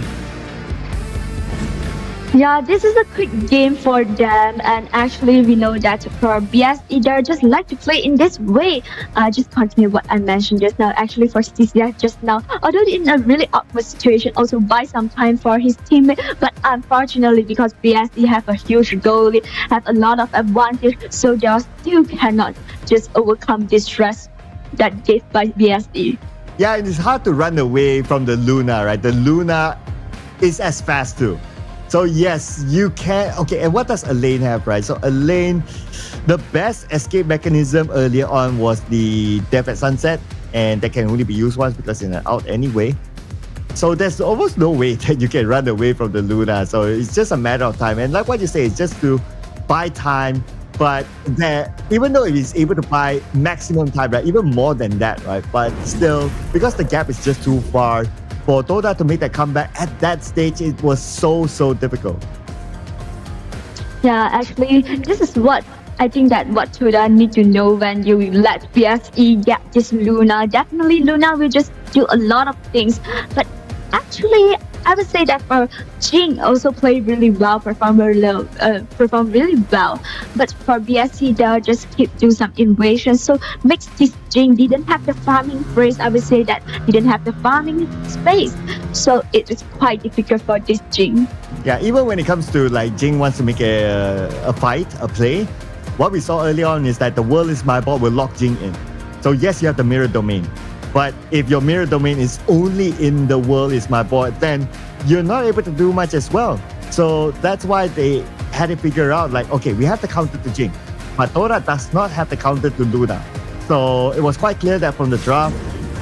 Yeah, this is a quick game for them, and actually we know that for BSE, they just like to play in this way. Just continue what I mentioned just now. Actually for CCS just now, although in a really awkward situation, also buy some time for his teammate, but unfortunately because BSE have a huge goalie, have a lot of advantage, so they still cannot just overcome this stress that gave by BSE. Yeah, and it's hard to run away from the Luna, right? The Luna is as fast too. So yes, you can. Okay, and what does Elaine have, right? So Elaine, the best escape mechanism earlier on was the Death at Sunset, and that can only be used once because it's out anyway. So there's almost no way that you can run away from the Luna. So it's just a matter of time. And like what you say, it's just to buy time. But even though it is able to buy maximum time, right, even more than that, right? But still, because the gap is just too far, for Toda to make that comeback at that stage, it was so difficult. Yeah, actually, this is what I think that what Toda need to know when you let BSE get this Luna. Definitely, Luna will just do a lot of things. But actually, I would say that for Jing also played really well, performed really well. But for BSC, they'll just keep do some invasions. So makes this Jing didn't have the farming phrase. I would say that didn't have the farming space. So it is quite difficult for this Jing. Yeah, even when it comes to like Jing wants to make a fight, a play, what we saw early on is that the world is my ball will lock Jing in. So yes, you have the mirror domain. But if your mirror domain is only in the world is my board, then you're not able to do much as well. So that's why they had to figure out like, okay, we have the counter to Jing, but Toda does not have the counter to Luna. So it was quite clear that from the draft,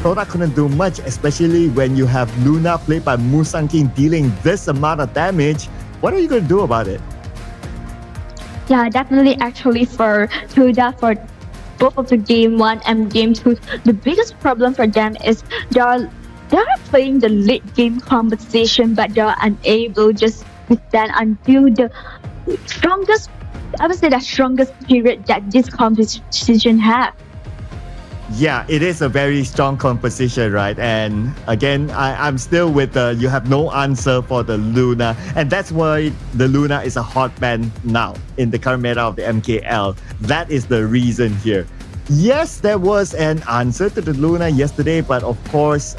Toda couldn't do much, especially when you have Luna played by Musang King dealing this amount of damage. What are you going to do about it? Yeah, definitely. Actually, for Toda, for both of the game 1 and game 2, the biggest problem for them is they're playing the late game competition, but they're unable just to stand until the strongest, I would say the strongest period that this competition has. Yeah, it is a very strong composition, right? And again, I'm still with you have no answer for the Luna. And that's why the Luna is a hot band now in the current meta of the MKL. That is the reason here. Yes, there was an answer to the Luna yesterday, but of course,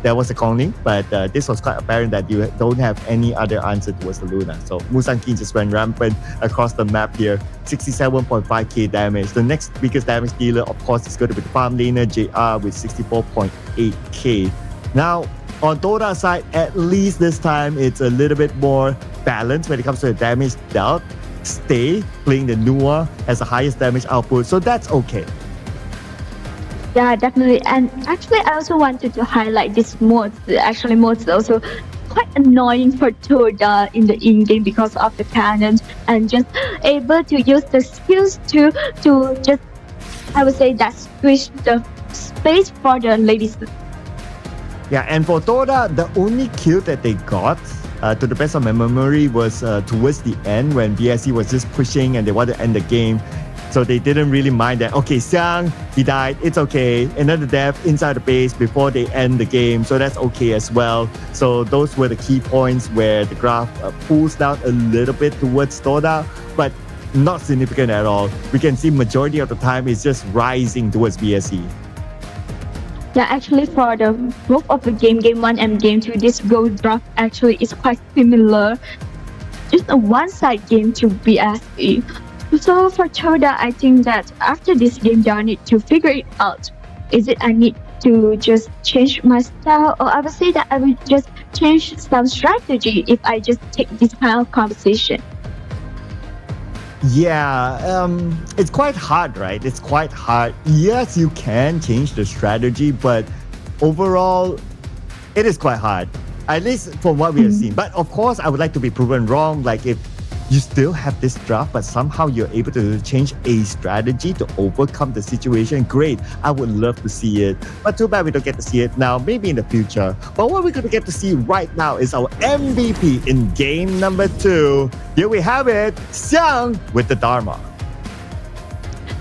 there was a calling. But this was quite apparent that you don't have any other answer towards the Luna. So Musang King just went rampant across the map here. 67.5k damage. The next biggest damage dealer, of course, is going to be the farm laner JR with 64.8k. Now, on Toda's side, at least this time, it's a little bit more balanced when it comes to the damage dealt. Stay playing the Nua has the highest damage output, so that's okay. Yeah, definitely. And actually, I also wanted to highlight this mods. Actually, mods also quite annoying for Toda in the in-game because of the cannons and just able to use the skills to just, I would say, that squish the space for the ladies. Yeah, and for Toda, the only kill that they got, to the best of my memory, was towards the end when BSC was just pushing and they wanted to end the game. So they didn't really mind that, okay, Xiang, he died, it's okay. Another death inside the base before they end the game, so that's okay as well. So those were the key points where the graph pulls down a little bit towards Toda, but not significant at all. We can see majority of the time it's just rising towards BSC. Yeah, actually for the both of the game 1 and game 2, this gold draft actually is quite similar. Just a one-side game to BSE. So for Toda, I think that after this game, I need to figure it out. Is it I need to just change my style, or I would say that I will just change some strategy if I just take this kind of conversation? Yeah, it's quite hard, right? It's quite hard. Yes, you can change the strategy, but overall, it is quite hard. At least from what we have seen. But of course, I would like to be proven wrong. Like if you still have this draft, but somehow you're able to change a strategy to overcome the situation. Great. I would love to see it. But too bad we don't get to see it now, maybe in the future. But what we're going to get to see right now is our MVP in game number 2. Here we have it, Xiang with the Dharma.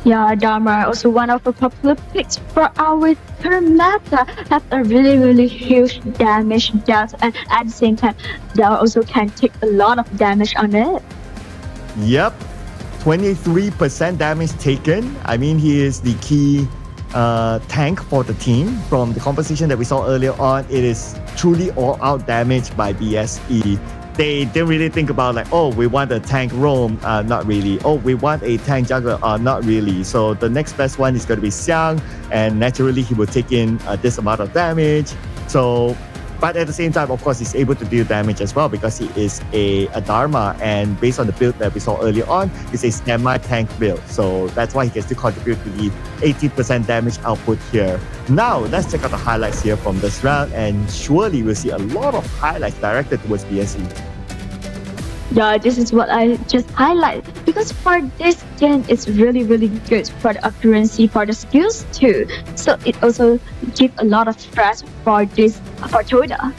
Yeah, Dharma also one of the popular picks for our current meta. Have a really huge damage dealt, and at the same time, they also can take a lot of damage on it. Yep, 23% damage taken. I mean, he is the key tank for the team. From the composition that we saw earlier on, it is truly all-out damage by BSE. they didn't really think about like, oh, we want a tank roam, not really. Oh, we want a tank juggler, not really. So the next best one is going to be Xiang, and naturally he will take in this amount of damage. So, but at the same time, of course, he's able to deal damage as well because he is a Dharma, and based on the build that we saw earlier on, it's a semi-tank build. So that's why he can still contribute to the 80% damage output here. Now, let's check out the highlights here from this round, and surely we'll see a lot of highlights directed towards BSE. Yeah, this is what I just highlight because for this game, it's really, really good for the accuracy, for the skills too. So it also gives a lot of stress for Toda.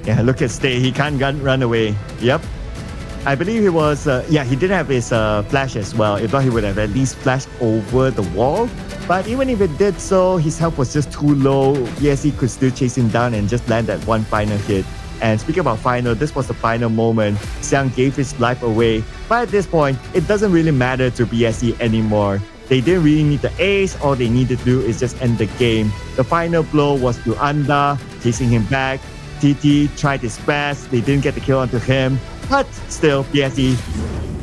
Yeah, look at Stay. He can't run away. Yep. I believe he was, he didn't have his flash as well. If not, he would have at least flashed over the wall. But even if it did so, his health was just too low. BSE could still chase him down and just land that one final hit. And speaking about final, this was the final moment. Xiang gave his life away. But at this point, it doesn't really matter to BSE anymore. They didn't really need the ace. All they needed to do is just end the game. The final blow was to Anda, chasing him back. TT tried his best. They didn't get the kill onto him. But still, BSE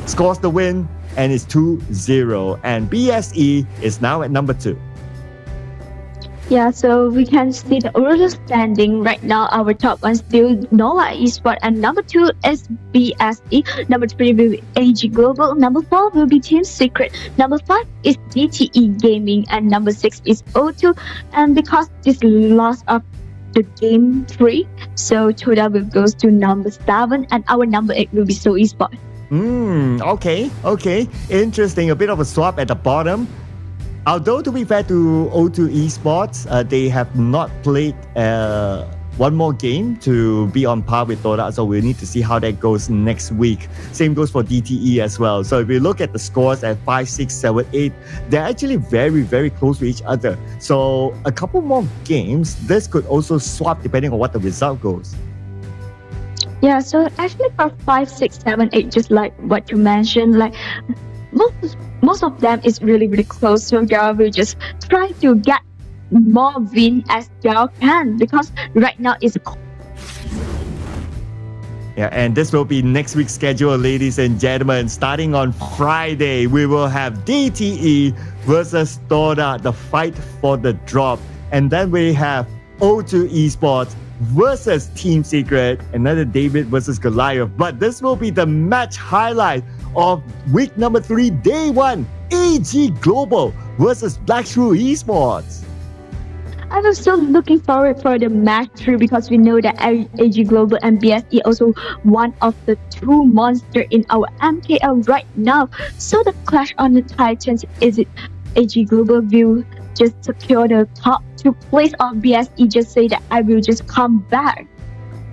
scores the win and it's 2-0. And BSE is now at number 2. Yeah, so we can see the order standing right now. Our top one still Nova Esports, and number 2 is BSE. Number 3 will be AG Global. Number 4 will be Team Secret. Number 5 is DTE Gaming, and number 6 is O2. And because this loss of the game 3, so Toda will go to number 7, and our number 8 will be So Esports. Okay. Interesting. A bit of a swap at the bottom. Although, to be fair to O2 Esports, they have not played one more game to be on par with Toda, so we'll need to see how that goes next week. Same goes for DTE as well. So if we look at the scores at 5, 6, 7, 8, they're actually very, very close to each other. So a couple more games, this could also swap depending on what the result goes. Yeah, so actually for 5, 6, 7, 8, just like what you mentioned, like most of them is really, really close. So y'all will just try to get more win as y'all can, because right now it's and this will be next week's schedule, ladies and gentlemen. Starting on Friday, we will have DTE versus Toda, the fight for the drop. And then we have O2 Esports versus Team Secret, another David versus Goliath. But this will be the match highlight of week number 3, day 1, AG Global versus Black Shrew Esports. I was still looking forward for the match 3 because we know that AG Global and BSE also one of the 2 monsters in our MKL right now. So the clash on the Titans, is it AG Global will just secure the top 2 place, or BSE just say that I will just come back?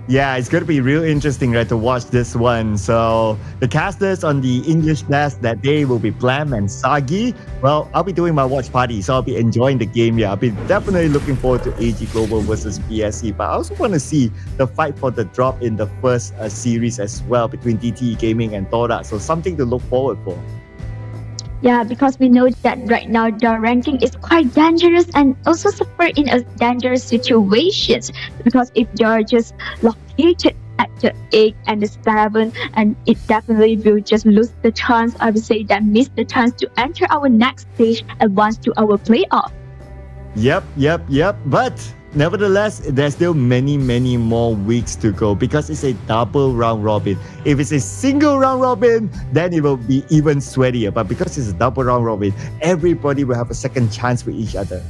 Yeah, it's going to be real interesting, right, to watch this one. So the casters on the English desk that day will be Blam and Sagi. Well, I'll be doing my watch party, so I'll be enjoying the game. Yeah, I'll be definitely looking forward to AG Global versus BSE. But I also want to see the fight for the drop in the first series as well between DTE Gaming and Toda. So something to look forward for. Yeah, because we know that right now the ranking is quite dangerous and also suffer in a dangerous situations, because if you're just located at the 8 and the 7, and it definitely will just lose the chance, I would say that miss the chance to enter our next stage, advance to our playoff. Yep. But nevertheless, there's still many more weeks to go because it's a double round robin. If it's a single round robin, then it will be even sweatier. But because it's a double round robin, everybody will have a second chance with each other.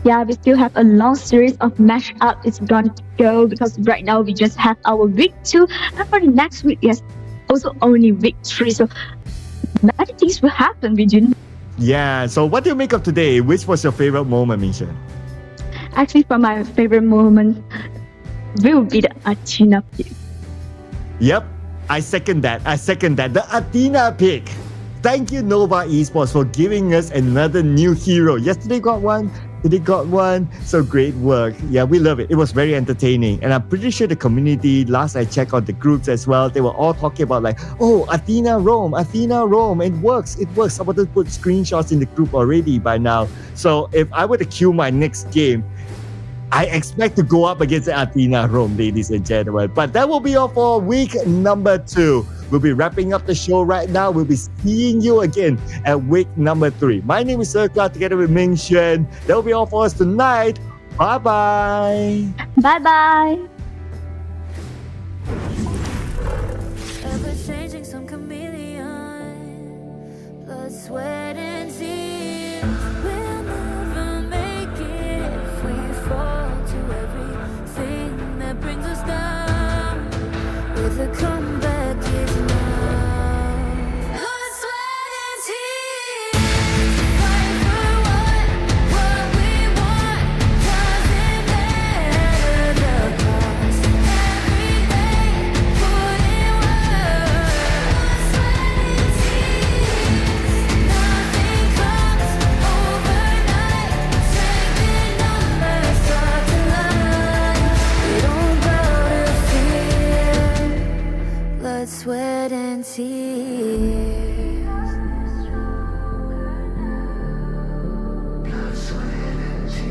Yeah, we still have a long series of match-up. It's going to go because right now we just have our week 2, and for the next week, yes, also only week 3. So many things will happen. We do. Yeah. So what do you make of today? Which was your favorite moment, Misha? Actually, for my favorite moment will be the Athena pick. Yep, I second that. The Athena pick. Thank you, Nova Esports, for giving us another new hero. Yesterday got one, today got one. So great work. Yeah, we love it. It was very entertaining. And I'm pretty sure the community, last I checked on the groups as well, they were all talking about like, oh, Athena roam. It works. Someone put screenshots in the group already by now. So if I were to queue my next game, I expect to go up against Athena Rome, ladies and gentlemen. But that will be all for week number 2. We'll be wrapping up the show right now. We'll be seeing you again at week number 3. My name is Circa, together with Ming Xuan. That will be all for us tonight. Bye-bye. Bye-bye. Ever-changing, some chameleon. Blood, sweat, and tears. We'll never make it if we fall to everything that brings us down. With a comeback is now. Blood, sweat, and tears. Fight for what we want. Doesn't matter the cost. Every day, put in work. Blood, sweat, and tears. Nothing comes overnight. Strength in numbers start to line. We don't bow to fear. Blood, sweat, and tears. Blood, sweat, and tears. Blood, sweat, and tears.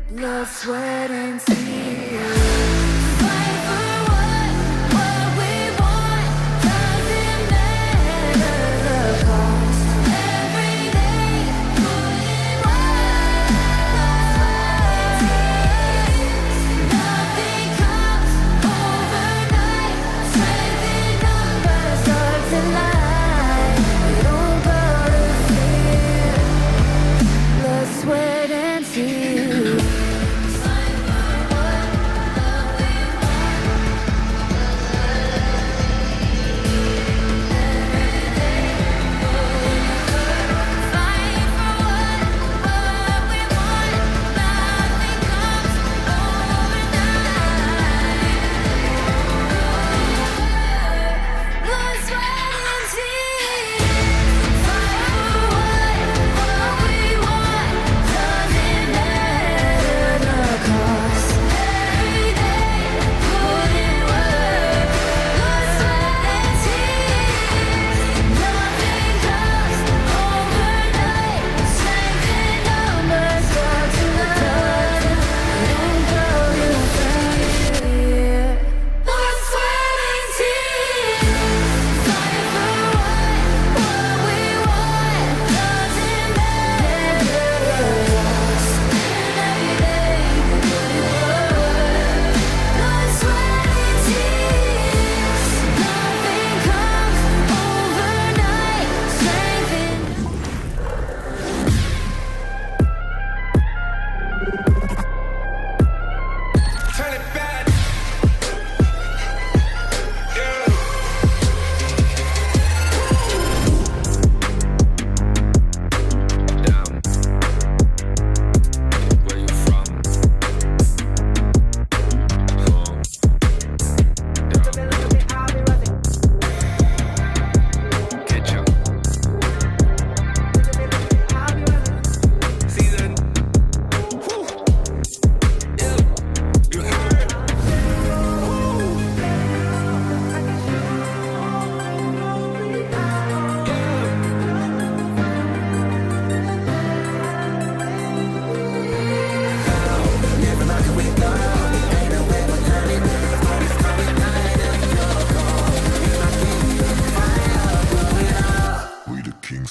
Blood, sweat, and tears. Fight for what we want. Doesn't matter the cost. Every day, put in work. Blood, sweat, and tears. Nothing comes overnight. Strength in numbers start to line. We don't bow to fear. Blood, sweat, and tears.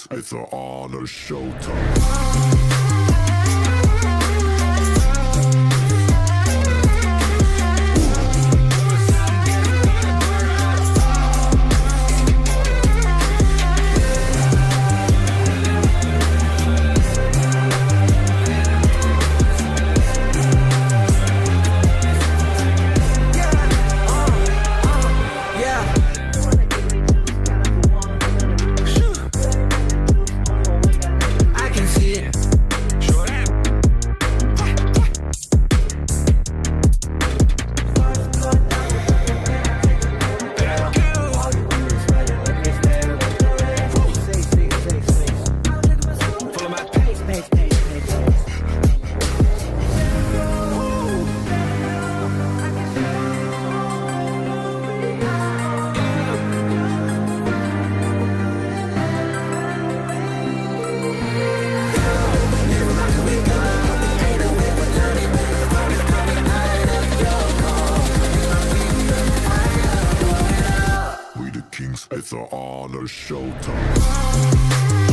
It's an honor showtime. It's all a showtime.